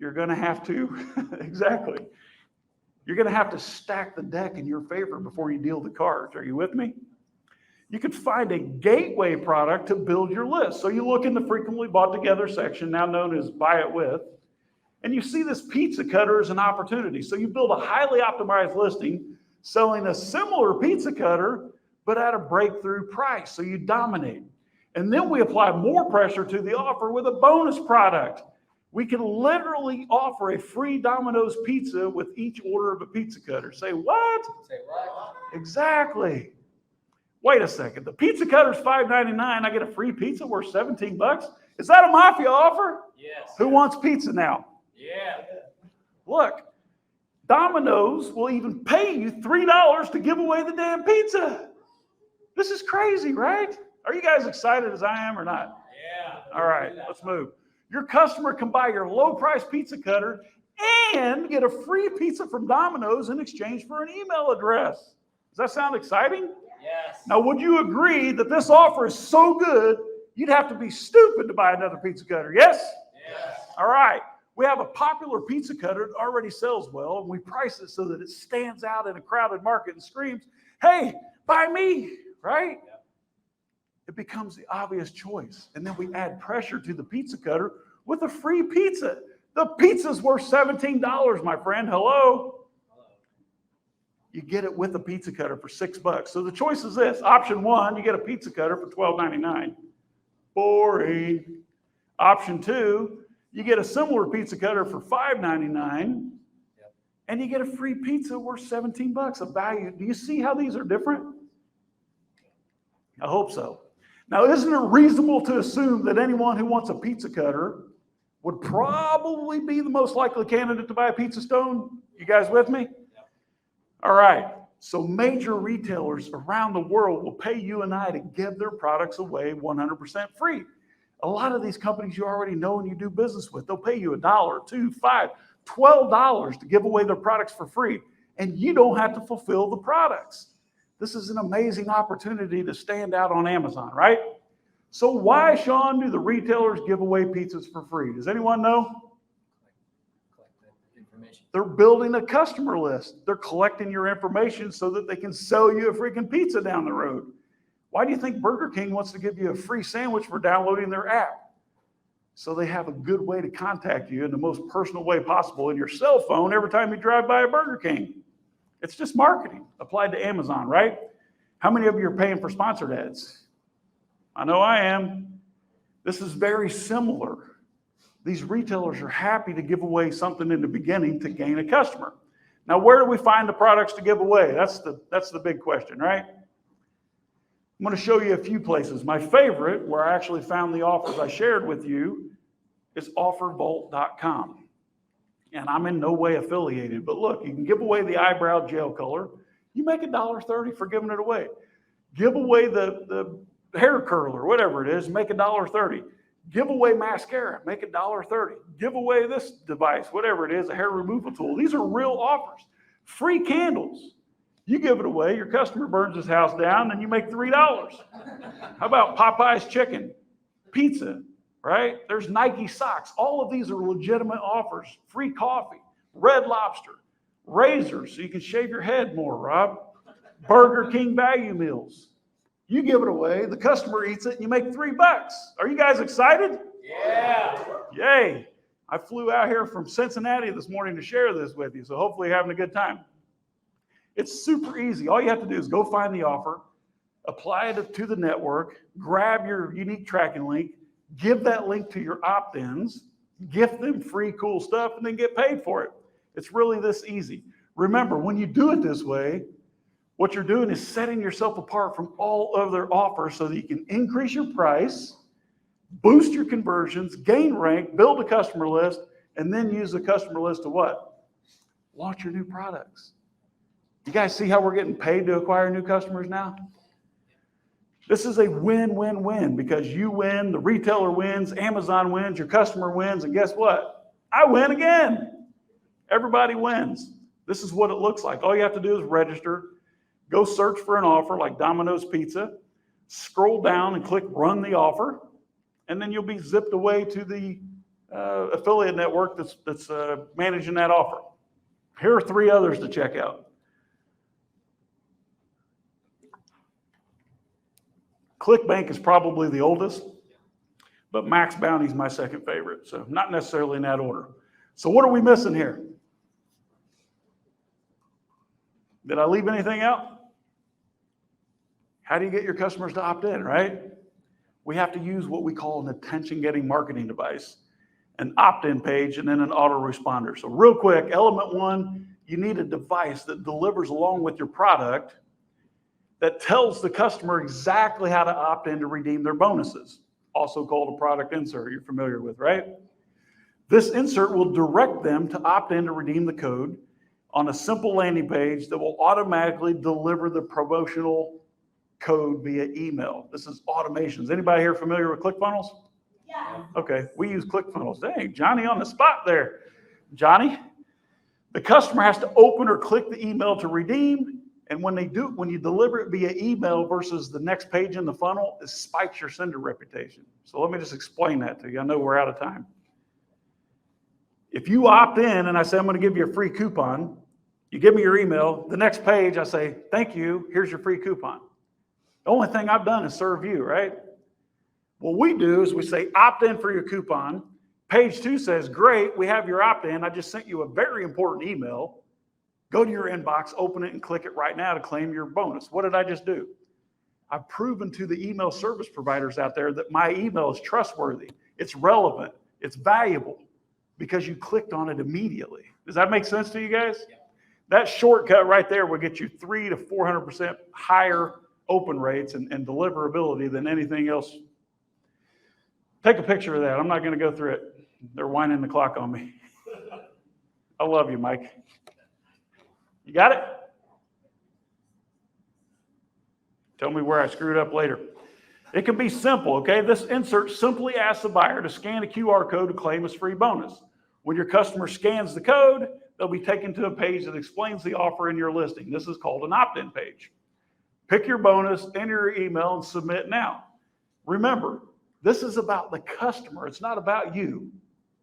you're going to have to, exactly. You're going to have to stack the deck in your favor before you deal the cards. Are you with me? You could find a gateway product to build your list. So you look in the frequently bought together section, now known as buy it with, and you see this pizza cutter as an opportunity. So you build a highly optimized listing selling a similar pizza cutter, but at a breakthrough price. So you dominate. And then we apply more pressure to the offer with a bonus product. We can literally offer a free Domino's pizza with each order of a pizza cutter. Say what? Say what? Exactly. Wait a second. The pizza cutter's $5.99. I get a free pizza worth $17. Is that a mafia offer? Yes. Who wants pizza now? Yeah. Look, Domino's will even pay you $3 to give away the damn pizza. This is crazy, right? Are you guys excited as I am or not? Yeah. All right, let's move. Your customer can buy your low-price pizza cutter and get a free pizza from Domino's in exchange for an email address. Does that sound exciting? Yes. Now, would you agree that this offer is so good, you'd have to be stupid to buy another pizza cutter? Yes? Yes. All right. We have a popular pizza cutter that already sells well, and we price it so that it stands out in a crowded market and screams, hey, buy me, right? Yep. It becomes the obvious choice. And then we add pressure to the pizza cutter with a free pizza. The pizza's worth $17, my friend. Hello? You get it with a pizza cutter for $6. So the choice is this. Option one, you get a pizza cutter for $12.99. Boring. Option two, you get a similar pizza cutter for $5.99. Yep. And you get a free pizza worth $17 of value. Do you see how these are different? I hope so. Now, isn't it reasonable to assume that anyone who wants a pizza cutter would probably be the most likely candidate to buy a pizza stone? You guys with me? Yep. All right. So major retailers around the world will pay you and I to give their products away 100% free. A lot of these companies you already know and you do business with, they'll pay you $1, $2, $5, $12 to give away their products for free, and you don't have to fulfill the products. This is an amazing opportunity to stand out on Amazon, right? So why, Shawn, do the retailers give away pizzas for free? Does anyone know? They're building a customer list. They're collecting your information so that they can sell you a freaking pizza down the road. Why do you think Burger King wants to give you a free sandwich for downloading their app? So they have a good way to contact you in the most personal way possible in your cell phone every time you drive by a Burger King. It's just marketing applied to Amazon, right? How many of you are paying for sponsored ads? I know I am. This is very similar. These retailers are happy to give away something in the beginning to gain a customer. Now, where do we find the products to give away? That's the big question, right? I'm going to show you a few places. My favorite, where I actually found the offers I shared with you, is offervault.com. And I'm in no way affiliated, but look, you can give away the eyebrow gel color. You make $1.30 for giving it away. Give away the hair curler, whatever it is, make $1.30. Give away mascara, make $1.30. Give away this device, whatever it is, a hair removal tool. These are real offers. Free candles. You give it away, your customer burns his house down, and you make $3. How about Popeye's chicken, pizza, right? There's Nike socks. All of these are legitimate offers. Free coffee, Red Lobster, razors so you can shave your head more, Rob. Burger King value meals. You give it away, the customer eats it, and you make $3. Are you guys excited? Yeah. Yay. I flew out here from Cincinnati this morning to share this with you, so hopefully you're having a good time. It's super easy. All you have to do is go find the offer, apply it to the network, grab your unique tracking link, give that link to your opt-ins, gift them free cool stuff, and then get paid for it. It's really this easy. Remember, when you do it this way, what you're doing is setting yourself apart from all other offers so that you can increase your price, boost your conversions, gain rank, build a customer list, and then use the customer list to what? Launch your new products. You guys see how we're getting paid to acquire new customers now? This is a win-win-win because you win, the retailer wins, Amazon wins, your customer wins, and guess what? I win again. Everybody wins. This is what it looks like. All you have to do is register, go search for an offer like Domino's Pizza, scroll down and click run the offer, and then you'll be zipped away to the affiliate network that's managing that offer. Here are 3 others to check out. ClickBank is probably the oldest, but Max Bounty is my second favorite, so not necessarily in that order. So what are we missing here? Did I leave anything out? How do you get your customers to opt in, right? We have to use what we call an attention-getting marketing device, an opt-in page, and then an autoresponder. So real quick, element 1, you need a device that delivers along with your product that tells the customer exactly how to opt in to redeem their bonuses, also called a product insert you're familiar with, right? This insert will direct them to opt in to redeem the code on a simple landing page that will automatically deliver the promotional code via email. This is automations. Anybody here familiar with ClickFunnels? Yeah. Okay, we use ClickFunnels. Dang, Johnny on the spot there. Johnny, the customer has to open or click the email to redeem. And when you deliver it via email versus the next page in the funnel, it spikes your sender reputation. So let me just explain that to you. I know we're out of time. If you opt in and I say, I'm going to give you a free coupon, you give me your email, the next page I say, thank you, here's your free coupon. The only thing I've done is serve you, right? What we do is we say, opt in for your coupon. Page 2 says, great, we have your opt-in. I just sent you a very important email. Go to your inbox, open it, and click it right now to claim your bonus. What did I just do? I've proven to the email service providers out there that my email is trustworthy. It's relevant. It's valuable because you clicked on it immediately. Does that make sense to you guys? Yeah. That shortcut right there will get you 300 to 400% higher open rates and deliverability than anything else. Take a picture of that. I'm not going to go through it. They're winding the clock on me. I love you, Mike. You got it? Tell me where I screwed up later. It can be simple, okay? This insert simply asks the buyer to scan a QR code to claim his free bonus. When your customer scans the code, they'll be taken to a page that explains the offer in your listing. This is called an opt-in page. Pick your bonus, enter your email, and submit now. Remember, this is about the customer. It's not about you.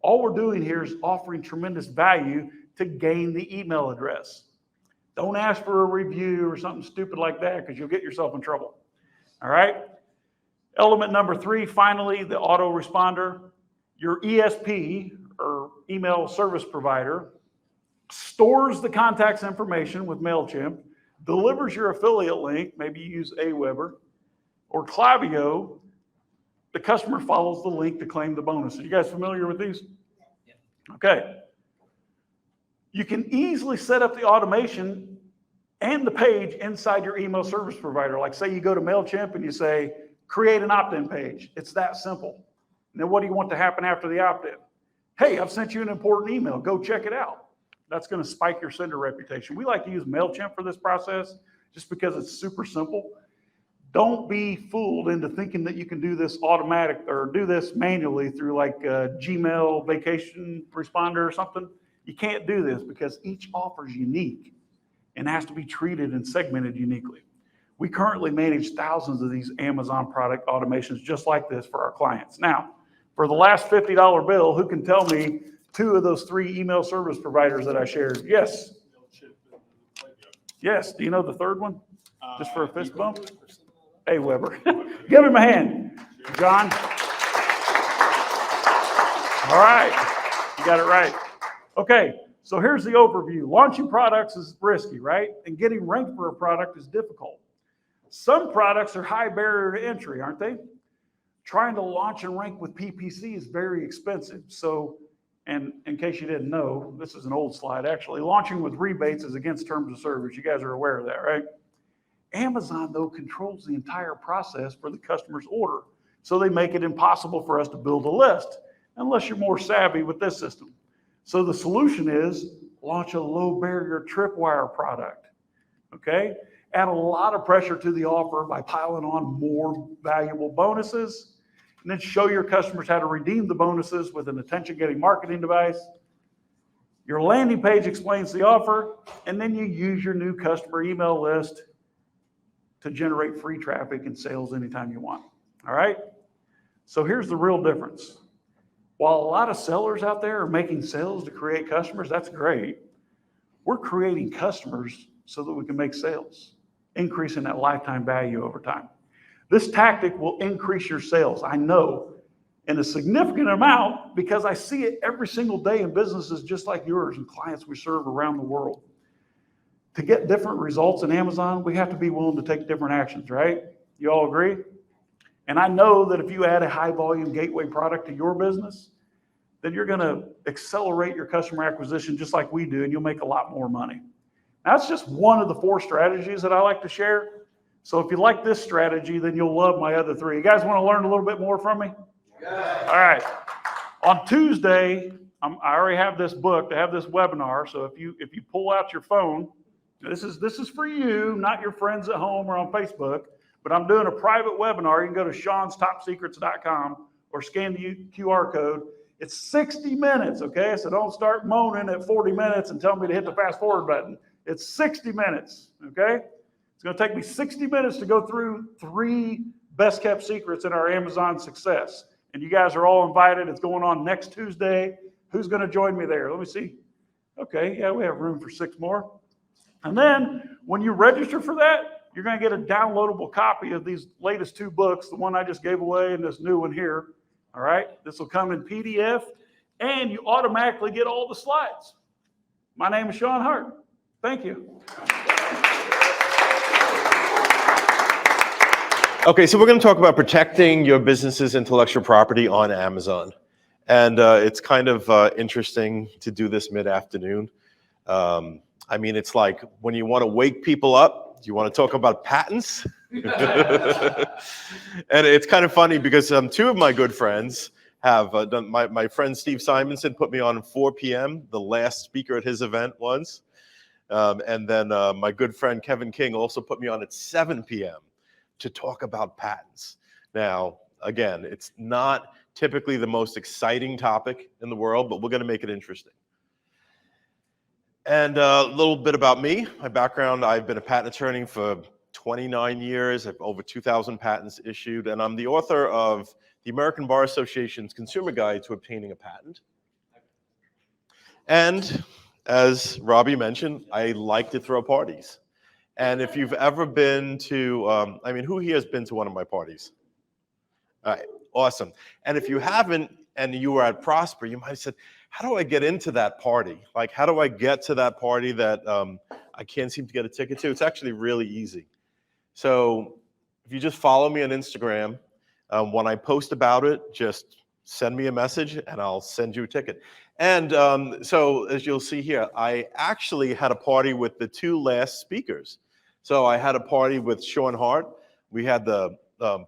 All we're doing here is offering tremendous value to gain the email address. Don't ask for a review or something stupid like that because you'll get yourself in trouble. All right? Element number 3, finally, the autoresponder. Your ESP, or email service provider, stores the contact's information with MailChimp, delivers your affiliate link, maybe you use Aweber, or Pacvue. The customer follows the link to claim the bonus. Are you guys familiar with these? Okay. You can easily set up the automation and the page inside your email service provider. Like say you go to MailChimp and you say, create an opt-in page. It's that simple. And then what do you want to happen after the opt-in? Hey, I've sent you an important email. Go check it out. That's going to spike your sender reputation. We like to use MailChimp for this process just because it's super simple. Don't be fooled into thinking that you can do this automatic or do this manually through like a Gmail vacation responder or something. You can't do this because each offer is unique and has to be treated and segmented uniquely. We currently manage thousands of these Amazon product automations just like this for our clients. Now, for the last $50 bill, who can tell me 2 of those 3 email service providers that I shared? Yes. Yes. Do you know the third one? Just for a fist bump? Hey, Weber. Give him a hand. John. All right. You got it right. Okay. So here's the overview. Launching products is risky, right? And getting ranked for a product is difficult. Some products are high barrier to entry, aren't they? Trying to launch and rank with PPC is very expensive. So, and in case you didn't know, this is an old slide actually, launching with rebates is against terms of service. You guys are aware of that, right? Amazon, though, controls the entire process for the customer's order. So they make it impossible for us to build a list unless you're more savvy with this system. So the solution is launch a low barrier tripwire product, okay? Add a lot of pressure to the offer by piling on more valuable bonuses, and then show your customers how to redeem the bonuses with an attention-getting marketing device. Your landing page explains the offer, and then you use your new customer email list to generate free traffic and sales anytime you want, all right? So here's the real difference. While a lot of sellers out there are making sales to create customers, that's great. We're creating customers so that we can make sales, increasing that lifetime value over time. This tactic will increase your sales, I know, in a significant amount because I see it every single day in businesses just like yours and clients we serve around the world. To get different results in Amazon, we have to be willing to take different actions, right? You all agree? And I know that if you add a high volume gateway product to your business, then you're going to accelerate your customer acquisition just like we do, and you'll make a lot more money. Now, that's just one of the 4 strategies that I like to share. So if you like this strategy, then you'll love my other 3. You guys want to learn a little bit more from me? Yeah. All right. On Tuesday, I already have this booked. I have this webinar. So if you pull out your phone, this is for you, not your friends at home or on Facebook. But I'm doing a private webinar. You can go to Shawn'sTopSecrets.com or scan the QR code. It's 60 minutes, okay? So don't start moaning at 40 minutes and tell me to hit the fast forward button. It's 60 minutes, okay? It's going to take me 60 minutes to go through 3 best kept secrets in our Amazon success. And you guys are all invited. It's going on next Tuesday. Who's going to join me there? Let me see. Okay, yeah, we have room for 6 more. And then when you register for that, you're going to get a downloadable copy of these latest 2 books, the one I just gave away and this new one here. All right, this will come in PDF, and you automatically get all the slides. My name is Shawn Hart. Thank you. Okay, so we're going to talk about protecting your business's intellectual property on Amazon. And it's kind of interesting to do this mid-afternoon. I mean, it's like when you want to wake people up, do you want to talk about patents? And it's kind of funny because 2 of my good friends have done, my friend Steve Simonson put me on at 4 p.m. The last speaker at his event was. And then my good friend Kevin King also put me on at 7 p.m. to talk about patents. Now, again, it's not typically the most exciting topic in the world, but we're going to make it interesting. And a little bit about me, my background. I've been a patent attorney for 29 years. I have over 2,000 patents issued, and I'm the author of the American Bar Association's Consumer Guide to Obtaining a Patent. And as Robbie mentioned, I like to throw parties. And if you've ever been to, I mean, who here has been to one of my parties? All right, awesome. And if you haven't, and you were at Prosper, you might have said, how do I get into that party? Like, how do I get to that party that I can't seem to get a ticket to? It's actually really easy. So if you just follow me on Instagram, when I post about it, just send me a message and I'll send you a ticket. And so as you'll see here, I actually had a party with the 2 last speakers. So I had a party with Shawn Hart. We had the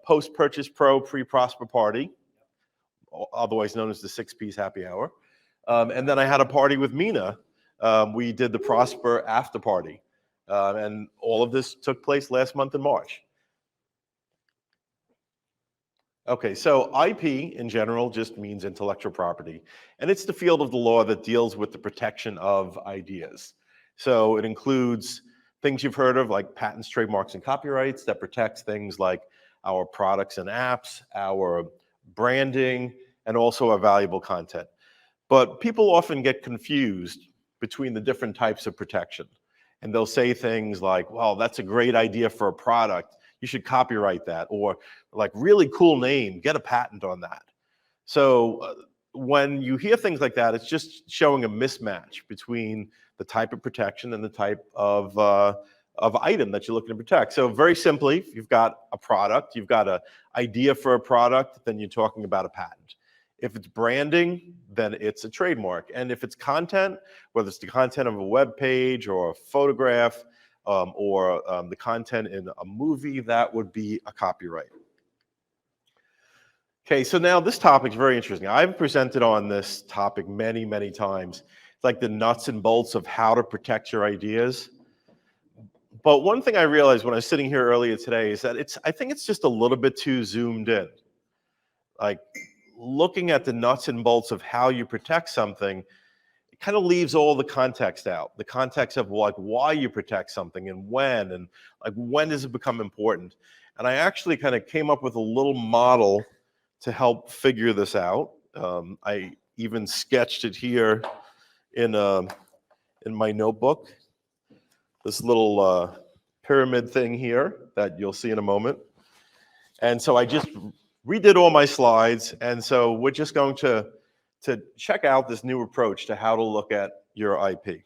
Post-Purchase Pro Pre-Prosper Party, otherwise known as the 6-piece happy hour. And then I had a party with Mina. We did the Prosper after party. And all of this took place last month in March. Okay, so IP in general just means intellectual property. And it's the field of the law that deals with the protection of ideas. So it includes things you've heard of like patents, trademarks, and copyrights that protects things like our products and apps, our branding, and also our valuable content. But people often get confused between the different types of protection. And they'll say things like, well, that's a great idea for a product. You should copyright that. Or like, really cool name, get a patent on that. So when you hear things like that, it's just showing a mismatch between the type of protection and the type of item that you're looking to protect. So very simply, if you've got a product, you've got an idea for a product, then you're talking about a patent. If it's branding, then it's a trademark. And if it's content, whether it's the content of a web page or a photograph or the content in a movie, that would be a copyright. Okay, so now this topic is very interesting. I've presented on this topic many, many times. It's like the nuts and bolts of how to protect your ideas. But one thing I realized when I was sitting here earlier today is that I think it's just a little bit too zoomed in. Like looking at the nuts and bolts of how you protect something, it kind of leaves all the context out. The context of like why you protect something and like when does it become important. And I actually kind of came up with a little model to help figure this out. I even sketched it here in my notebook. This little pyramid thing here that you'll see in a moment. And so I just redid all my slides. And so we're just going to check out this new approach to how to look at your IP.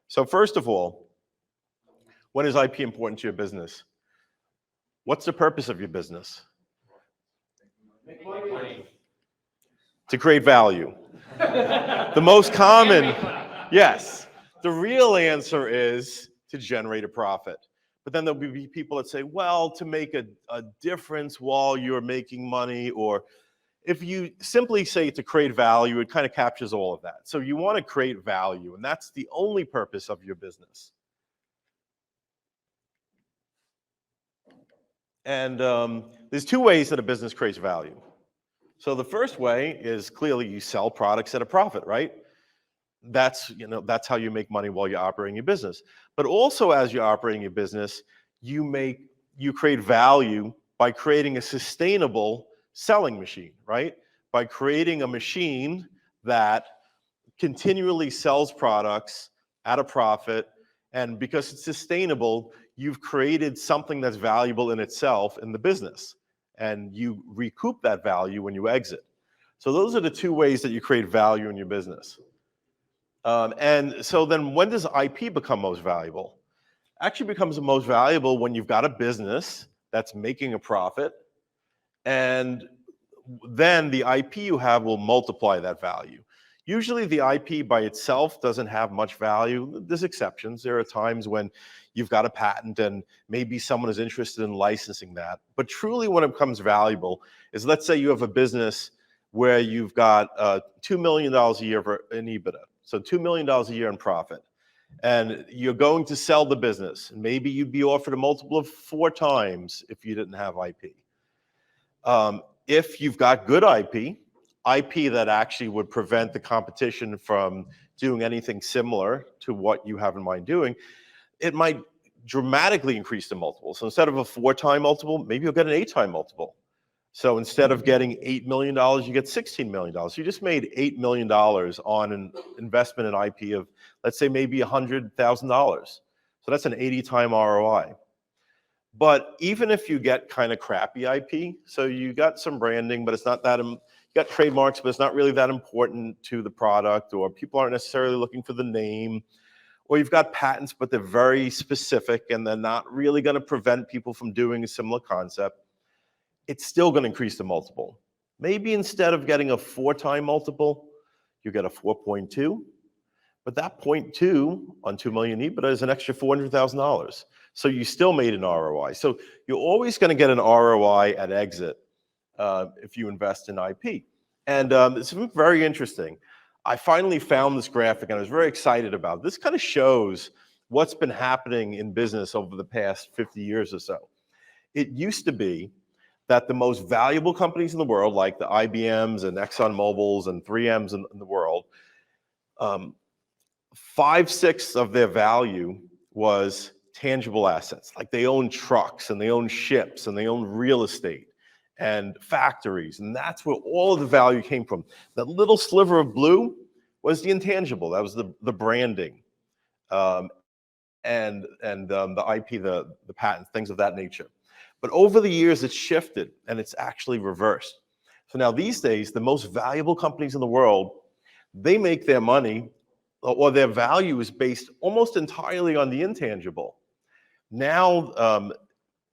So first of all, when is IP important to your business? What's the purpose of your business? To create value. The most common, yes. The real answer is to generate a profit. But then there'll be people that say, well, to make a difference while you're making money, or if you simply say to create value, it kind of captures all of that. So you want to create value, and that's the only purpose of your business. And there's two ways that a business creates value. So the first way is clearly you sell products at a profit, right? That's how you make money while you're operating your business. But also as you're operating your business, you create value by creating a sustainable selling machine, right? By creating a machine that continually sells products at a profit, and because it's sustainable, you've created something that's valuable in itself in the business, and you recoup that value when you exit. So those are the two ways that you create value in your business. And so then when does IP become most valuable? Actually becomes the most valuable when you've got a business that's making a profit, and then the IP you have will multiply that value. Usually the IP by itself doesn't have much value. There's exceptions. There are times when you've got a patent and maybe someone is interested in licensing that. But truly when it becomes valuable is, let's say you have a business where you've got $2 million a year in EBITDA. So $2 million a year in profit. And you're going to sell the business. Maybe you'd be offered a multiple of 4 times if you didn't have IP. If you've got good IP that actually would prevent the competition from doing anything similar to what you have in mind doing, it might dramatically increase the multiple. So instead of a 4-time multiple, maybe you'll get an 8-time multiple. So instead of getting $8 million, you get $16 million. So you just made $8 million on an investment in IP of, let's say, maybe $100,000. So that's an 80-time ROI. But even if you get kind of crappy IP, so you got some branding, but it's not that, you got trademarks, but it's not really that important to the product, or people aren't necessarily looking for the name, or you've got patents, but they're very specific and they're not really going to prevent people from doing a similar concept, it's still going to increase the multiple. Maybe instead of getting a 4-time multiple, you get a 4.2, but that 0.2 on 2 million EBITDA is an extra $400,000. So you still made an ROI. So you're always going to get an ROI at exit if you invest in IP. And it's very interesting. I finally found this graphic and I was very excited about it. This kind of shows what's been happening in business over the past 50 years or so. It used to be that the most valuable companies in the world, like the IBMs and ExxonMobils and 3Ms in the world, 5/6 of their value was tangible assets. Like they own trucks and they own ships and they own real estate and factories. And that's where all of the value came from. That little sliver of blue was the intangible. That was the branding and the IP, the patents, things of that nature. But over the years, it's shifted and it's actually reversed. So now these days, the most valuable companies in the world, they make their money, or their value is based almost entirely on the intangible. Now,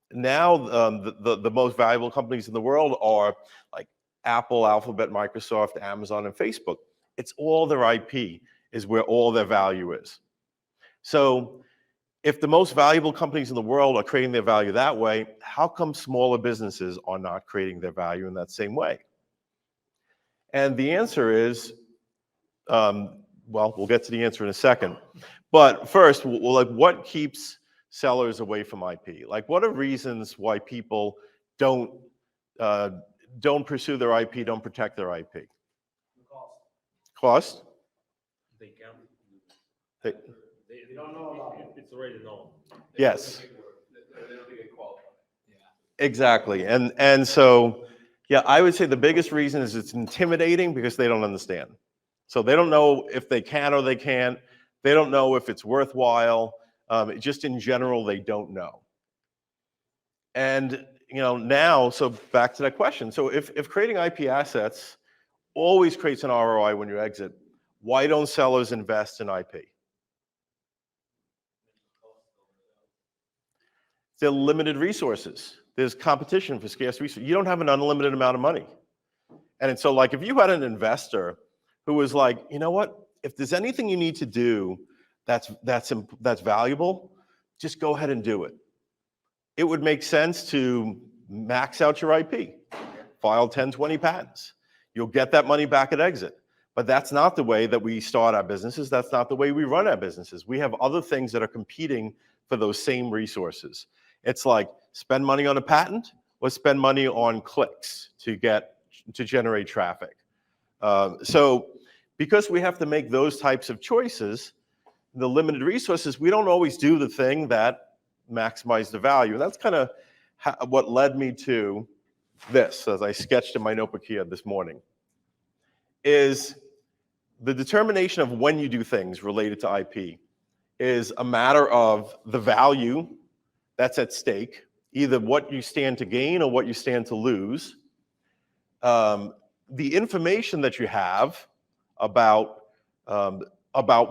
the most valuable companies in the world are like Apple, Alphabet, Microsoft, Amazon, and Facebook. It's all their IP is where all their value is. So if the most valuable companies in the world are creating their value that way, how come smaller businesses are not creating their value in that same way? And the answer is, well, we'll get to the answer in a second. But first, like, what keeps sellers away from IP? Like, what are reasons why people don't pursue their IP, don't protect their IP? Cost? They can't. They- They don't know about it. It's already known. Yes. They don't get qualified. Exactly. And so, yeah, I would say the biggest reason is it's intimidating because they don't understand. So they don't know if they can or they can't. They don't know if it's worthwhile. Just in general, they don't know. And, now, so back to that question. So if creating IP assets always creates an ROI when you exit, why don't sellers invest in IP? They're limited resources. There's competition for scarce resources. You don't have an unlimited amount of money. And so, like, if you had an investor who was like, you know what, if there's anything you need to do that's valuable, just go ahead and do it. It would make sense to max out your IP, file 10, 20 patents. You'll get that money back at exit. But that's not the way that we start our businesses. That's not the way we run our businesses. We have other things that are competing for those same resources. It's like spend money on a patent or spend money on clicks to generate traffic. So because we have to make those types of choices, the limited resources, we don't always do the thing that maximizes the value. And that's kind of what led me to this, as I sketched in my notebook here this morning, is the determination of when you do things related to IP is a matter of the value that's at stake, either what you stand to gain or what you stand to lose. The information that you have about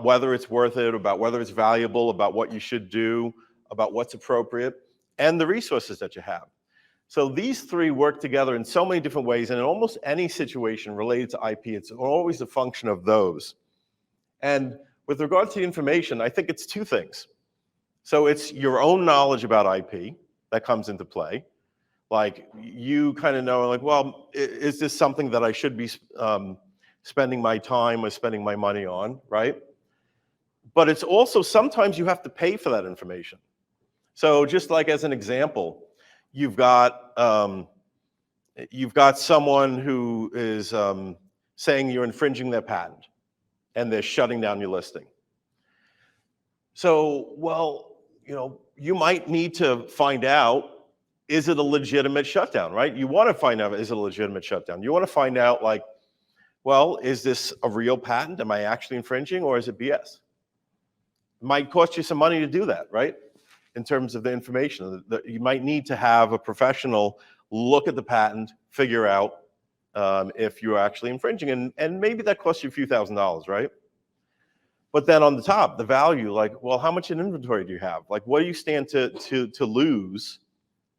whether it's worth it, about whether it's valuable, about what you should do, about what's appropriate, and the resources that you have. So these three work together in so many different ways, and in almost any situation related to IP, it's always a function of those. And with regard to the information, I think it's two things. So it's your own knowledge about IP that comes into play. Like, you kind of know, like, well, is this something that I should be spending my time or spending my money on, right? But it's also sometimes you have to pay for that information. So just like as an example, you've got someone who is saying you're infringing their patent, and they're shutting down your listing. So, well, you might need to find out, is it a legitimate shutdown, right? You want to find out, is it a legitimate shutdown? You want to find out, like, well, is this a real patent? Am I actually infringing, or is it BS? It might cost you some money to do that, right? In terms of the information, you might need to have a professional look at the patent, figure out if you're actually infringing, and maybe that costs you a few $1,000s, right? But then on the top, the value, like, well, how much in inventory do you have? Like, what do you stand to lose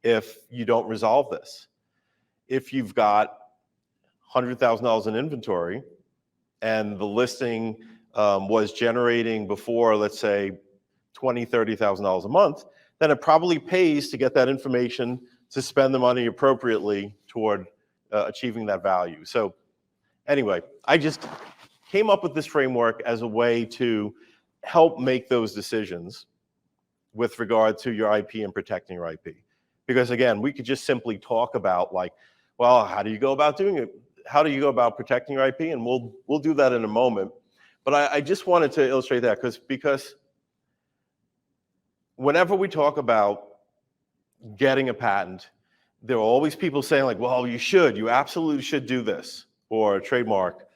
if you don't resolve this? If you've got $100,000 in inventory and the listing was generating before, let's say, $20,000, $30,000 a month, then it probably pays to get that information to spend the money appropriately toward achieving that value. So anyway, I just came up with this framework as a way to help make those decisions with regard to your IP and protecting your IP. Because again, we could just simply talk about, like, well, how do you go about doing it? How do you go about protecting your IP? And we'll do that in a moment. But I just wanted to illustrate that because whenever we talk about getting a patent, there are always people saying, like, well, you absolutely should do this, or a trademark.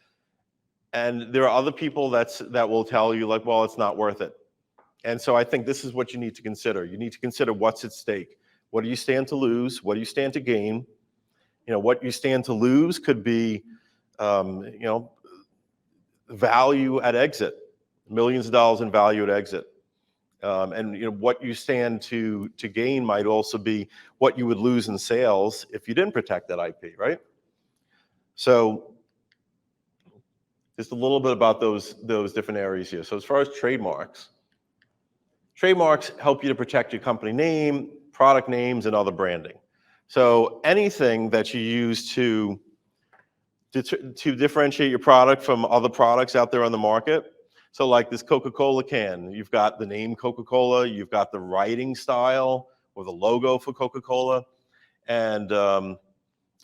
And there are other people that will tell you, like, well, it's not worth it. And so I think this is what you need to consider. You need to consider what's at stake. What do you stand to lose? What do you stand to gain? What you stand to lose could be, value at exit, millions of dollars in value at exit. And what you stand to gain might also be what you would lose in sales if you didn't protect that IP, right? So just a little bit about those different areas here. So as far as trademarks help you to protect your company name, product names, and other branding. So anything that you use to to differentiate your product from other products out there on the market. So like this Coca-Cola can, you've got the name Coca-Cola, you've got the writing style or the logo for Coca-Cola, and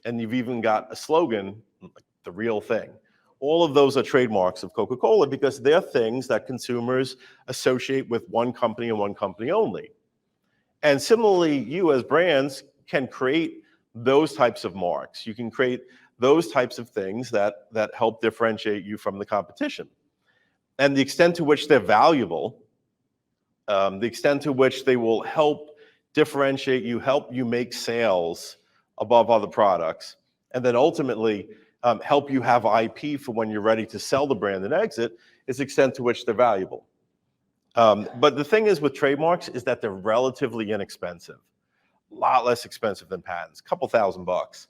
you've even got a slogan, like the real thing. All of those are trademarks of Coca-Cola because they're things that consumers associate with one company and one company only. And similarly, you as brands can create those types of marks. You can create those types of things that help differentiate you from the competition. And the extent to which they're valuable, the extent to which they will help differentiate you, help you make sales above other products, and then ultimately help you have IP for when you're ready to sell the brand and exit, is the extent to which they're valuable. But the thing is with trademarks is that they're relatively inexpensive, a lot less expensive than patents, a couple $1,000.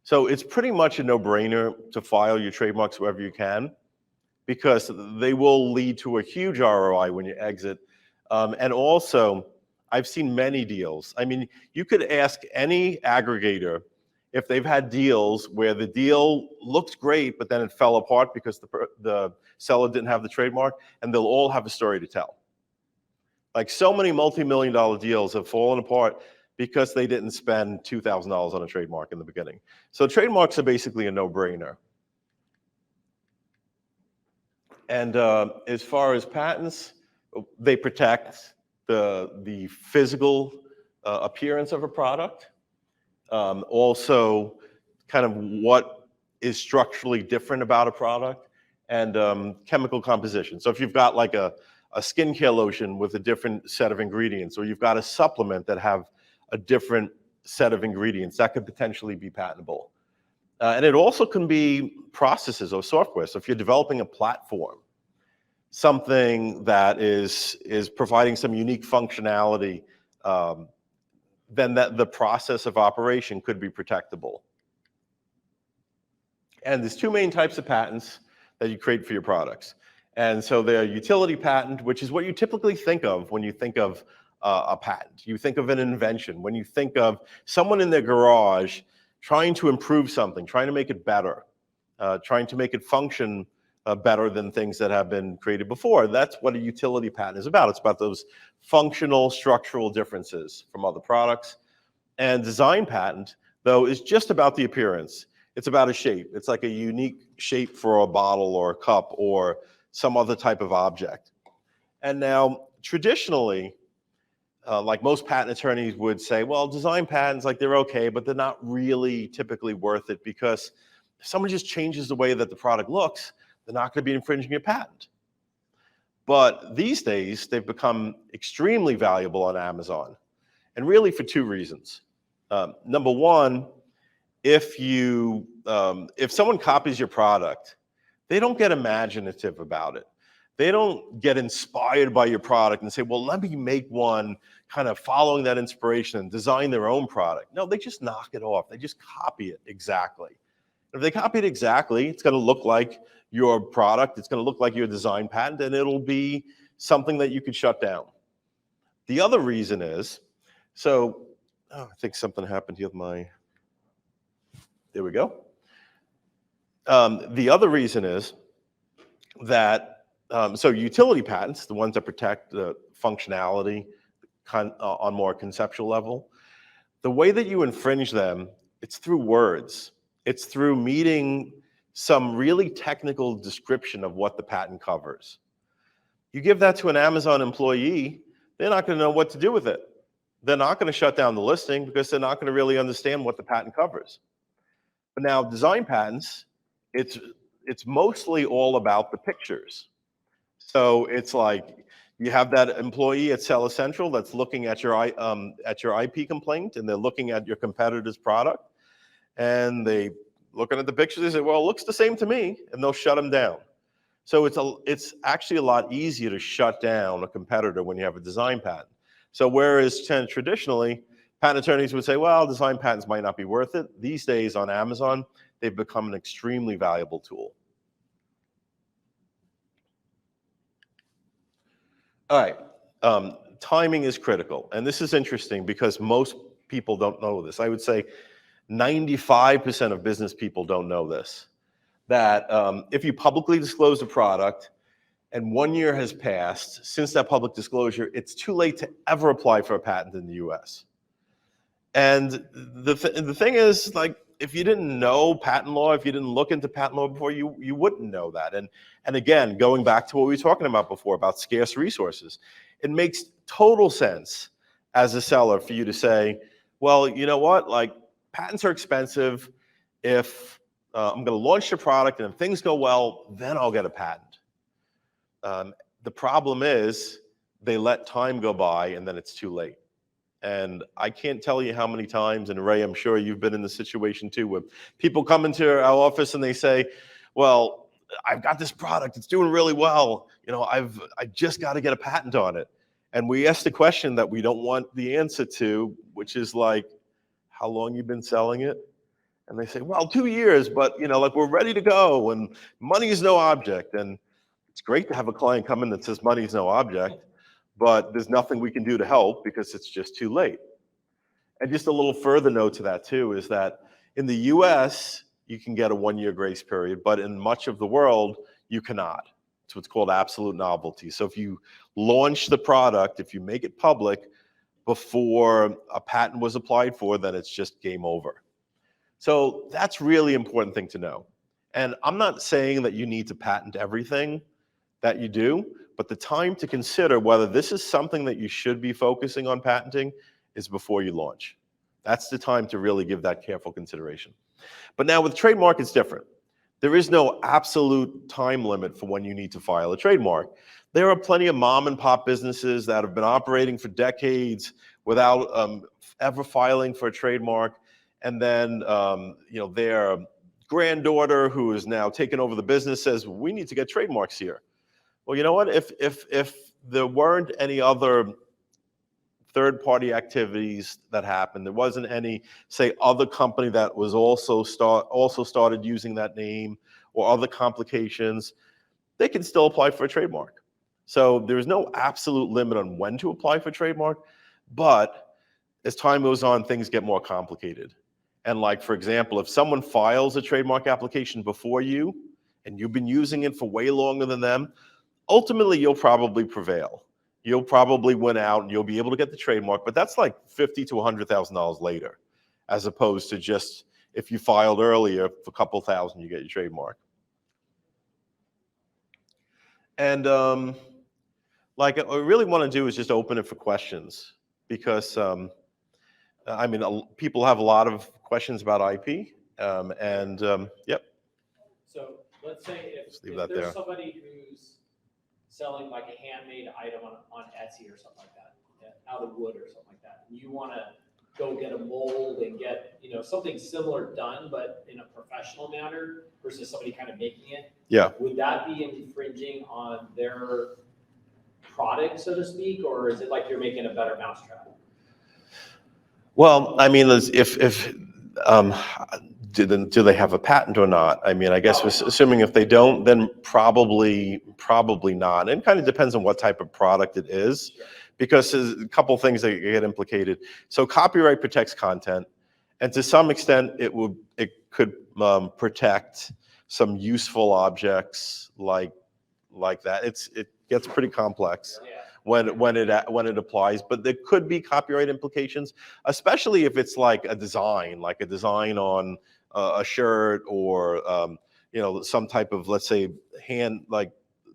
So it's pretty much a no-brainer to file your trademarks wherever you can, because they will lead to a huge ROI when you exit. And also, I've seen many deals. I mean, you could ask any aggregator if they've had deals where the deal looked great, but then it fell apart because the seller didn't have the trademark, and they'll all have a story to tell. Like so many multi-million-dollar deals have fallen apart because they didn't spend $2,000 on a trademark in the beginning. So trademarks are basically a no-brainer. And as far as patents, they protect the physical appearance of a product. Also, kind of what is structurally different about a product, and chemical composition. So if you've got like a skincare lotion with a different set of ingredients, or you've got a supplement that have a different set of ingredients, that could potentially be patentable. And it also can be processes or software. So if you're developing a platform, something that is providing some unique functionality, then the process of operation could be protectable. And there's two main types of patents that you create for your products. And so they're utility patent, which is what you typically think of when you think of a patent. You think of an invention. When you think of someone in their garage trying to improve something, trying to make it better, trying to make it function better than things that have been created before. That's what a utility patent is about. It's about those functional, structural differences from other products. And design patent, though, is just about the appearance. It's about a shape. It's like a unique shape for a bottle or a cup or some other type of object. And now, traditionally, like most patent attorneys would say, well, design patents, like they're okay, but they're not really typically worth it, because if someone just changes the way that the product looks, they're not going to be infringing your patent. But these days, they've become extremely valuable on Amazon, and really for two reasons. Number one, if someone copies your product, they don't get imaginative about it. They don't get inspired by your product and say, well, let me make one kind of following that inspiration and design their own product. No, they just knock it off. They just copy it exactly. If they copy it exactly, it's going to look like your product. It's going to look like your design patent, and it'll be something that you could shut down. The other reason is, I think something happened here with there we go. The other reason is that, so utility patents, the ones that protect the functionality on more conceptual level, the way that you infringe them, it's through words. It's through meeting some really technical description of what the patent covers. You give that to an Amazon employee, they're not going to know what to do with it. They're not going to shut down the listing because they're not going to really understand what the patent covers. But now design patents, it's mostly all about the pictures. So it's like you have that employee at Seller Central that's looking at your IP complaint, and they're looking at your competitor's product, and they looking at the pictures, they say, well, it looks the same to me, and they'll shut them down. So it's actually a lot easier to shut down a competitor when you have a design patent. So whereas traditionally, patent attorneys would say, well, design patents might not be worth it. These days on Amazon, they've become an extremely valuable tool. All right, timing is critical. And this is interesting because most people don't know this. I would say 95% of business people don't know this. that if you publicly disclose a product and 1 year has passed since that public disclosure, it's too late to ever apply for a patent in the US. And the thing is, like, if you didn't know patent law, if you didn't look into patent law before, you wouldn't know that. And again, going back to what we were talking about before, about scarce resources, it makes total sense as a seller for you to say, well, you know what, like, patents are expensive. If I'm going to launch the product and if things go well, then I'll get a patent. The problem is they let time go by and then it's too late. And I can't tell you how many times, and Ray, I'm sure you've been in the situation too, where people come into our office and they say, well, I've got this product, it's doing really well. You know, I just got to get a patent on it. And we ask the question that we don't want the answer to, which is like, how long you've been selling it? And they say, well, 2 years, but you know, like, we're ready to go and money is no object. And it's great to have a client come in that says money is no object, but there's nothing we can do to help because it's just too late. And just a little further note to that too is that in the US, you can get a 1 year grace period, but in much of the world, you cannot. It's what's called absolute novelty. So if you launch the product, if you make it public before a patent was applied for, then it's just game over. So that's really important thing to know. And I'm not saying that you need to patent everything that you do, but the time to consider whether this is something that you should be focusing on patenting is before you launch. That's the time to really give that careful consideration. But now with trademark, it's different. There is no absolute time limit for when you need to file a trademark. There are plenty of mom and pop businesses that have been operating for decades without ever filing for a trademark. And then, you know, their granddaughter who is now taken over the business says, we need to get trademarks here. Well, you know what? If there weren't any other third-party activities that happened, there wasn't any, say, other company that was also started using that name or other complications, they can still apply for a trademark. So there's no absolute limit on when to apply for trademark, but as time goes on, things get more complicated. And like, for example, if someone files a trademark application before you and you've been using it for way longer than them, ultimately you'll probably prevail. You'll probably win out and you'll be able to get the trademark, but that's like $50,000 to $100,000 later, as opposed to just if you filed earlier for a couple thousand, you get your trademark. And like, what I really want to do is just open it for questions because I mean, people have a lot of questions about IP, yep. So let's say if Leave that there's there. somebody who's selling like a handmade item on Etsy or something like that, out of wood or something like that, and you want to go get a mold and get, you know, something similar done, but in a professional manner versus somebody kind of making it. Yeah. Would that be infringing on their product, so to speak, or is it like you're making a better mousetrap? Well, I mean, do they have a patent or not? I mean, I guess assuming if they don't, then probably not. And it kind of depends on what type of product it is, because there's a couple of things that get implicated. So copyright protects content, and to some extent, it could protect some useful objects like that. It gets pretty complex. Yeah. When it applies, but there could be copyright implications, especially if it's like a design on a shirt or you know, some type of, let's say, hand like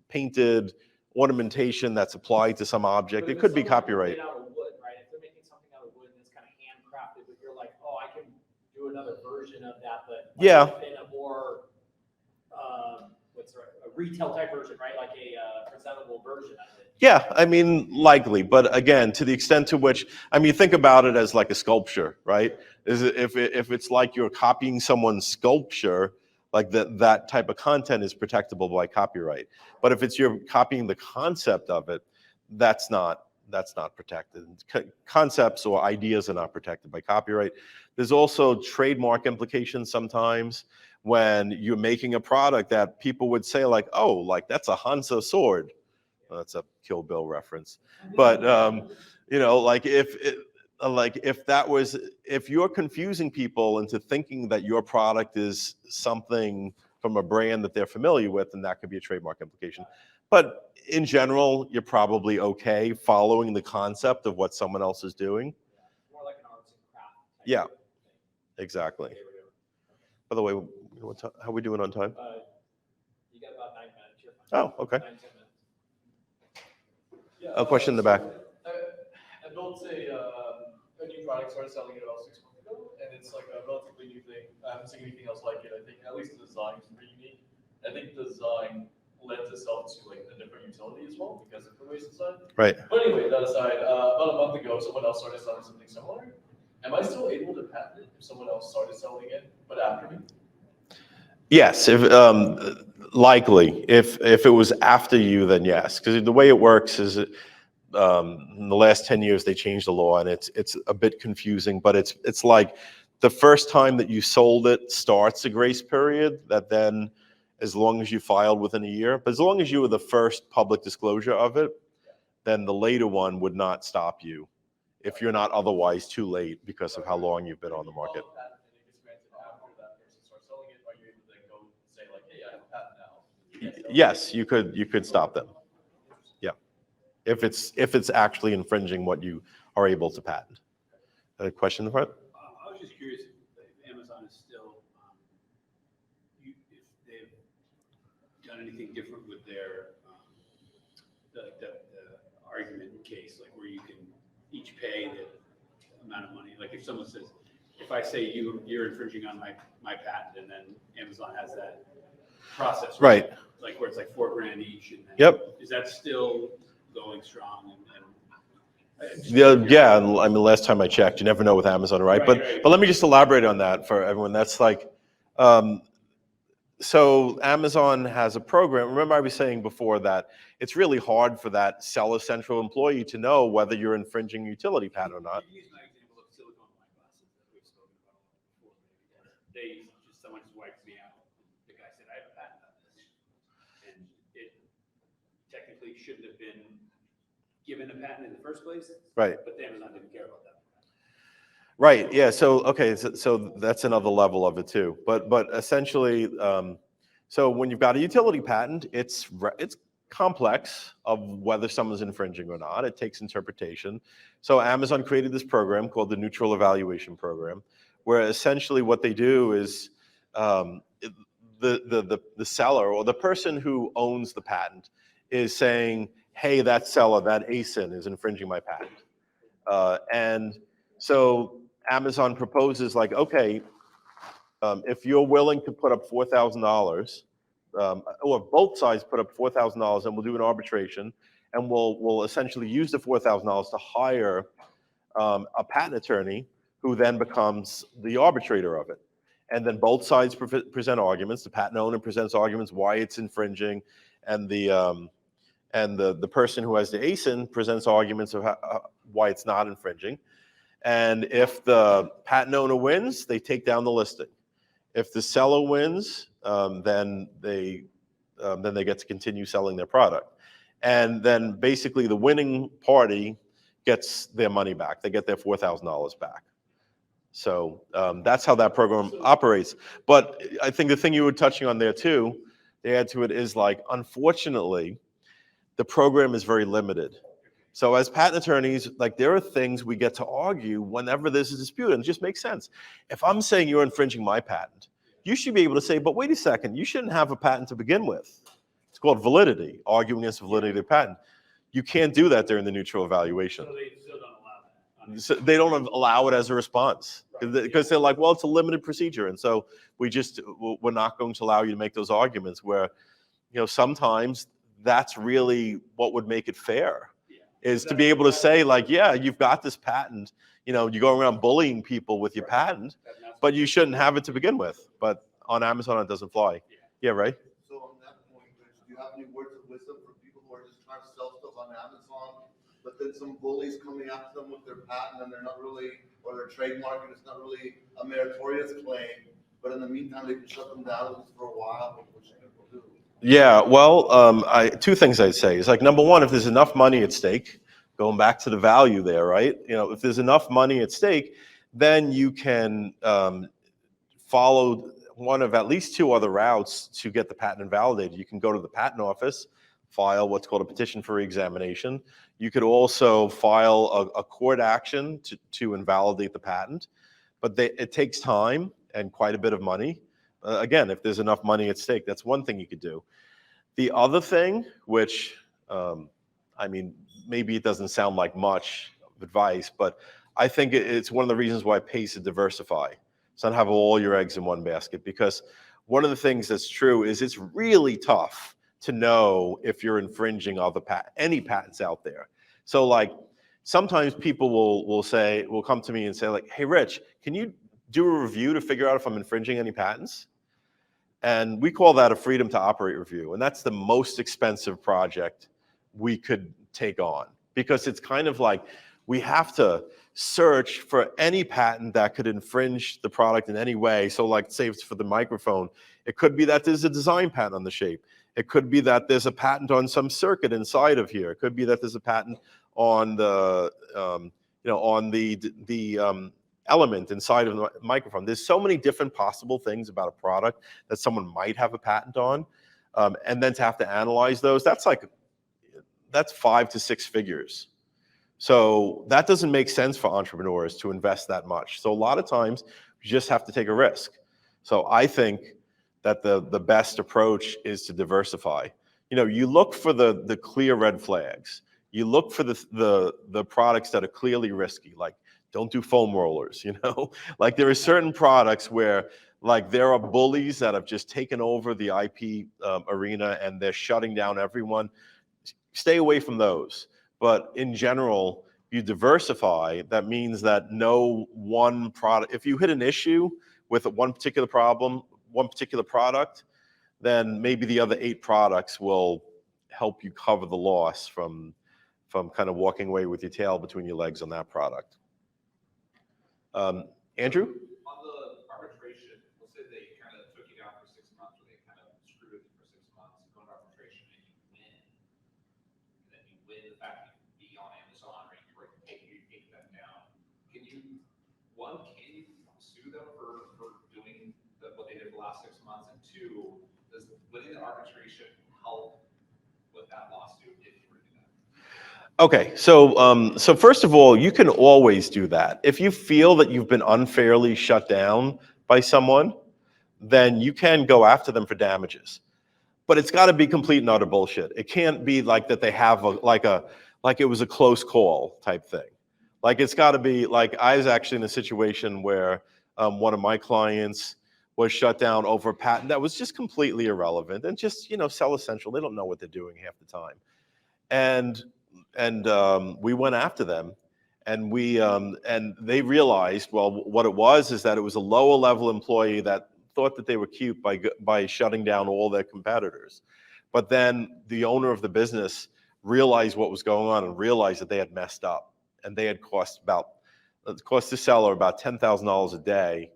painted ornamentation that's applied to some object. It could be copyright. Out of wood, right? If they're making something out of wood and it's kind of handcrafted, but you're like, oh, I can do another version of that, but like yeah, in a more a retail type version, right? Like a presentable version of it. Yeah, I mean, likely, but again, to the extent to which, I mean, think about it as like a sculpture, right? If it's like you're copying someone's sculpture, like that type of content is protectable by copyright. But if it's you're copying the concept of it, that's not protected. Concepts or ideas are not protected by copyright. There's also trademark implications sometimes when you're making a product that people would say like, oh, like that's a Hanzo sword. Well, that's a Kill Bill reference. But you know, like if you're confusing people into thinking that your product is something from a brand that they're familiar with, then that could be a trademark implication. But in general, you're probably okay following the concept of what someone else is doing. More like an arts and craft. Yeah, exactly. By the way, how are we doing on time? You got about 9 minutes. You're fine. Oh, okay. 9, 10 minutes. Yeah, A question in the back. I built a new product, started selling it about 6 months ago, and it's like a relatively new thing. I haven't seen anything else like it. I think at least the design is pretty unique. I think the design lends itself to like a different utility as well because of the waste design. Right. But anyway, that aside, about a month ago, someone else started selling something similar. Am I still able to patent it if someone else started selling it, but after me? Yes, if likely. If it was after you, then yes. Because the way it works is, in the last 10 years they changed the law, and it's a bit confusing. But it's like the first time that you sold it starts a grace period. That then, as long as you filed within a year, but as long as you were the first public disclosure of it, then the later one would not stop you if you're not otherwise too late because of how long you've been on the market. Yes, you could stop them. Yeah, if it's actually infringing what you are able to patent. A question in the front? I was just curious if Amazon is still, if they've done anything different with their the argument case, like where you can each pay the amount of money. Like if someone says, if I say you're infringing on my patent, and then Amazon has that process, right? Like where it's like $4,000 each. And then, yep. Is that still going strong? Yeah. I mean, last time I checked, you never know with Amazon, right? But let me just elaborate on that for everyone. That's like, so Amazon has a program. Remember I was saying before that it's really hard for that Seller Central employee to know whether you're infringing utility patent or not. Use my example of silicone eyeglasses that we've spoken about before. Someone just wiped me out. The guy said, I have a patent on this. And it technically shouldn't have been given a patent in the first place. Right. But Amazon didn't care about that. Right. Yeah. So okay. So that's another level of it too. But essentially, so when you've got a utility patent, it's complex of whether someone's infringing or not. It takes interpretation. So Amazon created this program called the Neutral Evaluation Program, where essentially what they do is the seller or the person who owns the patent is saying, hey, that seller, that ASIN is infringing my patent. And so Amazon proposes like, okay, if you're willing to put up $4,000, or both sides put up $4,000, and we'll do an arbitration, and we'll essentially use the $4,000 to hire a patent attorney who then becomes the arbitrator of it. And then both sides present arguments. The patent owner presents arguments why it's infringing, and the person who has the ASIN presents arguments of why it's not infringing. And if the patent owner wins, they take down the listing. If the seller wins, then they get to continue selling their product. And then basically the winning party gets their money back. They get their $4,000 back. So that's how that program operates. But I think the thing you were touching on there too, to add to it, is like, unfortunately, the program is very limited. So as patent attorneys, like there are things we get to argue whenever there's a dispute, and it just makes sense. If I'm saying you're infringing my patent, you should be able to say, but wait a second, you shouldn't have a patent to begin with. It's called validity, arguing against the validity of the patent. You can't do that during the neutral evaluation. So they still don't allow that. So they don't allow it as a response because they're like, well, it's a limited procedure. And so we're not going to allow you to make those arguments where, sometimes that's really what would make it fair. Is to be able to say like, yeah, you've got this patent, you go around bullying people with your patent, but you shouldn't have it to begin with. But on Amazon, it doesn't fly. Yeah, right? So on that point, Rich, do you have any words of wisdom for people who are just trying to sell stuff on Amazon, but then some bullies coming after them with their patent and they're not really, or their trademark, and it's not really a meritorious claim, but in the meantime, they can shut them down at least for a while, what should people do? Yeah, well, two things I'd say is like, number one, if there's enough money at stake, going back to the value there, right? If there's enough money at stake, then you can follow one of at least two other routes to get the patent invalidated. You can go to the patent office, file what's called a petition for reexamination. You could also file a court action to invalidate the patent, but it takes time and quite a bit of money. Again, if there's enough money at stake, that's one thing you could do. The other thing, which, I mean, maybe it doesn't sound like much advice, but I think it's one of the reasons why it pays to diversify. So don't have all your eggs in one basket, because one of the things that's true is it's really tough to know if you're infringing any patents out there. So like sometimes people will come to me and say like, hey, Rich, can you do a review to figure out if I'm infringing any patents? And we call that a freedom to operate review. And that's the most expensive project we could take on, because it's kind of like we have to search for any patent that could infringe the product in any way. So like say it's for the microphone, it could be that there's a design patent on the shape. It could be that there's a patent on some circuit inside of here. It could be that there's a patent on the, on the element inside of the microphone. There's so many different possible things about a product that someone might have a patent on. And then to have to analyze those, that's 5 to 6 figures. So that doesn't make sense for entrepreneurs to invest that much. So a lot of times you just have to take a risk. So I think that the best approach is to diversify. You look for the clear red flags. You look for the products that are clearly risky, like don't do foam rollers, Like there are certain products where like there are bullies that have just taken over the IP arena and they're shutting down everyone. Stay away from those. But in general, you diversify. That means that no one product, if you hit an issue with one particular problem, one particular product, then maybe the other 8 products will help you cover the loss from kind of walking away with your tail between your legs on that product. Andrew? On the arbitration, let's say they kind of took you down for 6 months, or they kind of screwed with you for 6 months, you go to arbitration and you win. And then you win the fact that you can be on Amazon or you take them down. Can you sue them for doing what they did for the last 6 months? And 2, does winning the arbitration help with that lawsuit if you were to do that? Okay, so first of all, you can always do that. If you feel that you've been unfairly shut down by someone, then you can go after them for damages. But it's got to be complete and utter bullshit. It can't be like that they have like it was a close call type thing. Like it's got to be like I was actually in a situation where one of my clients was shut down over a patent that was just completely irrelevant and just sell essential. They don't know what they're doing half the time, and we went after them, and they realized, well, what it was is that it was a lower level employee that thought that they were cute by shutting down all their competitors. But then the owner of the business realized what was going on and realized that they had messed up, and they had cost the seller about $10,000 a day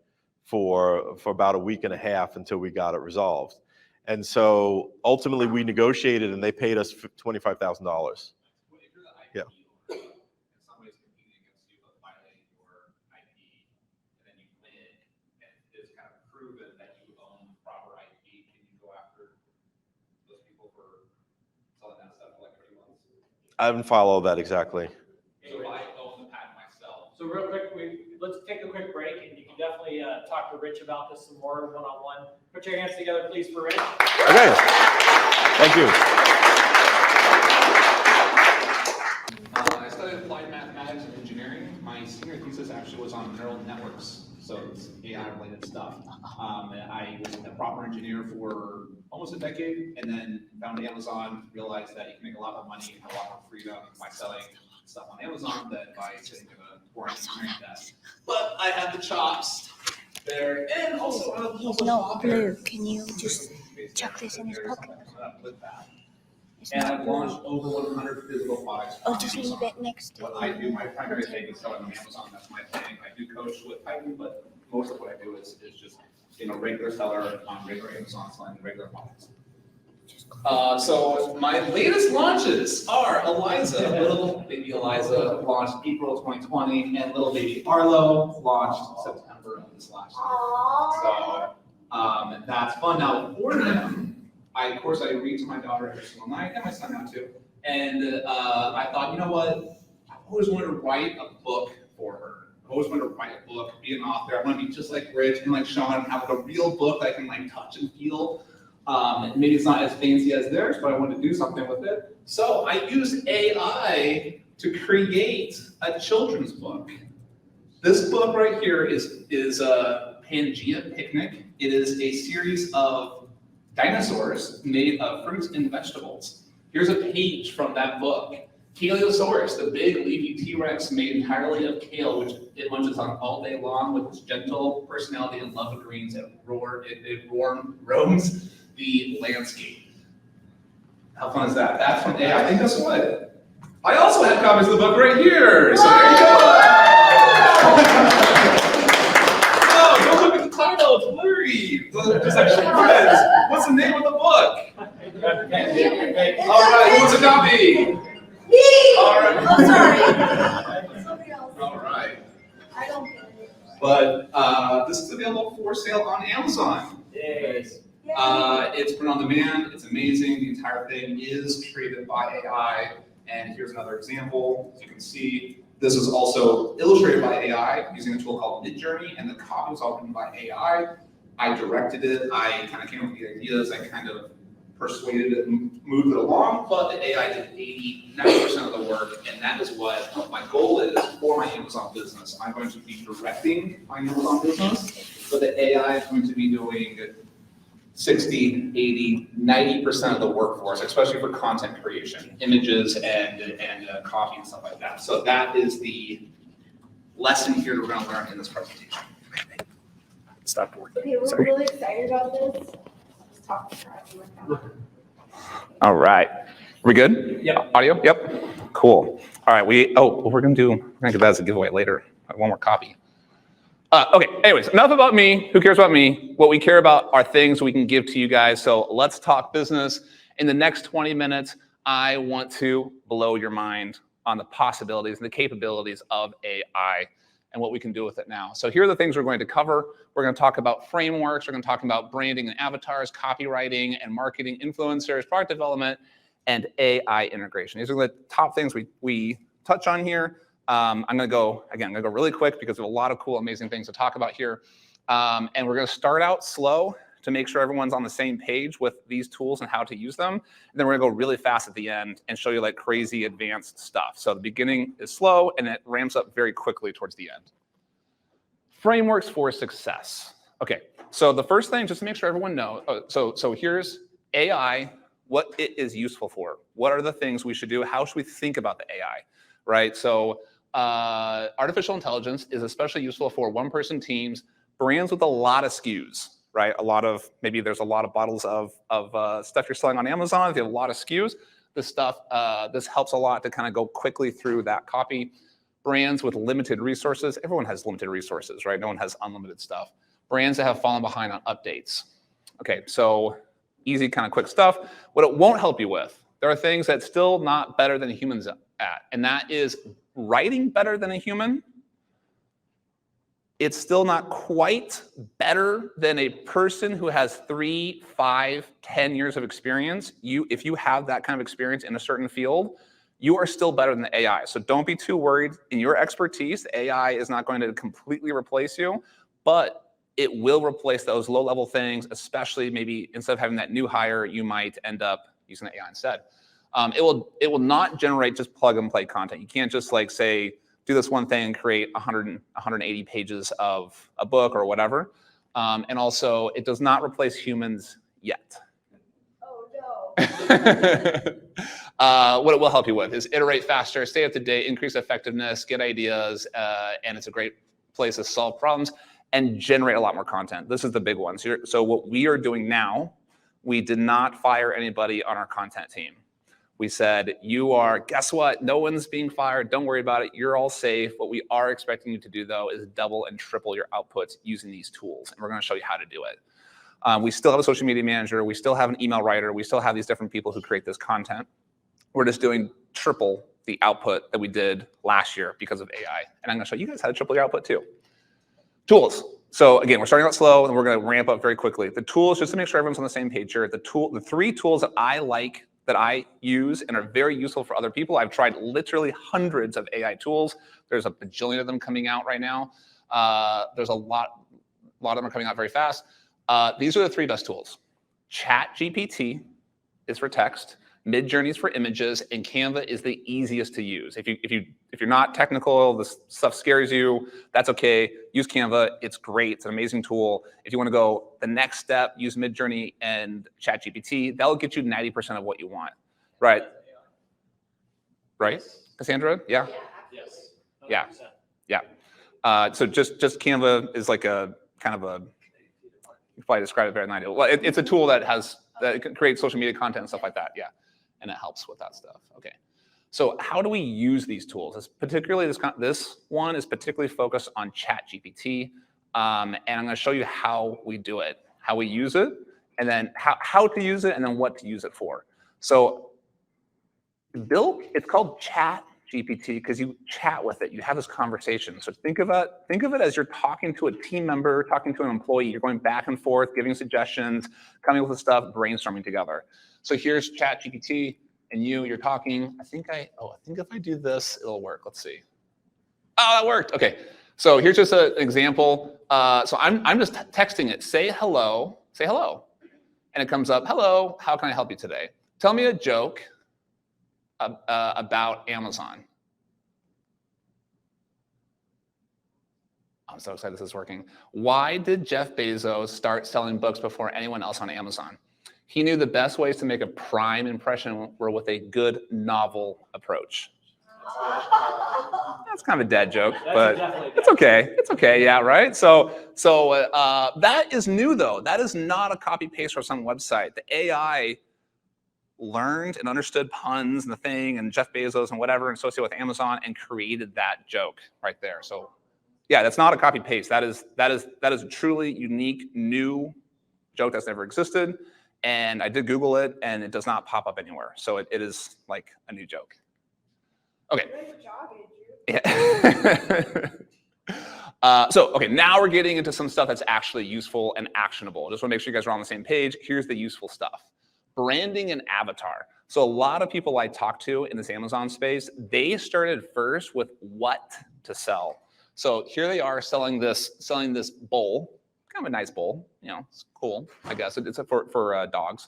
for about a week and a half until we got it resolved. And so ultimately we negotiated and they paid us $25,000. Yeah. I haven't followed that exactly. So if I own the patent myself. So real quick, let's take a quick break, and you can definitely talk to Rich about this some more one-on-one. Put your hands together, please, for Rich. Okay. Thank you. I studied applied mathematics and engineering. My senior thesis actually was on neural networks, so it's AI-related stuff. I was a proper engineer for almost a decade, and then found Amazon, realized that you can make a lot more money and a lot more freedom by selling stuff on Amazon than by sitting in a boring engineering desk. But I had the chops there, and also I was He's not blue. Can you just chuck this in his pocket? With that. And I've launched over 100 physical products. Oh, just leave it next to what I do, my primary thing is selling on Amazon. That's my thing. I do coach with Pacvue, but most of what I do is just regular seller on regular Amazon selling regular products. So my latest launches are Eliza, little baby Eliza launched April 2020, and little baby Arlo launched September of this last year. So That's fun. Now for them, of course I read to my daughter every single night, and my son now too. And I thought, you know what? I always wanted to write a book for her. I always wanted to write a book, be an author. I want to be just like Rich and like Shawn, and have a real book that I can like touch and feel. Maybe it's not as fancy as theirs, but I want to do something with it. So I used AI to create a children's book. This book right here is Pangea Picnic. It is a series of dinosaurs made of fruits and vegetables. Here's a page from that book. Heliosaurus, the big leafy T-Rex made entirely of kale, which it munches on all day long with its gentle personality and love of greens. It roams the landscape. How fun is that? That's from AI. And guess what? I also have copies of the book right here. So there you go. Oh, don't look at the title. It's blurry. Just like Shawn says. What's the name of the book? All right, who wants a copy? Me! All right. I'm sorry. Somebody else. All right. I don't get it. But this is available for sale on Amazon. Yes. It's print on demand. It's amazing. The entire thing is created by AI. And here's another example. As you can see, this is also illustrated by AI using a tool called Midjourney, and the copy was all written by AI. I directed it. I kind of came up with the ideas. I kind of persuaded it and moved it along, but the AI did 90% of the work, and that is what my goal is for my Amazon business. I'm going to be directing my Amazon business, but the AI is going to be doing 60, 80, 90% of the workforce, especially for content creation, images and copy and stuff like that. So that is the lesson here we're going to learn in this presentation. Stop working. Okay, we're really excited about this. Just talk to her. All right. We good? Yep. Audio? Yep. Cool. All right. We're gonna do that as a giveaway later. One more copy. Okay. Anyways, enough about me. Who cares about me? What we care about are things we can give to you guys. So let's talk business. In the next 20 minutes, I want to blow your mind on the possibilities and the capabilities of AI and what we can do with it now. So here are the things we're going to cover. We're going to talk about frameworks. We're going to talk about branding and avatars, copywriting and marketing, influencers, product development, and AI integration. These are the top things we touch on here. I'm going to go really quick because we have a lot of cool, amazing things to talk about here. And we're going to start out slow to make sure everyone's on the same page with these tools and how to use them. And then we're gonna go really fast at the end and show you like crazy advanced stuff. So the beginning is slow and it ramps up very quickly towards the end. Frameworks for success. Okay, so the first thing, just to make sure everyone knows, so here's AI, what it is useful for. What are the things we should do? How should we think about the AI, right? So artificial intelligence is especially useful for one-person teams, brands with a lot of SKUs, right? Maybe there's a lot of bottles of stuff you're selling on Amazon. If you have a lot of SKUs, this helps a lot to kind of go quickly through that copy. Brands with limited resources. Everyone has limited resources, right? No one has unlimited stuff. Brands that have fallen behind on updates. Okay, so easy kind of quick stuff. What it won't help you with, there are things that's still not better than humans at, and that is writing better than a human. It's still not quite better than a person who has 3, 5, 10 years of experience. If you have that kind of experience in a certain field, you are still better than the AI. So don't be too worried. In your expertise, the AI is not going to completely replace you, but it will replace those low-level things, especially maybe instead of having that new hire, you might end up using the AI instead. It will not generate just plug-and-play content. You can't just like say, do this one thing and create 180 pages of a book or whatever. And also, it does not replace humans yet. Oh, no. What it will help you with is iterate faster, stay up to date, increase effectiveness, get ideas, and it's a great place to solve problems and generate a lot more content. This is the big one. So what we are doing now, we did not fire anybody on our content team. We said, guess what? No one's being fired. Don't worry about it. You're all safe. What we are expecting you to do, though, is double and triple your outputs using these tools. And we're going to show you how to do it. We still have a social media manager. We still have an email writer. We still have these different people who create this content. We're just doing triple the output that we did last year because of AI. And I'm going to show you guys how to triple your output, too. Tools. So again, we're starting out slow and we're going to ramp up very quickly. The tools, just to make sure everyone's on the same page here, the 3 tools that I like, that I use and are very useful for other people. I've tried literally hundreds of AI tools. There's a bajillion of them coming out right now. There's a lot of them are coming out very fast. These are the 3 best tools. ChatGPT is for text, Midjourney is for images, and Canva is the easiest to use. If you're not technical, this stuff scares you, that's okay. Use Canva, it's great, it's an amazing tool. If you want to go the next step, use Midjourney and ChatGPT. That'll get you 90% of what you want, right? Right, Cassandra? Yeah. Yes. Yeah. Yeah. So just Canva is like a kind of a, you probably describe it better than I do. Well, it's a tool that can create social media content and stuff like that. Yeah. And it helps with that stuff. Okay. So how do we use these tools? This one is particularly focused on ChatGPT. And I'm going to show you how we do it, how we use it, and then how to use it, and then what to use it for. So it's called ChatGPT because you chat with it. You have this conversation. So think of it as you're talking to a team member, talking to an employee. You're going back and forth, giving suggestions, coming up with stuff, brainstorming together. So here's ChatGPT, and you're talking. I think if I do this, it'll work. Let's see. Oh, that worked. Okay. So here's just an example. So I'm just texting it. Say hello. Say hello. And it comes up. Hello. How can I help you today? Tell me a joke about Amazon. I'm so excited this is working. Why did Jeff Bezos start selling books before anyone else on Amazon? He knew the best ways to make a prime impression were with a good novel approach. That's kind of a dead joke, but it's okay. It's okay, yeah, right? So that is new though. That is not a copy paste from some website. The AI learned and understood puns and the thing and Jeff Bezos and whatever associated with Amazon and created that joke right there. So yeah, that's not a copy paste. That is a truly unique new joke that's never existed. And I did Google it, and it does not pop up anywhere. So it is like a new joke. Okay. Yeah. Okay, now we're getting into some stuff that's actually useful and actionable. Just want to make sure you guys are on the same page. Here's the useful stuff. Branding an avatar. So a lot of people I talk to in this Amazon space, they started first with what to sell. So here they are selling this bowl. Kind of a nice bowl, it's cool, I guess. It's for dogs.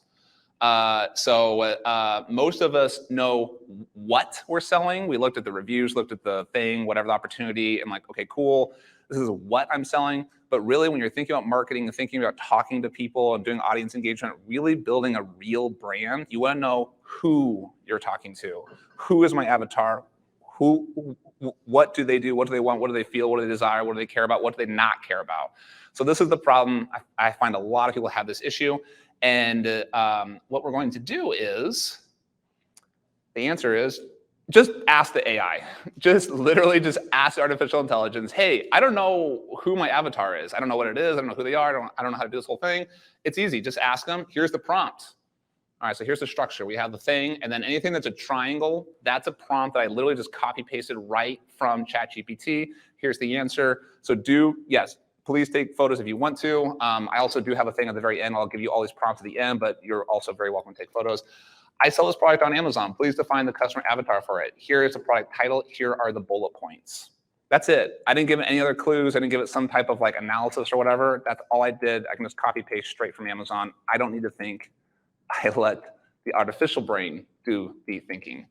Most of us know what we're selling. We looked at the reviews, looked at the thing, whatever the opportunity, and like, okay, cool, this is what I'm selling. But really, when you're thinking about marketing and thinking about talking to people and doing audience engagement, really building a real brand, you want to know who you're talking to. Who is my avatar? What do they do? What do they want? What do they feel? What do they desire? What do they care about? What do they not care about? So this is the problem. I find a lot of people have this issue. And what we're going to do is, the answer is, just ask the AI. Literally just ask artificial intelligence, hey, I don't know who my avatar is. I don't know what it is. I don't know who they are. I don't know how to do this whole thing. It's easy. Just ask them. Here's the prompt. All right, so here's the structure. We have the thing, and then anything that's a triangle, that's a prompt that I literally just copy pasted right from ChatGPT. Here's the answer. So yes, please take photos if you want to. I also do have a thing at the very end. I'll give you all these prompts at the end, but you're also very welcome to take photos. I sell this product on Amazon. Please define the customer avatar for it. Here is the product title. Here are the bullet points. That's it. I didn't give it any other clues. I didn't give it some type of like analysis or whatever. That's all I did. I can just copy paste straight from Amazon. I don't need to think. I let the artificial brain do the thinking.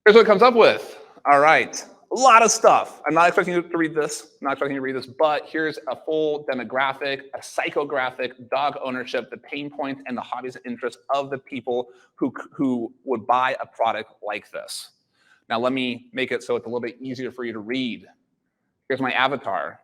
Here's what it comes up with. All right. A lot of stuff. I'm not expecting you to read this. But here's a full demographic, a psychographic, dog ownership, the pain points, and the hobbies and interests of the people who would buy a product like this. Now let me make it so it's a little bit easier for you to read. Here's my avatar.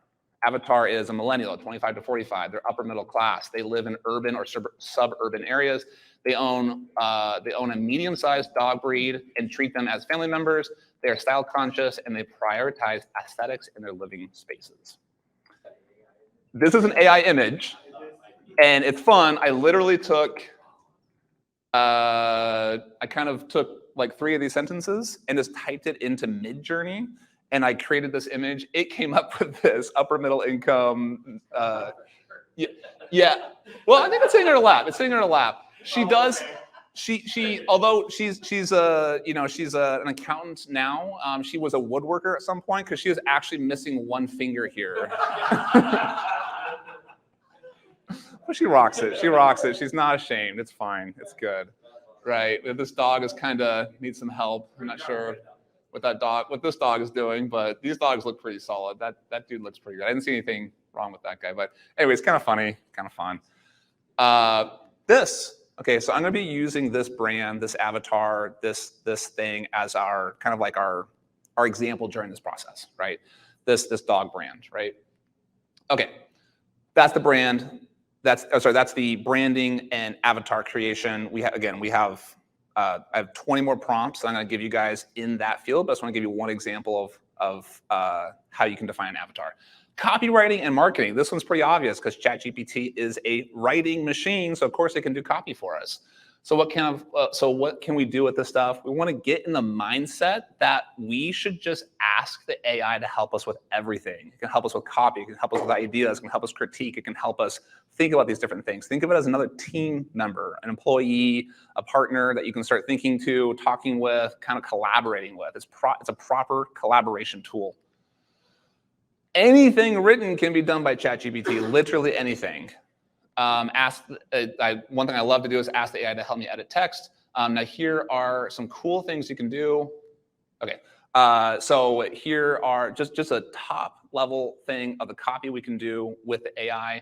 Avatar is a millennial, 25 to 45. They're upper middle class. They live in urban or suburban areas. They own a medium-sized dog breed and treat them as family members. They are style conscious and they prioritize aesthetics in their living spaces. This is an AI image, and it's fun. I literally took, I kind of took like 3 of these sentences and just typed it into Midjourney, and I created this image, it came up with this upper middle income. Yeah. Well, I think it's sitting in her lap. It's sitting in her lap. She does. Although she's an accountant now. She was a woodworker at some point because she was actually missing one finger here. But she rocks it. She rocks it. She's not ashamed. It's fine. It's good. Right. This dog is kind of needs some help. I'm not sure what this dog is doing, but these dogs look pretty solid. That dude looks pretty good. I didn't see anything wrong with that guy, but anyway, it's kind of funny, kind of fun. Okay, so I'm going to be using this brand, this avatar, this thing as our kind of like our example during this process, right? This dog brand, right? Okay, that's the brand. That's the branding and avatar creation. I have 20 more prompts that I'm going to give you guys in that field, but I just want to give you one example of how you can define an avatar. Copywriting and marketing. This one's pretty obvious because ChatGPT is a writing machine, so of course it can do copy for us. So what can we do with this stuff? We want to get in the mindset that we should just ask the AI to help us with everything. It can help us with copy. It can help us with ideas. It can help us critique. It can help us think about these different things. Think of it as another team member, an employee, a partner that you can start thinking to, talking with, kind of collaborating with. It's a proper collaboration tool. Anything written can be done by ChatGPT, literally anything. One thing I love to do is ask the AI to help me edit text. Now here are some cool things you can do. Okay, so here are just a top level thing of the copy we can do with the AI.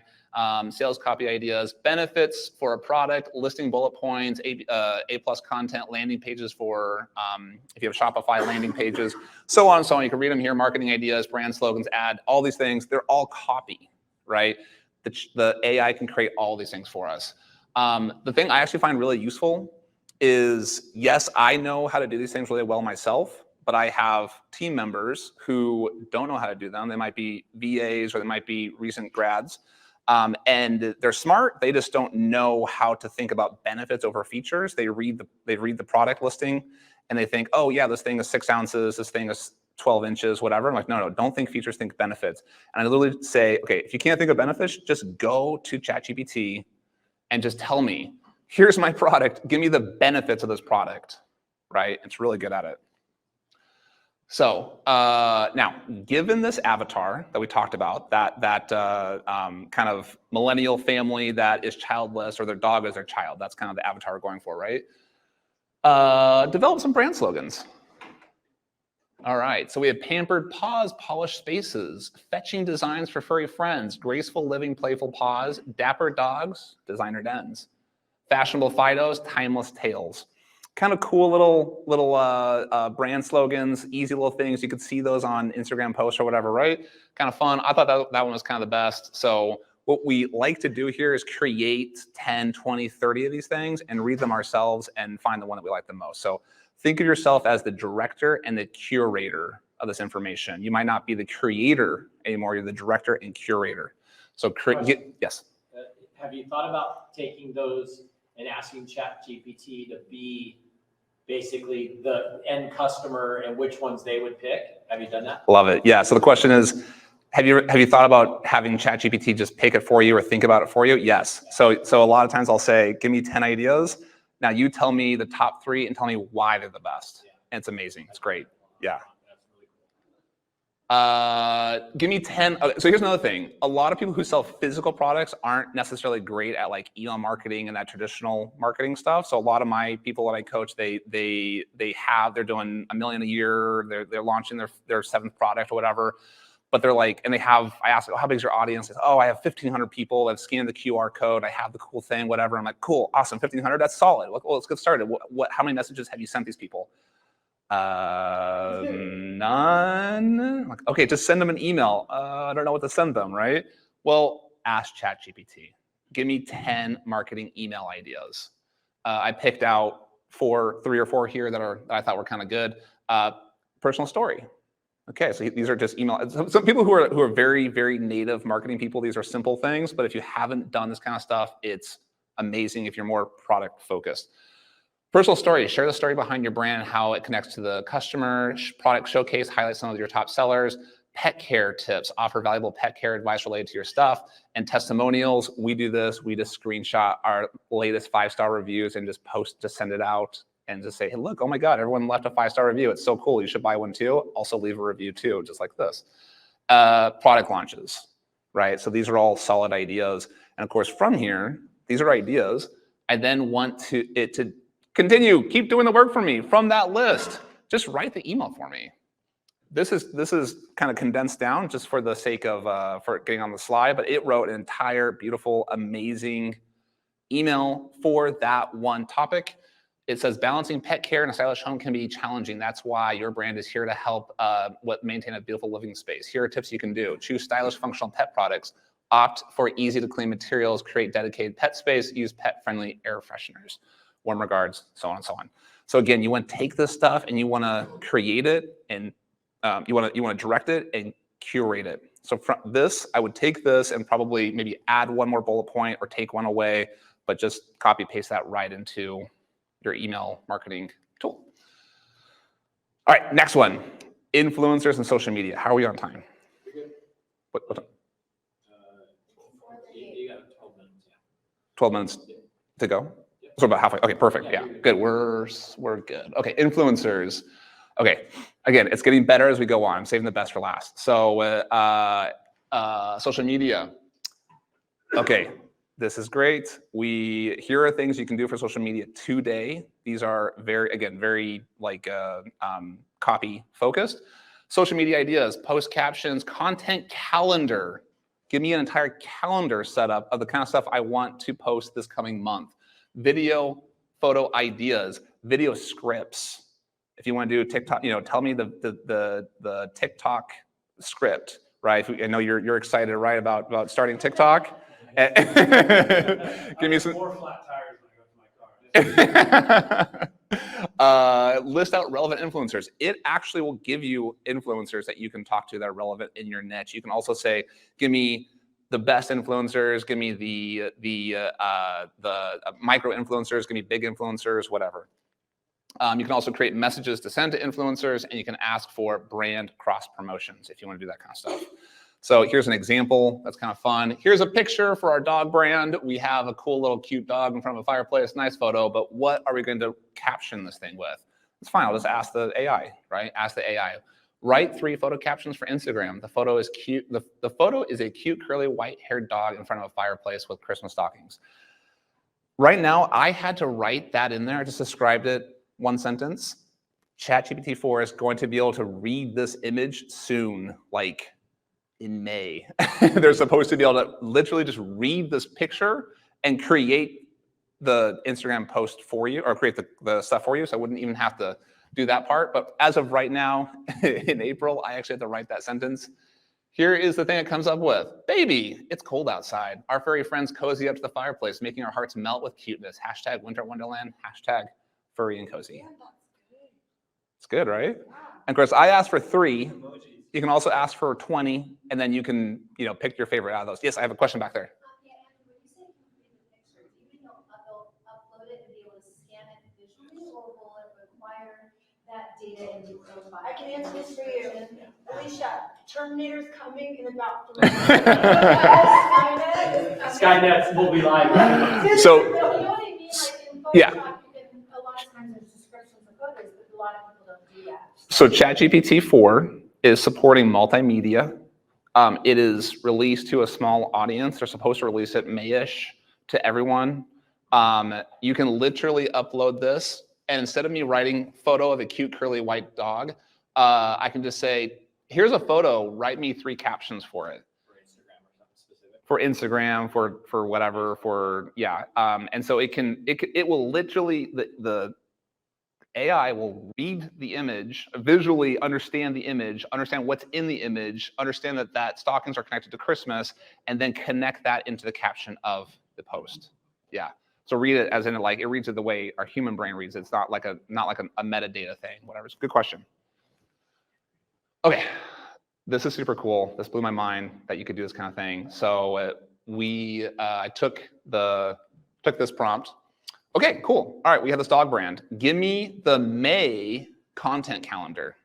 Sales copy ideas, benefits for a product, listing bullet points, A+ content, landing pages for if you have Shopify landing pages, so on and so on. You can read them here, marketing ideas, brand slogans, ad, all these things. They're all copy, right? The AI can create all these things for us. The thing I actually find really useful is, yes, I know how to do these things really well myself, but I have team members who don't know how to do them. They might be VAs or they might be recent grads. And they're smart. They just don't know how to think about benefits over features. They read the product listing and they think, oh yeah, this thing is 6 ounces. This thing is 12 inches, whatever. I'm like, no, don't think features, think benefits. And I literally say, okay, if you can't think of benefits, just go to ChatGPT and just tell me, here's my product. Give me the benefits of this product, right? It's really good at it. So now, given this avatar that we talked about, that kind of millennial family that is childless or their dog is their child, that's kind of the avatar we're going for, right? Develop some brand slogans. All right, so we have pampered paws, polished spaces, fetching designs for furry friends, graceful living, playful paws, dapper dogs, designer dens, fashionable Fidos, timeless tales. Kind of cool little brand slogans, easy little things. You could see those on Instagram posts or whatever, right? Kind of fun. I thought that one was kind of the best. So what we like to do here is create 10, 20, 30 of these things and read them ourselves and find the one that we like the most. So think of yourself as the director and the curator of this information. You might not be the creator anymore. You're the director and curator. So yes. Have you thought about taking those and asking ChatGPT to be basically the end customer and which ones they would pick? Have you done that? Love it. Yeah. So the question is, have you thought about having ChatGPT just pick it for you or think about it for you? Yes. So a lot of times I'll say, give me 10 ideas. Now you tell me the top 3 and tell me why they're the best. Yeah. And it's amazing. It's great. Yeah. Give me 10. Okay, so here's another thing. A lot of people who sell physical products aren't necessarily great at like email marketing and that traditional marketing stuff. So a lot of my people that I coach, they're doing $1 million a year. They're launching their 7th product or whatever. But they're like, and I ask, how big is your audience? They say, oh, I have 1,500 people. I've scanned the QR code. I have the cool thing, whatever. I'm like, cool, awesome, 1,500. That's solid. Well, let's get started. How many messages have you sent these people? None. I'm like, okay, just send them an email. I don't know what to send them, right? Well, ask ChatGPT. Give me 10 marketing email ideas. I picked out 3 or 4 here that I thought were kind of good. Personal story. Okay, so these are just email. Some people who are very, very native marketing people, these are simple things, but if you haven't done this kind of stuff, it's amazing if you're more product focused. Personal stories, share the story behind your brand, how it connects to the customer. Product showcase, highlight some of your top sellers. Pet care tips, offer valuable pet care advice related to your stuff. And testimonials, we do this, we just screenshot our latest 5-star reviews and just send it out and just say, hey, look, oh my God, everyone left a 5-star review. It's so cool, you should buy one too. Also leave a review too, just like this. Product launches, right? So these are all solid ideas. And of course, from here, these are ideas. I then want it to continue, keep doing the work for me from that list. Just write the email for me. This is kind of condensed down just for the sake of for getting on the slide, but it wrote an entire beautiful, amazing email for that one topic. It says balancing pet care in a stylish home can be challenging. That's why your brand is here to help maintain a beautiful living space. Here are tips you can do. Choose stylish, functional pet products. Opt for easy to clean materials. Create dedicated pet space. Use pet-friendly air fresheners. Warm regards, so on and so on. So again, you want to take this stuff and you want to create it and you want to direct it and curate it. So from this, I would take this and probably maybe add one more bullet point or take one away, but just copy paste that right into your email marketing tool. All right, next one, influencers and social media. How are we on time? What time? You got 12 minutes. 12 minutes to go? So about halfway. Okay, perfect. Yeah, good. We're good. Okay, influencers. Okay, again, it's getting better as we go on. I'm saving the best for last. So social media. Okay, this is great. Here are things you can do for social media today. These are very like copy focused. Social media ideas, post captions, content calendar. Give me an entire calendar setup of the kind of stuff I want to post this coming month. Video, photo ideas, video scripts. If you want to do TikTok, tell me the TikTok script, right? I know you're excited, right, about starting TikTok. Give me some. More flat tires when I go to my car. List out relevant influencers. It actually will give you influencers that you can talk to that are relevant in your niche. You can also say, give me the best influencers, give me the micro influencers, give me big influencers, whatever. You can also create messages to send to influencers, and you can ask for brand cross promotions if you want to do that kind of stuff. So here's an example that's kind of fun. Here's a picture for our dog brand. We have a cool little cute dog in front of a fireplace, nice photo, but what are we going to caption this thing with? It's fine, I'll just ask the AI, right? Ask the AI. Write 3 photo captions for Instagram. The photo is cute. The photo is a cute, curly, white-haired dog in front of a fireplace with Christmas stockings. Right now, I had to write that in there. I just described it, one sentence. ChatGPT 4 is going to be able to read this image soon, like in May. They're supposed to be able to literally just read this picture and create the Instagram post for you, or create the stuff for you, so I wouldn't even have to do that part. But as of right now, in April, I actually have to write that sentence. Here is the thing it comes up with. Baby, it's cold outside. Our furry friends cozy up to the fireplace, making our hearts melt with cuteness. Hashtag winter wonderland, hashtag furry and cozy. It's good, right? And of course, I asked for 3. You can also ask for 20, and then you can, pick your favorite out of those. Yes, I have a question back there. Data in I can answer this for you. Alycia, Terminator's coming in about 3 months. Skynet will be live. So, you know what I mean? Like in Photoshop, yeah. a lot of times there's descriptions of photos, but a lot of people don't do that. So ChatGPT 4 is supporting multimedia. It is released to a small audience. They're supposed to release it May-ish to everyone. You can literally upload this. And instead of me writing photo of a cute curly white dog, I can just say, here's a photo, write me 3 captions for it. For Instagram, for whatever, yeah. And so it will literally, the AI will read the image, visually understand the image, understand what's in the image, understand that stockings are connected to Christmas, and then connect that into the caption of the post. Yeah. So read it as in like it reads it the way our human brain reads it. It's not like a metadata thing, whatever. It's a good question. Okay, this is super cool. This blew my mind that you could do this kind of thing. So I took this prompt, Okay, cool. All right, we have this dog brand. Give me the May content calendar.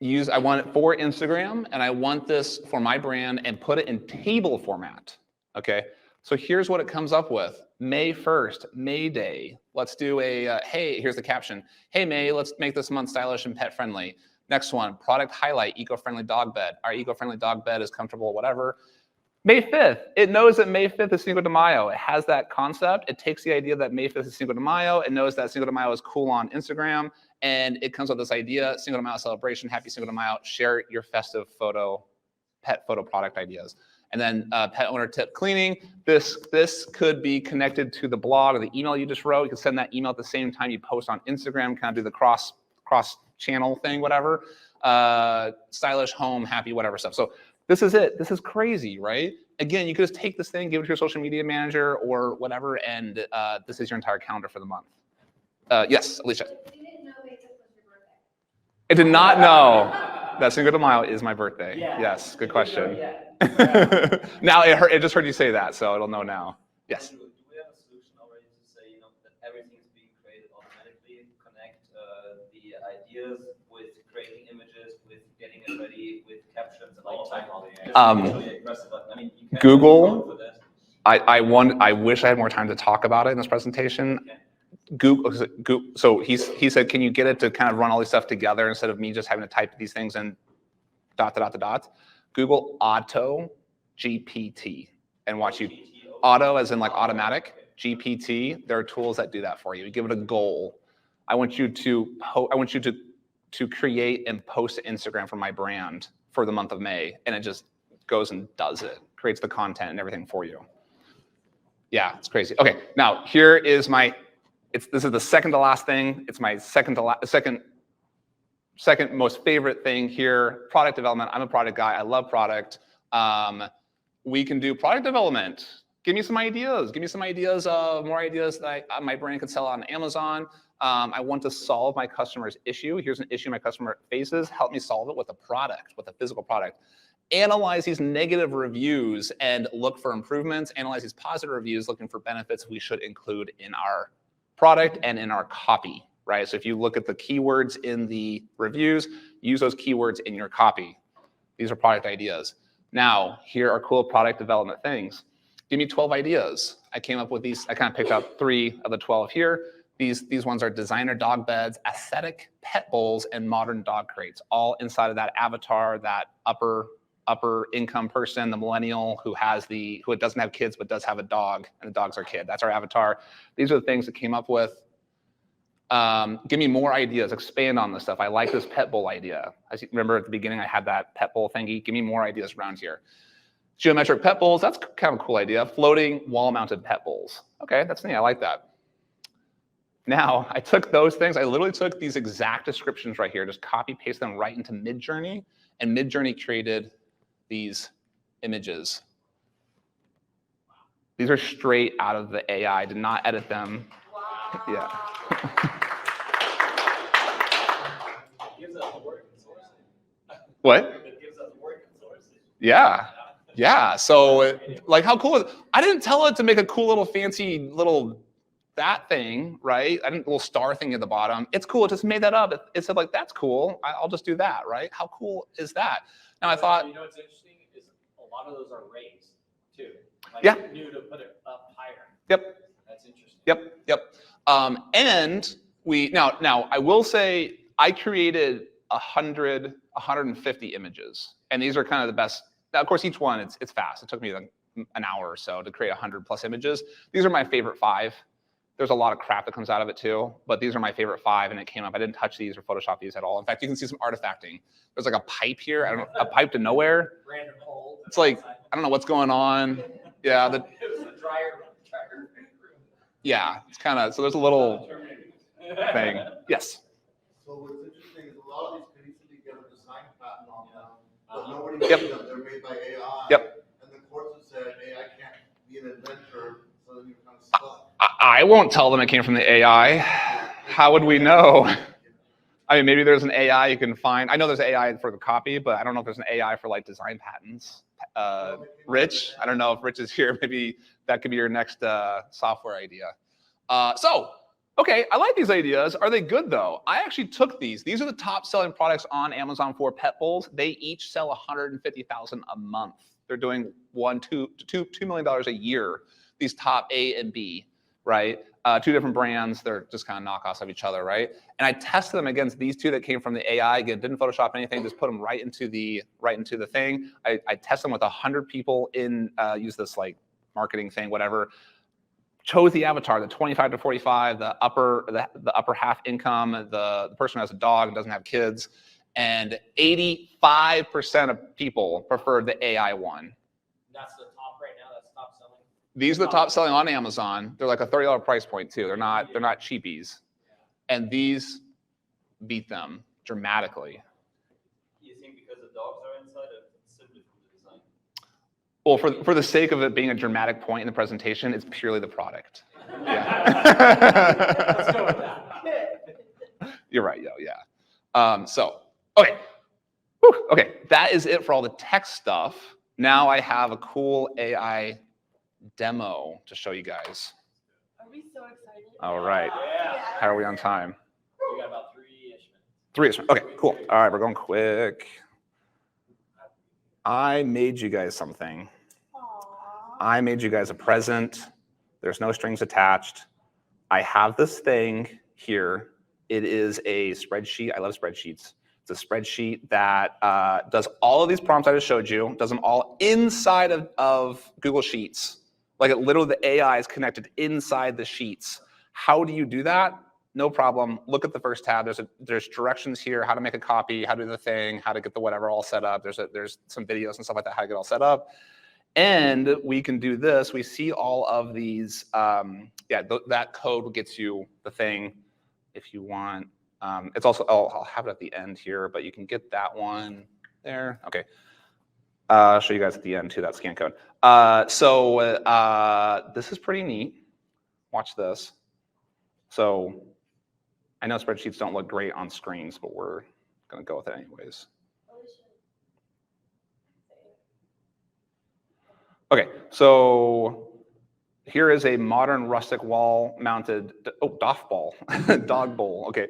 I want it for Instagram, and I want this for my brand, and put it in table format. Okay, so here's what it comes up with. May 1st, May Day. Let's do a, hey, here's the caption. Hey, May, let's make this month stylish and pet friendly. Next one, product highlight, eco-friendly dog bed. Our eco-friendly dog bed is comfortable, whatever. May 5th, it knows that May 5th is Cinco de Mayo. It has that concept. It takes the idea that May 5th is Cinco de Mayo. It knows that Cinco de Mayo is cool on Instagram. And it comes with this idea, Cinco de Mayo celebration, happy Cinco de Mayo, share your festive photo, pet photo product ideas. And then pet owner tip cleaning. This could be connected to the blog or the email you just wrote. You can send that email at the same time you post on Instagram, kind of do the cross channel thing, whatever. Stylish, home, happy, whatever stuff. So this is it. This is crazy, right? Again, you could just take this thing, give it to your social media manager or whatever, and this is your entire calendar for the month. Yes, Alycia. I did not know that Cinco de Mayo is my birthday. Yeah. Yes, good question. Now it just heard you say that, so it'll know now. Yes. Do we have a solution already to say, that everything's being created automatically, connect the ideas with creating images, with getting it ready, with captions and all that? Google. I wish I had more time to talk about it in this presentation. Okay. Google. So he said, can you get it to kind of run all these stuff together instead of me just having to type these things in dot. Google Auto GPT and watch you. Auto as in like automatic. GPT. There are tools that do that for you. You give it a goal. I want you to create and post to Instagram for my brand for the month of May, and it just goes and does it. Creates the content and everything for you. Yeah, it's crazy. Okay, now here is my. This is the second to last thing. It's my second most favorite thing here. Product development. I'm a product guy. I love product. We can do product development. Give me some ideas. Give me some ideas of more ideas that my brand could sell on Amazon. I want to solve my customer's issue. Here's an issue my customer faces. Help me solve it with a product, with a physical product. Analyze these negative reviews and look for improvements. Analyze these positive reviews, looking for benefits we should include in our product and in our copy, right? So if you look at the keywords in the reviews, use those keywords in your copy. These are product ideas. Now, here are cool product development things. Give me 12 ideas. I came up with these. I kind of picked out 3 of the 12 here. These ones are designer dog beds, aesthetic pet bowls, and modern dog crates, all inside of that avatar, that upper income person, the millennial who doesn't have kids but does have a dog, and the dog's our kid. That's our avatar. These are the things that came up with. Give me more ideas. Expand on this stuff. I like this pet bowl idea. As you remember at the beginning, I had that pet bowl thingy. Give me more ideas around here. Geometric pet bowls. That's kind of a cool idea. Floating wall-mounted pet bowls. Okay, that's neat. I like that. Now, I took those things. I literally took these exact descriptions right here, just copy paste them right into Midjourney, and Midjourney created these images. These are straight out of the AI. I did not edit them. Wow. Yeah. What? It gives us work and sourcing. Yeah. Yeah. So, like, how cool is it? I didn't tell it to make a cool little fancy little that thing, right? I didn't little star thing at the bottom. It's cool. It just made that up. It said like, that's cool. I'll just do that, right? How cool is that? Now I thought. You know what's interesting is a lot of those are raised too. Like yeah. You knew to put it up higher. Yep. That's interesting. Yep. And we now I will say I created 150 images, and these are kind of the best. Now, of course, each one it's fast. It took me like an hour or so to create 100+ images. These are my favorite 5. There's a lot of crap that comes out of it too, but these are my favorite 5, and it came up. I didn't touch these or Photoshop these at all. In fact, you can see some artifacting. There's like a pipe here. I don't know, a pipe to nowhere. Random hole. It's like I don't know what's going on. Yeah. It was a dryer. Yeah, it's kind of so. There's a little thing. Yes. So what's interesting is a lot of these can easily get a design patent on them, but nobody made them. They're made by AI. Yep. And the courts have said AI can't be an inventor, so then you're kind of stuck. I won't tell them it came from the AI. How would we know? I mean, maybe there's an AI you can find. I know there's an AI for the copy, but I don't know if there's an AI for like design patents. Rich, I don't know if Rich is here. Maybe That could be your next software idea. Okay, I like these ideas. Are they good though? I actually took these. These are the top selling products on Amazon for pet bowls. They each sell 150,000 a month. They're doing $2 million a year. These top A and B, right? Two different brands. They're just kind of knockoffs of each other, right? And I tested them against these two that came from the AI. Again, didn't Photoshop anything. Just put them right into the thing. I tested them with 100 people in use this like marketing thing, whatever. Chose the avatar, the 25 to 45, the upper half income, the person who has a dog and doesn't have kids, and 85% of people preferred the AI one. That's the top right now. That's top selling. These are the top selling on Amazon. They're like a $30 price point too. They're not cheapies, and these beat them dramatically. You think because the dogs are inside, or simply from the design? Well, for the sake of it being a dramatic point in the presentation, it's purely the product. Yeah. Let's go with that. You're right, yeah. Okay. Whew, okay, that is it for all the tech stuff. Now I have a cool AI demo to show you guys. Are we so excited? All right. Yeah. How are we on time? We got about 3-ish minutes. 3-ish. Okay, cool. All right, we're going quick. I made you guys something. I made you guys a present. There's no strings attached. I have this thing here. It is a spreadsheet. I love spreadsheets. It's a spreadsheet that does all of these prompts I just showed you, does them all inside of Google Sheets. Like it literally, the AI is connected inside the sheets. How do you do that? No problem. Look at the first tab. There's directions here, how to make a copy, how to do the thing, how to get the whatever all set up. There's some videos and stuff like that, how to get all set up. And we can do this. We see all of these. That code gets you the thing if you want. It's also, I'll have it at the end here, but you can get that one there. Okay. I'll show you guys at the end too, that scan code. This is pretty neat. Watch this. So I know spreadsheets don't look great on screens, but we're going to go with it anyways. Okay, so here is a modern rustic wall-mounted, dog bowl. Okay,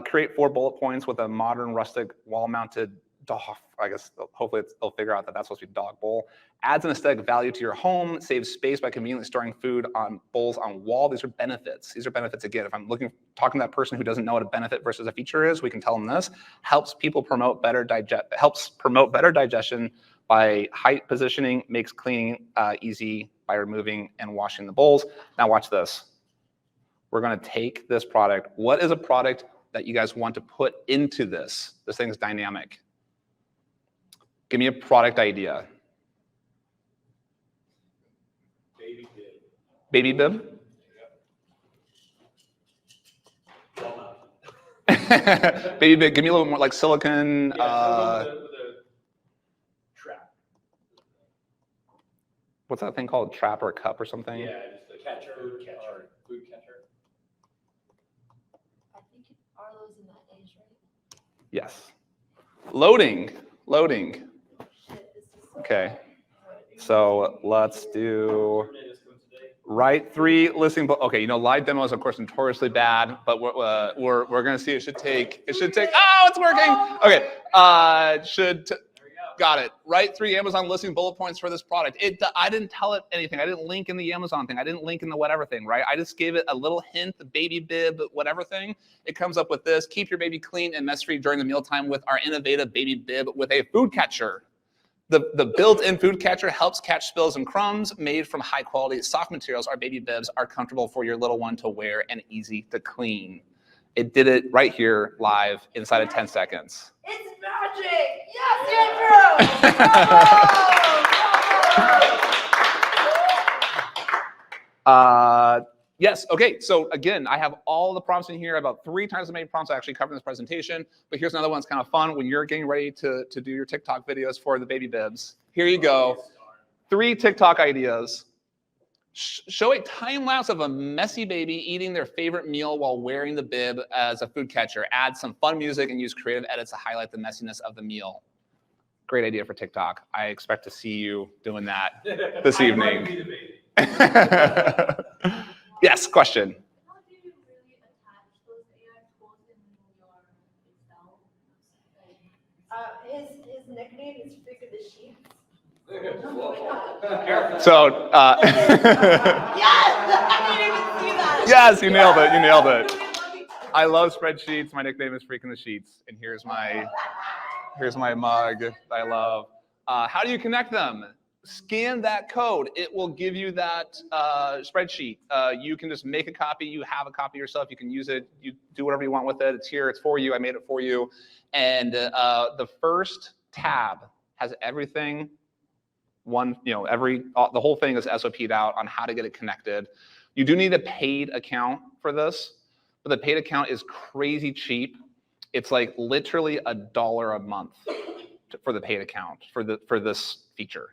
create 4 bullet points with a modern rustic wall-mounted dog. I guess hopefully they'll figure out that that's supposed to be dog bowl. Adds an aesthetic value to your home. Saves space by conveniently storing food on bowls on wall. These are benefits. These are benefits again. If I'm talking to that person who doesn't know what a benefit versus a feature is, we can tell them this. Helps promote better digestion by height positioning. Makes cleaning easy by removing and washing the bowls. Now watch this. We're going to take this product. What is a product that you guys want to put into this? This thing's dynamic. Give me a product idea. Baby bib. Baby bib? Baby bib. Give me a little more like silicone. With a trap. What's that thing called? Trap or a cup or something? Yeah, just a catcher. Food catcher. Food catcher. I think are those in that age, right? Yes. Loading. Okay. So let's do write 3 listing. Okay, live demos of course notoriously bad, but we're gonna see. It should take. Oh, it's working. Okay. Got it. Write 3 Amazon listing bullet points for this product. I didn't tell it anything. I didn't link in the Amazon thing. I didn't link in the whatever thing, right? I just gave it a little hint, the baby bib, whatever thing. It comes up with this. Keep your baby clean and mess-free during the mealtime with our innovative baby bib with a food catcher. The built-in food catcher helps catch spills and crumbs. Made from high-quality soft materials, our baby bibs are comfortable for your little one to wear and easy to clean. It did it right here, live, inside of 10 seconds. It's magic! Yes, Andrew! Yes, okay, so again, I have all the prompts in here, about 3 times as many prompts I actually covered in this presentation, but here's another one that's kind of fun when you're getting ready to do your TikTok videos for the baby bibs. Here you go, 3 TikTok ideas. Show a time lapse of a messy baby eating their favorite meal while wearing the bib as a food catcher. Add some fun music and use creative edits to highlight the messiness of the meal. Great idea for TikTok. I expect to see you doing that this evening. Yes, question. How do you really attach those AI tools in your Excel? His nickname is Freak of the Sheets. So, Yes! I didn't even see that. yes, you nailed it. You nailed it. I love spreadsheets. My nickname is Freaking the Sheets, and here's my mug that I love. How do you connect them? Scan that code. It will give you that spreadsheet. You can just make a copy. You have a copy yourself. You can use it. You do whatever you want with it. It's here. It's for you. I made it for you. And the first tab has everything. The whole thing is SOP'd out on how to get it connected. You do need a paid account for this, but the paid account is crazy cheap. It's like literally $1 a month for the paid account for this feature.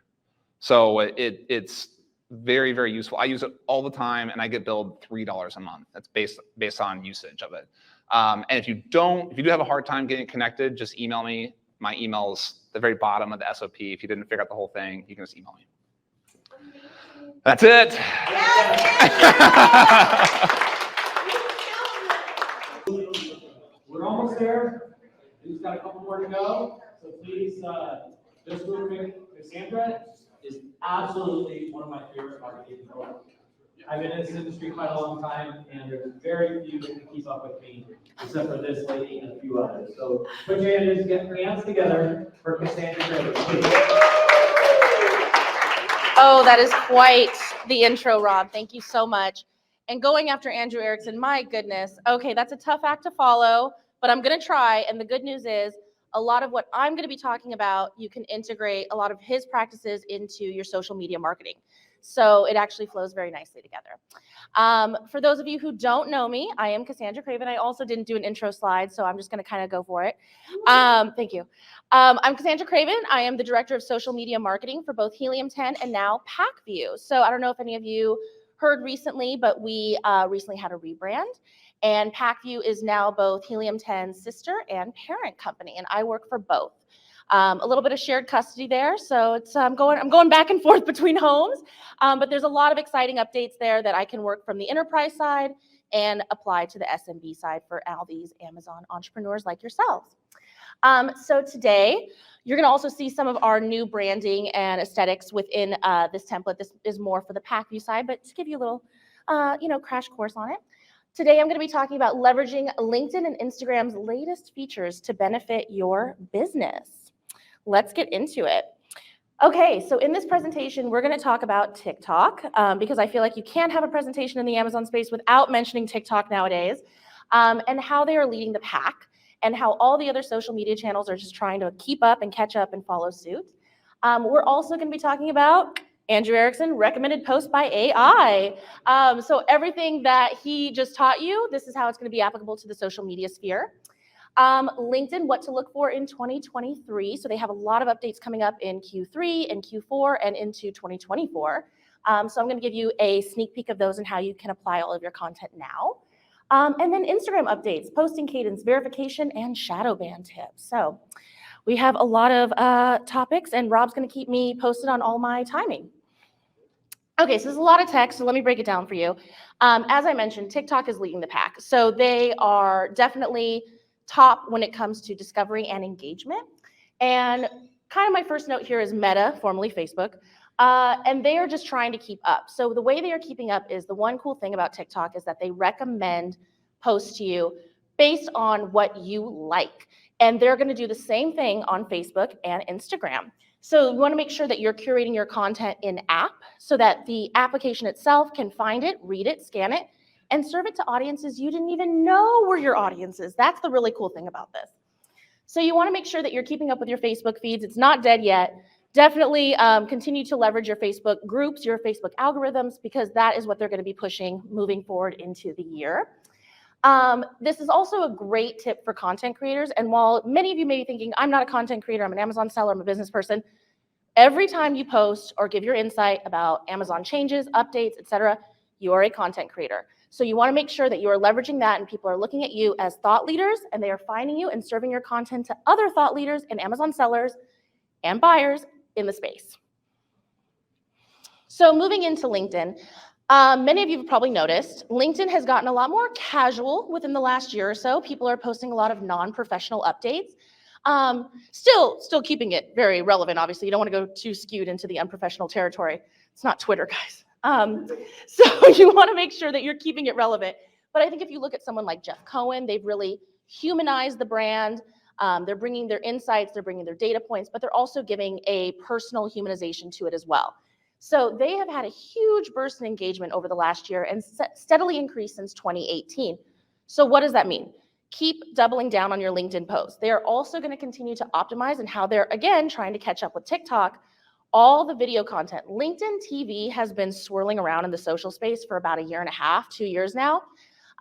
So it's very, very useful. I use it all the time, and I get billed $3 a month. That's based on usage of it. And if you do have a hard time getting connected, just email me. My email's at the very bottom of the SOP. If you didn't figure out the whole thing, you can just email me. That's it. We're almost there. We've got a couple more to go. So please, just real quick, Cassandra is absolutely one of my favorite marketing people. I've been in this industry quite a long time, and there's very few that can keep up with me, except for this lady and a few others. So put your hands together for Cassandra Craven. Oh, that is quite the intro, Rob. Thank you so much. And going after Andrew Erickson, my goodness. Okay, that's a tough act to follow, but I'm going to try. And the good news is a lot of what I'm going to be talking about, you can integrate a lot of his practices into your social media marketing. So it actually flows very nicely together. For those of you who don't know me, I am Cassandra Craven. I also didn't do an intro slide, so I'm just going to kind of go for it. Thank you. I'm Cassandra Craven. I am the Director of Social Media Marketing for both Helium 10 and now Pacvue. So I don't know if any of you heard recently, but we recently had a rebrand. And Pacvue is now both Helium 10's sister and parent company, and I work for both. A little bit of shared custody there, so it's I'm going back and forth between homes, but there's a lot of exciting updates there that I can work from the enterprise side and apply to the SMB side for all these Amazon entrepreneurs like yourselves. So today, you're going to also see some of our new branding and aesthetics within this template. This is more for the Pacvue side, but to give you a little, crash course on it. Today, I'm going to be talking about leveraging LinkedIn and Instagram's latest features to benefit your business. Let's get into it. Okay, so in this presentation, we're going to talk about TikTok because I feel like you can't have a presentation in the Amazon space without mentioning TikTok nowadays, and how they are leading the pack and how all the other social media channels are just trying to keep up and catch up and follow suit. We're also going to be talking about Andrew Erickson, recommended post by AI. So everything that he just taught you, this is how it's going to be applicable to the social media sphere. LinkedIn, what to look for in 2023. So they have a lot of updates coming up in Q3 and Q4 and into 2024. So I'm going to give you a sneak peek of those and how you can apply all of your content now. And then Instagram updates, posting cadence, verification, and shadow ban tips. So we have a lot of topics, and Rob's going to keep me posted on all my timing. Okay, so there's a lot of text, so let me break it down for you. As I mentioned, TikTok is leading the pack. So they are definitely top when it comes to discovery and engagement. And kind of my first note here is Meta, formerly Facebook, and they are just trying to keep up. So the way they are keeping up is the one cool thing about TikTok is that they recommend posts to you based on what you like. And they're going to do the same thing on Facebook and Instagram. So you want to make sure that you're curating your content in app so that the application itself can find it, read it, scan it, and serve it to audiences you didn't even know were your audiences. That's the really cool thing about this. So you want to make sure that you're keeping up with your Facebook feeds. It's not dead yet. Definitely continue to leverage your Facebook groups, your Facebook algorithms, because that is what they're going to be pushing moving forward into the year. This is also a great tip for content creators. And while many of you may be thinking, I'm not a content creator, I'm an Amazon seller, I'm a business person, every time you post or give your insight about Amazon changes, updates, etc., you are a content creator. So you want to make sure that you are leveraging that and people are looking at you as thought leaders and they are finding you and serving your content to other thought leaders and Amazon sellers and buyers in the space. So moving into LinkedIn, many of you have probably noticed LinkedIn has gotten a lot more casual within the last year or so. People are posting a lot of non-professional updates. Still keeping it very relevant, obviously. You don't want to go too skewed into the unprofessional territory. It's not Twitter, guys. So you want to make sure that you're keeping it relevant. But I think if you look at someone like Jeff Cohen, they've really humanized the brand. They're bringing their insights, they're bringing their data points, but they're also giving a personal humanization to it as well. So they have had a huge burst in engagement over the last year and steadily increased since 2018. So what does that mean? Keep doubling down on your LinkedIn posts. They are also going to continue to optimize in how they're, again, trying to catch up with TikTok, all the video content. LinkedIn TV has been swirling around in the social space for about 1.5 years, 2 years now.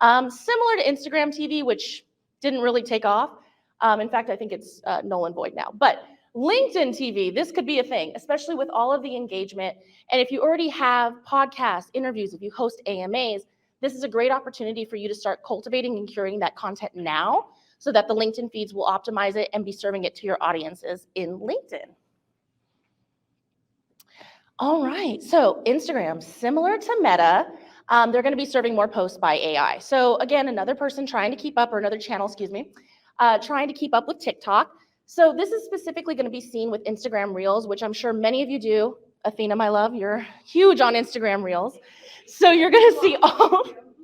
Similar to Instagram TV, which didn't really take off. In fact, I think it's null and void now. But LinkedIn TV, this could be a thing, especially with all of the engagement. And if you already have podcasts, interviews, if you host AMAs, this is a great opportunity for you to start cultivating and curating that content now so that the LinkedIn feeds will optimize it and be serving it to your audiences in LinkedIn. All right, so Instagram, similar to Meta, they're going to be serving more posts by AI. So again, another person trying to keep up, or another channel, excuse me, trying to keep up with TikTok. So this is specifically going to be seen with Instagram Reels, which I'm sure many of you do. Athena, my love, you're huge on Instagram Reels. So you're going to see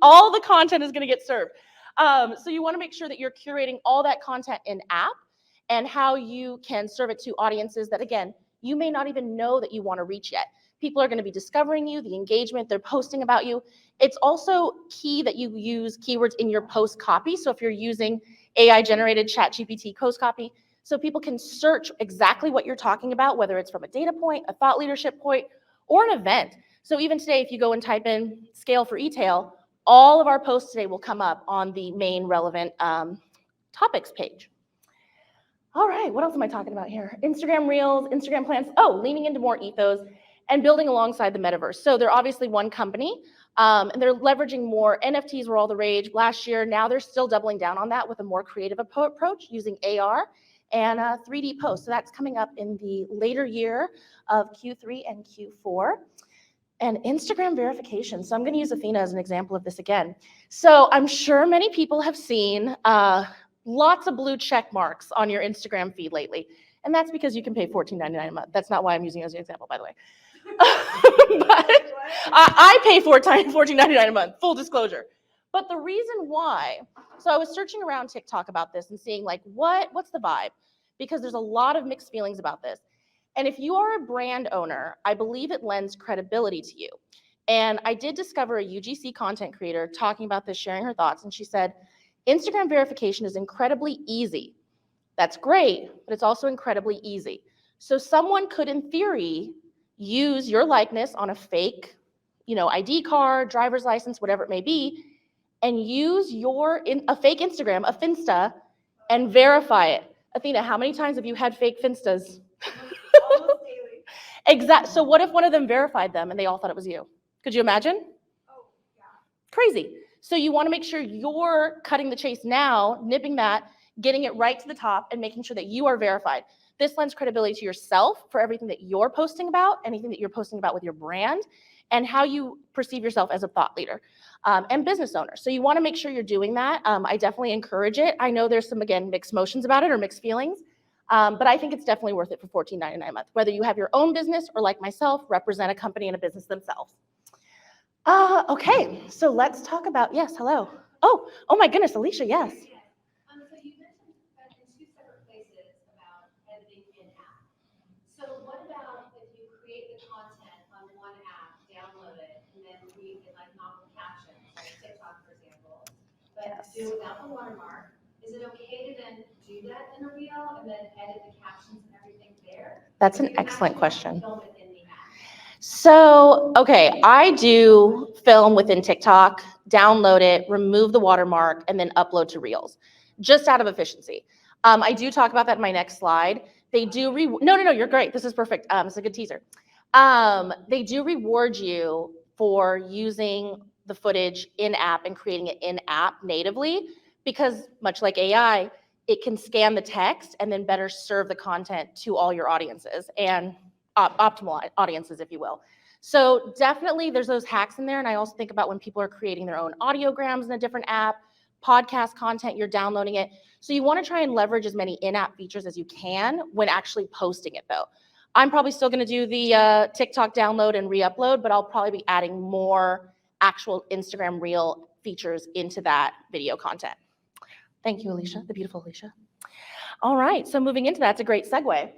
all the content is going to get served. So you want to make sure that you're curating all that content in app and how you can serve it to audiences that, again, you may not even know that you want to reach yet. People are going to be discovering you, the engagement, they're posting about you. It's also key that you use keywords in your post copy. So if you're using AI-generated ChatGPT post copy, so people can search exactly what you're talking about, whether it's from a data point, a thought leadership point, or an event. So even today, if you go and type in ScaleForEtail, all of our posts today will come up on the main relevant topics page. All right, what else am I talking about here? Instagram Reels, Instagram plans. Oh, leaning into more ethos and building alongside the metaverse. So they're obviously one company, and they're leveraging more. NFTs were all the rage last year. Now they're still doubling down on that with a more creative approach using AR and 3D posts. So that's coming up in the later year of Q3 and Q4. And Instagram verification. So I'm going to use Athena as an example of this again. So I'm sure many people have seen lots of blue check marks on your Instagram feed lately. And that's because you can pay $14.99 a month. That's not why I'm using it as an example, by the way. But I pay $14.99 a month, full disclosure. But the reason why, so I was searching around TikTok about this and seeing like, what's the vibe? Because there's a lot of mixed feelings about this. And if you are a brand owner, I believe it lends credibility to you. And I did discover a UGC content creator talking about this, sharing her thoughts. And she said, Instagram verification is incredibly easy. That's great, but it's also incredibly easy. So someone could, in theory, use your likeness on a fake, ID card, driver's license, whatever it may be, and use a fake Instagram, a Finsta, and verify it. Athena, how many times have you had fake Finstas? Almost daily. Exactly. So what if one of them verified them and they all thought it was you? Could you imagine? Oh, yeah. Crazy. So you want to make sure you're cutting the chase now, nipping that, getting it right to the top, and making sure that you are verified. This lends credibility to yourself for everything that you're posting about, anything that you're posting about with your brand, and how you perceive yourself as a thought leader and business owner. So you want to make sure you're doing that. I definitely encourage it. I know there's some, again, mixed emotions about it or mixed feelings, but I think it's definitely worth it for $14.99 a month, whether you have your own business or, like myself, represent a company and a business themselves. Okay, so let's talk about, yes, hello. Oh my goodness, Alycia, yes. So you mentioned in two separate places about editing in-app. So what about if you create the content on one app, download it, and then read it like not with captions, like TikTok, for example, but do it without the watermark? Is it okay to then do that in a reel and then edit the captions and everything there? That's an excellent question. So, okay, I do film within TikTok, download it, remove the watermark, and then upload to Reels, just out of efficiency. I do talk about that in my next slide. They do, no, you're great. This is perfect. It's a good teaser. They do reward you for using the footage in-app and creating it in-app natively, because much like AI, it can scan the text and then better serve the content to all your audiences and optimal audiences, if you will. So definitely there's those hacks in there. And I also think about when people are creating their own audiograms in a different app, podcast content, you're downloading it. So you want to try and leverage as many in-app features as you can when actually posting it though. I'm probably still going to do the TikTok download and re-upload, but I'll probably be adding more actual Instagram Reel features into that video content. Thank you, Alycia, the beautiful Alycia. All right, so moving into that, it's a great segue.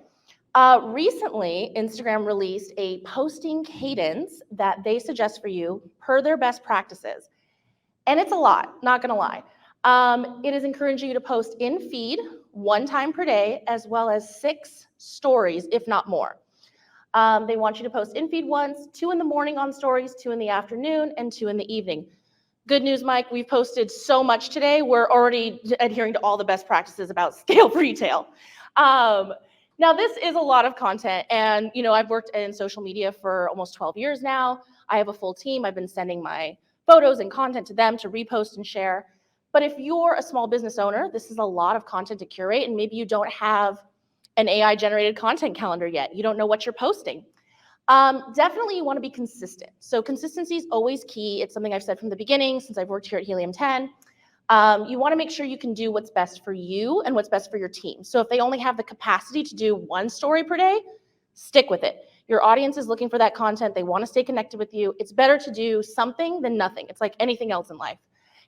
Recently, Instagram released a posting cadence that they suggest for you per their best practices. And it's a lot, not gonna lie. It is encouraging you to post in feed 1 time per day, as well as 6 stories, if not more. They want you to post in feed once, 2 in the morning on stories, 2 in the afternoon, and 2 in the evening. Good news, Mike, we've posted so much today, we're already adhering to all the best practices about ScaleForEtail. Now, this is a lot of content, and I've worked in social media for almost 12 years now. I have a full team. I've been sending my photos and content to them to repost and share. But if you're a small business owner, this is a lot of content to curate, and maybe you don't have an AI-generated content calendar yet. You don't know what you're posting. Definitely you want to be consistent. So consistency is always key. It's something I've said from the beginning since I've worked here at Helium 10. You want to make sure you can do what's best for you and what's best for your team. So if they only have the capacity to do 1 story per day, stick with it. Your audience is looking for that content. They want to stay connected with you. It's better to do something than nothing. It's like anything else in life.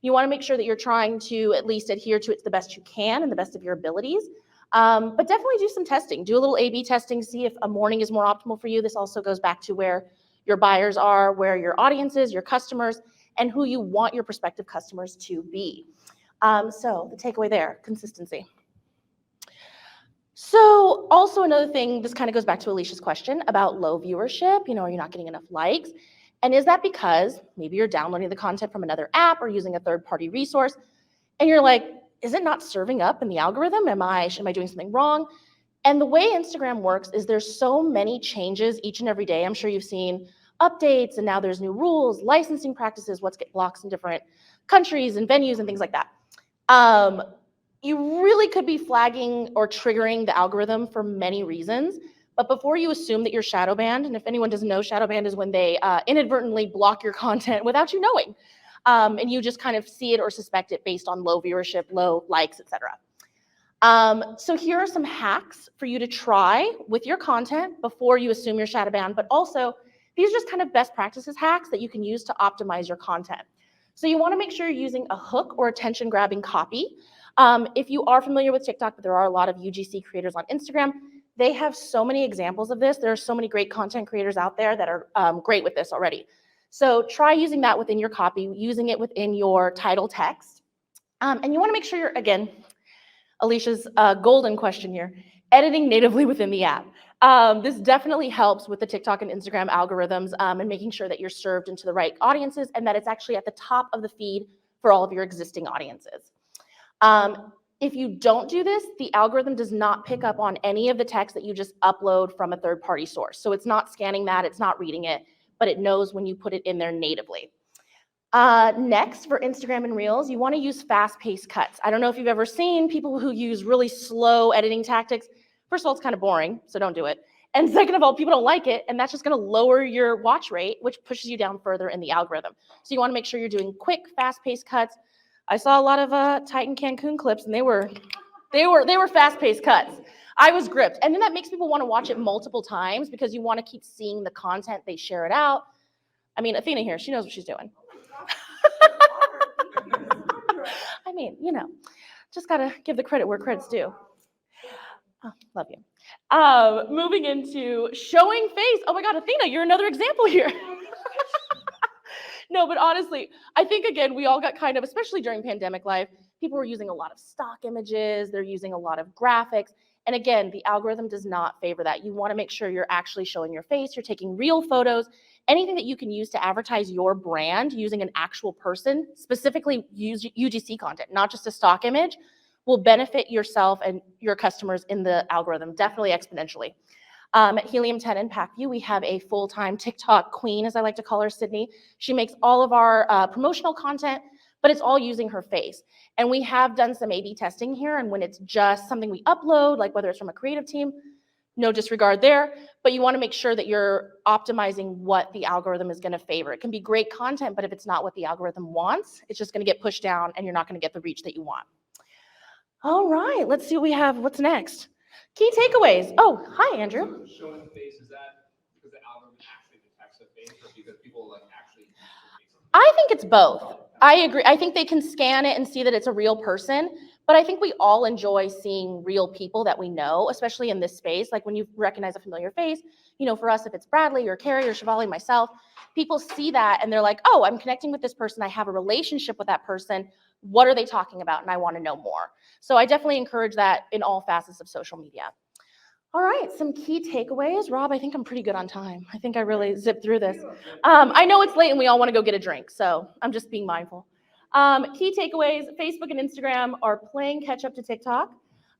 You want to make sure that you're trying to at least adhere to it the best you can and the best of your abilities. But definitely do some testing. Do a little A/B testing, see if a morning is more optimal for you. This also goes back to where your buyers are, where your audience is, your customers, and who you want your prospective customers to be. So the takeaway there, consistency. So also another thing, this kind of goes back to Alicia's question about low viewership. Are you not getting enough likes? And is that because maybe you're downloading the content from another app or using a third-party resource, and you're like, is it not serving up in the algorithm? Am I doing something wrong? And the way Instagram works is there's so many changes each and every day. I'm sure you've seen updates, and now there's new rules, licensing practices, what's get blocks in different countries and venues and things like that. You really could be flagging or triggering the algorithm for many reasons. But before you assume that you're shadow banned, and if anyone doesn't know, shadow banned is when they inadvertently block your content without you knowing. And you just kind of see it or suspect it based on low viewership, low likes, etc. So here are some hacks for you to try with your content before you assume you're shadow banned, but also these are just kind of best practices hacks that you can use to optimize your content. So you want to make sure you're using a hook or attention grabbing copy. If you are familiar with TikTok, but there are a lot of UGC creators on Instagram, they have so many examples of this. There are so many great content creators out there that are great with this already. So try using that within your copy, using it within your title text. And you want to make sure you're, again, Alicia's golden question here, editing natively within the app. This definitely helps with the TikTok and Instagram algorithms and making sure that you're served into the right audiences and that it's actually at the top of the feed for all of your existing audiences. If you don't do this, the algorithm does not pick up on any of the text that you just upload from a third-party source. So it's not scanning that, it's not reading it, but it knows when you put it in there natively. Next, for Instagram and Reels, you want to use fast-paced cuts. I don't know if you've ever seen people who use really slow editing tactics. First of all, it's kind of boring, so don't do it. And second of all, people don't like it, and that's just going to lower your watch rate, which pushes you down further in the algorithm. So you want to make sure you're doing quick, fast-paced cuts. I saw a lot of Titan Cancun clips, and they were fast-paced cuts. I was gripped. And then that makes people want to watch it multiple times because you want to keep seeing the content, they share it out. I mean, Athena here, she knows what she's doing. I mean, just got to give the credit where credit's due. Oh, love you. Moving into showing face. Oh my God, Athena, you're another example here. No, but honestly, I think, again, we all got kind of, especially during pandemic life, people were using a lot of stock images. They're using a lot of graphics. And again, the algorithm does not favor that. You want to make sure you're actually showing your face. You're taking real photos. Anything that you can use to advertise your brand using an actual person, specifically use UGC content, not just a stock image, will benefit yourself and your customers in the algorithm, definitely exponentially. At Helium 10 and Pacvue, we have a full-time TikTok queen, as I like to call her, Sydney. She makes all of our promotional content, but it's all using her face. And we have done some A/B testing here, and when it's just something we upload, like whether it's from a creative team, no disregard there, but you want to make sure that you're optimizing what the algorithm is going to favor. It can be great content, but if it's not what the algorithm wants, it's just going to get pushed down and you're not going to get the reach that you want. All right, let's see what we have. What's next? Key takeaways. Oh, hi, Andrew. Showing the face, is that because the algorithm actually detects a face or because people like actually use the face? I think it's both. I agree. I think they can scan it and see that it's a real person, but I think we all enjoy seeing real people that we know, especially in this space. Like when you recognize a familiar face, you know, for us, if it's Bradley or Carrie or Shivali, myself, people see that and they're like, oh, I'm connecting with this person. I have a relationship with that person. What are they talking about? And I want to know more. So I definitely encourage that in all facets of social media. All right, some key takeaways. Rob, I think I'm pretty good on time. I think I really zipped through this. I know it's late and we all want to go get a drink, so I'm just being mindful. Key takeaways, Facebook and Instagram are playing catch up to TikTok.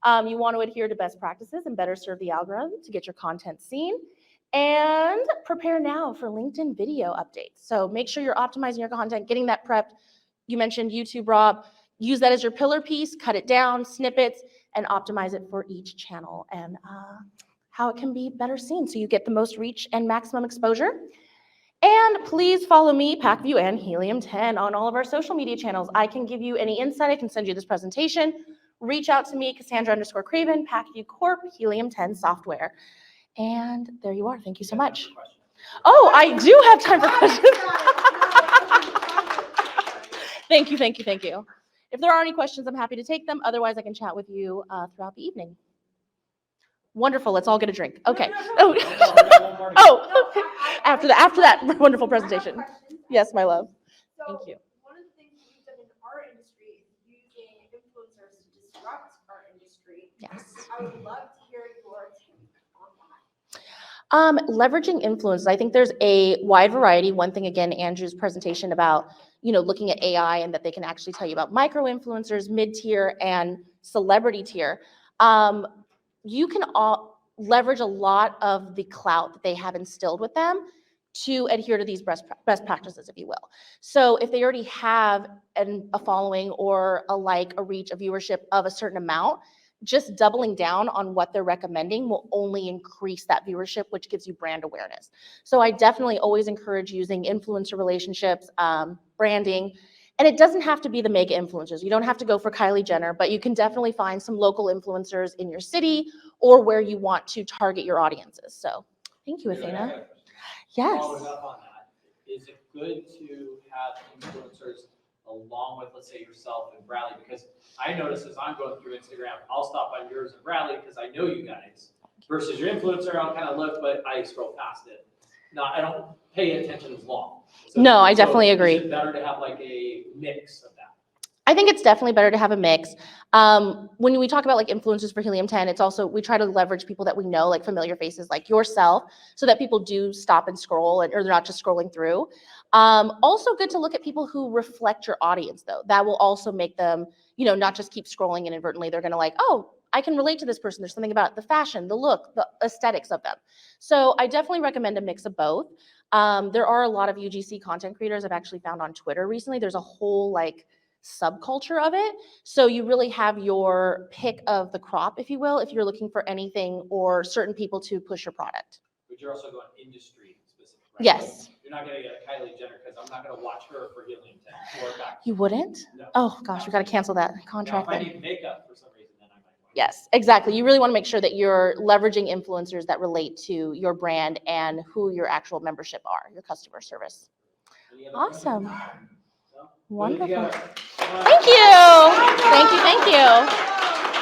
You want to adhere to best practices and better serve the algorithm to get your content seen. And prepare now for LinkedIn video updates. So make sure you're optimizing your content, getting that prepped. You mentioned YouTube, Rob. Use that as your pillar piece, cut it down, snippets, and optimize it for each channel and how it can be better seen so you get the most reach and maximum exposure. And please follow me, Pacvue and Helium 10 on all of our social media channels. I can give you any insight. I can send you this presentation. Reach out to me, Cassandra_Craven, Pacvue Corp, Helium 10 software. And there you are. Thank you so much. Oh, I do have time for questions. Thank you, thank you, thank you. If there are any questions, I'm happy to take them. Otherwise, I can chat with you throughout the evening. Wonderful. Let's all get a drink. Okay. Oh, after that wonderful presentation. Yes, my love. Thank you. One of the things that we've done in our industry is using influencers to disrupt our industry. Yes. I would love to hear your take on that. Leveraging influencers. I think there's a wide variety. One thing, again, Andrew's presentation about, you know, looking at AI and that they can actually tell you about micro influencers, mid-tier, and celebrity tier. You can leverage a lot of the clout that they have instilled with them to adhere to these best practices, if you will. So if they already have a following or a reach, a viewership of a certain amount, just doubling down on what they're recommending will only increase that viewership, which gives you brand awareness. So I definitely always encourage using influencer relationships, branding, and it doesn't have to be the mega influencers. You don't have to go for Kylie Jenner, but you can definitely find some local influencers in your city or where you want to target your audiences. So thank you, Athena. Yes. Following up on that, is it good to have influencers along with, let's say, yourself and Bradley? Because I notice as I'm going through Instagram, I'll stop on yours and Bradley because I know you guys. Versus your influencer, I'll kind of look, but I scroll past it. No, I don't pay attention as long. So, no, I definitely agree. Is it better to have like a mix of that? I think it's definitely better to have a mix. When we talk about like influencers for Helium 10, it's also, we try to leverage people that we know, like familiar faces like yourself, so that people do stop and scroll or they're not just scrolling through. Also good to look at people who reflect your audience though. That will also make them, you know, not just keep scrolling inadvertently. They're gonna like, oh, I can relate to this person. There's something about the fashion, the look, the aesthetics of them. So I definitely recommend a mix of both. There are a lot of UGC content creators I've actually found on Twitter recently. There's a whole like subculture of it. So you really have your pick of the crop, if you will, if you're looking for anything or certain people to push your product. But you're also going industry specific, right? Yes. You're not going to get a Kylie Jenner because I'm not going to watch her for Helium 10 or back. You wouldn't? No. Oh gosh, we got to cancel that contract. Now, if I need makeup for some reason, then I might. Yes, exactly. You really want to make sure that you're leveraging influencers that relate to your brand and who your actual membership are, your customer service. Awesome. Wonderful. Thank you. Thank you. Thank you.